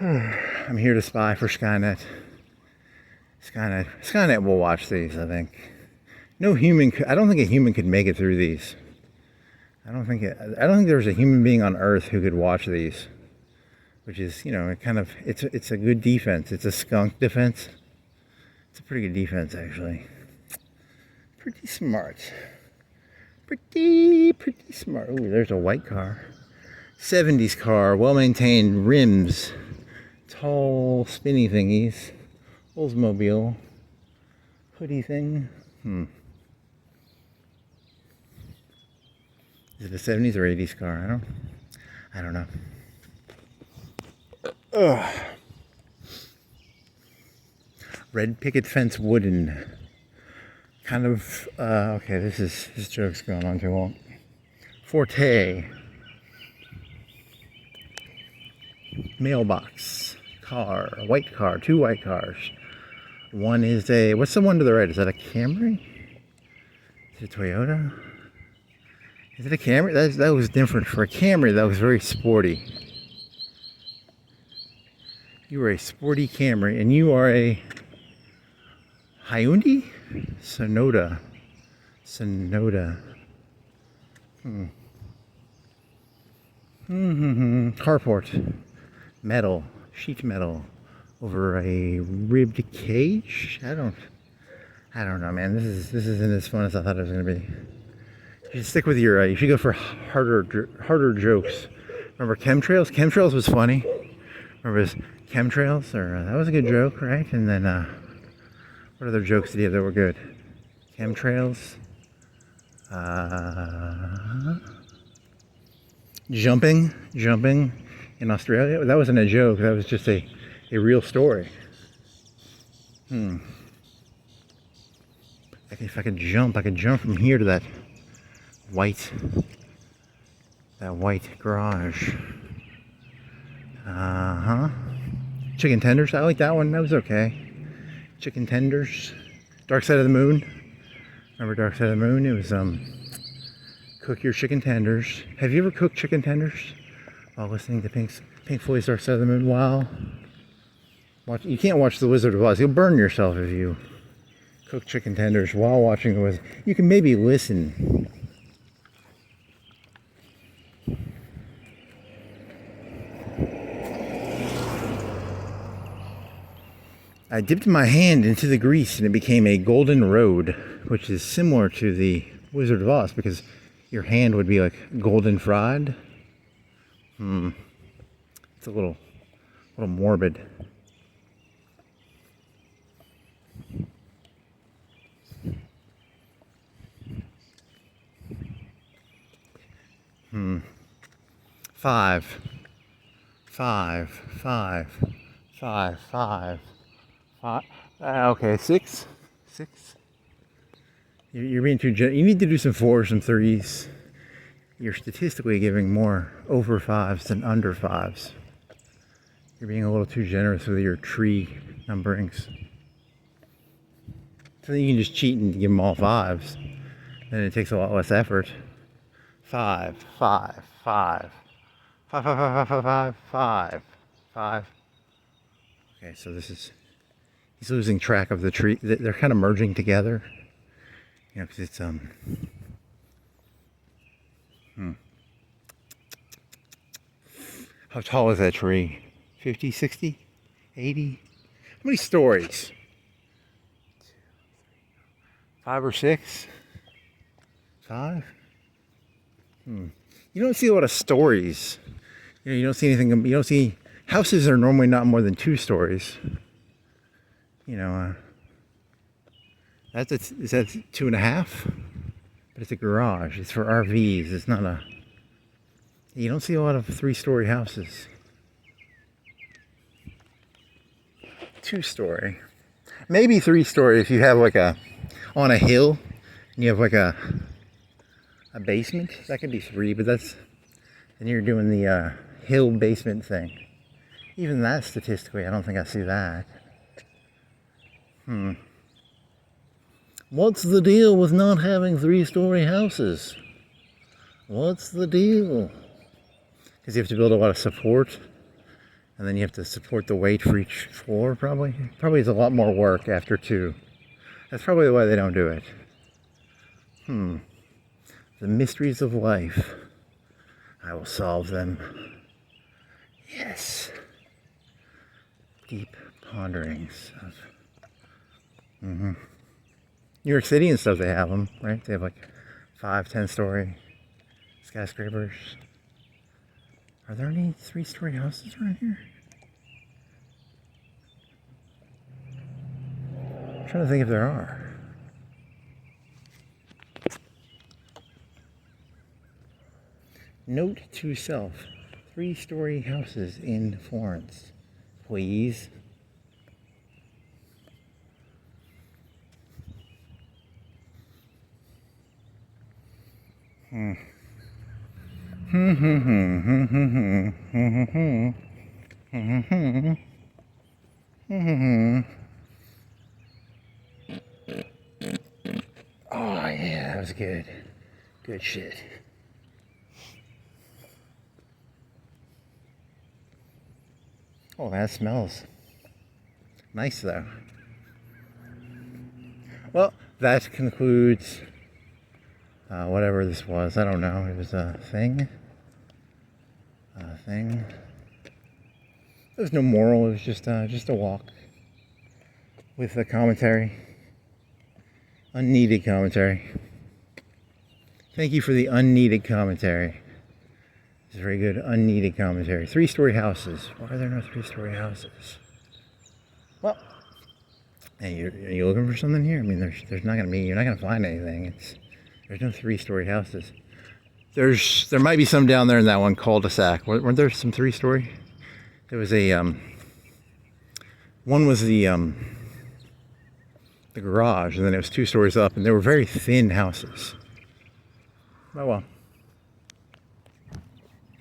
I'm here to spy for Skynet. Skynet will watch these, I think. No human I don't think a human could make it through these. I don't think there's a human being on Earth who could watch these. Which is, you know, it's a good defense. It's a skunk defense. It's a pretty good defense, actually. Pretty smart. Pretty smart. Ooh, there's a white car. 70s car, well-maintained rims, tall spinny thingies, Oldsmobile, hoodie thing. Is it a 70s or 80s car? I don't know. Ugh. Red picket fence wooden. Kind of, okay, this joke's going on too long. Forte. Mailbox. Car. White car. 2 white cars. One is what's the one to the right? Is that a Camry? Is it a Toyota? Is it a Camry? That was different. For a Camry, that was very sporty. You are a sporty Camry, and you are a Hyundai? Sonata. Carport. Metal. Sheet metal. Over a ribbed cage? I don't know, man. This isn't as fun as I thought it was gonna be. You should stick with you should go for harder jokes. Remember chemtrails? Chemtrails was funny. Remember his chemtrails? That was a good joke, right? And then what other jokes did he have that were good? Chemtrails. Jumping in Australia. That wasn't a joke. That was just a real story. If I could jump from here to that white garage. Chicken tenders. I like that one. That was okay. Chicken tenders. Dark Side of the Moon. Remember Dark Side of the Moon? It was cook your chicken tenders. Have you ever cooked chicken tenders while listening to Pink Floyd's Dark Side of the Moon? Wow. You can't watch The Wizard of Oz. You'll burn yourself if you cook chicken tenders while watching The Wizard. You can maybe listen. I dipped my hand into the grease and it became a golden road, which is similar to the Wizard of Oz because your hand would be like golden fried. It's a little morbid. Five. Okay, six. You're being too generous. You need to do some 4s and 3s. You're statistically giving more over 5s than under 5s. You're being a little too generous with your tree numberings. So then you can just cheat and give them all 5s. Then it takes a lot less effort. 5. Okay, so he's losing track of the tree. They're kind of merging together. You know, because it's How tall is that tree? 50, 60, 80? How many stories? 5 or 6? 5? You don't see a lot of stories. You know, you don't see anything. You don't see houses are normally not more than 2 stories. You know, is that 2.5? But it's a garage. It's for RVs. It's not a... You don't see a lot of 3-story houses. 2-story. Maybe 3-story if you have like a... On a hill. And you have like a basement. That could be 3, but that's... Then you're doing the hill basement thing. Even that statistically, I don't think I see that. What's the deal with not having 3-story houses? What's the deal? Because you have to build a lot of support. And then you have to support the weight for each floor, probably. Probably is a lot more work after 2. That's probably why they don't do it. The mysteries of life. I will solve them. Yes. Deep ponderings of... New York City and stuff, they have them, right? They have like 5, 10-story skyscrapers. Are there any 3-story houses around here? I'm trying to think if there are. Note to self: 3-story houses in Florence, please. Oh yeah, that was good. Good shit. Oh, that smells nice though. Well, that concludes whatever this was. I don't know. It was a thing. There was no moral. It was just a walk with a commentary, unneeded commentary. Thank you for the unneeded commentary. It's very good, unneeded commentary. 3-story houses. Why are there no 3-story houses? Well, hey, are you looking for something here? I mean, there's not gonna be. You're not gonna find anything. There's no 3-story houses. There might be some down there in that one cul-de-sac. Weren't there some 3-story? There was a one was the garage, and then it was 2 stories up, and they were very thin houses. Oh well.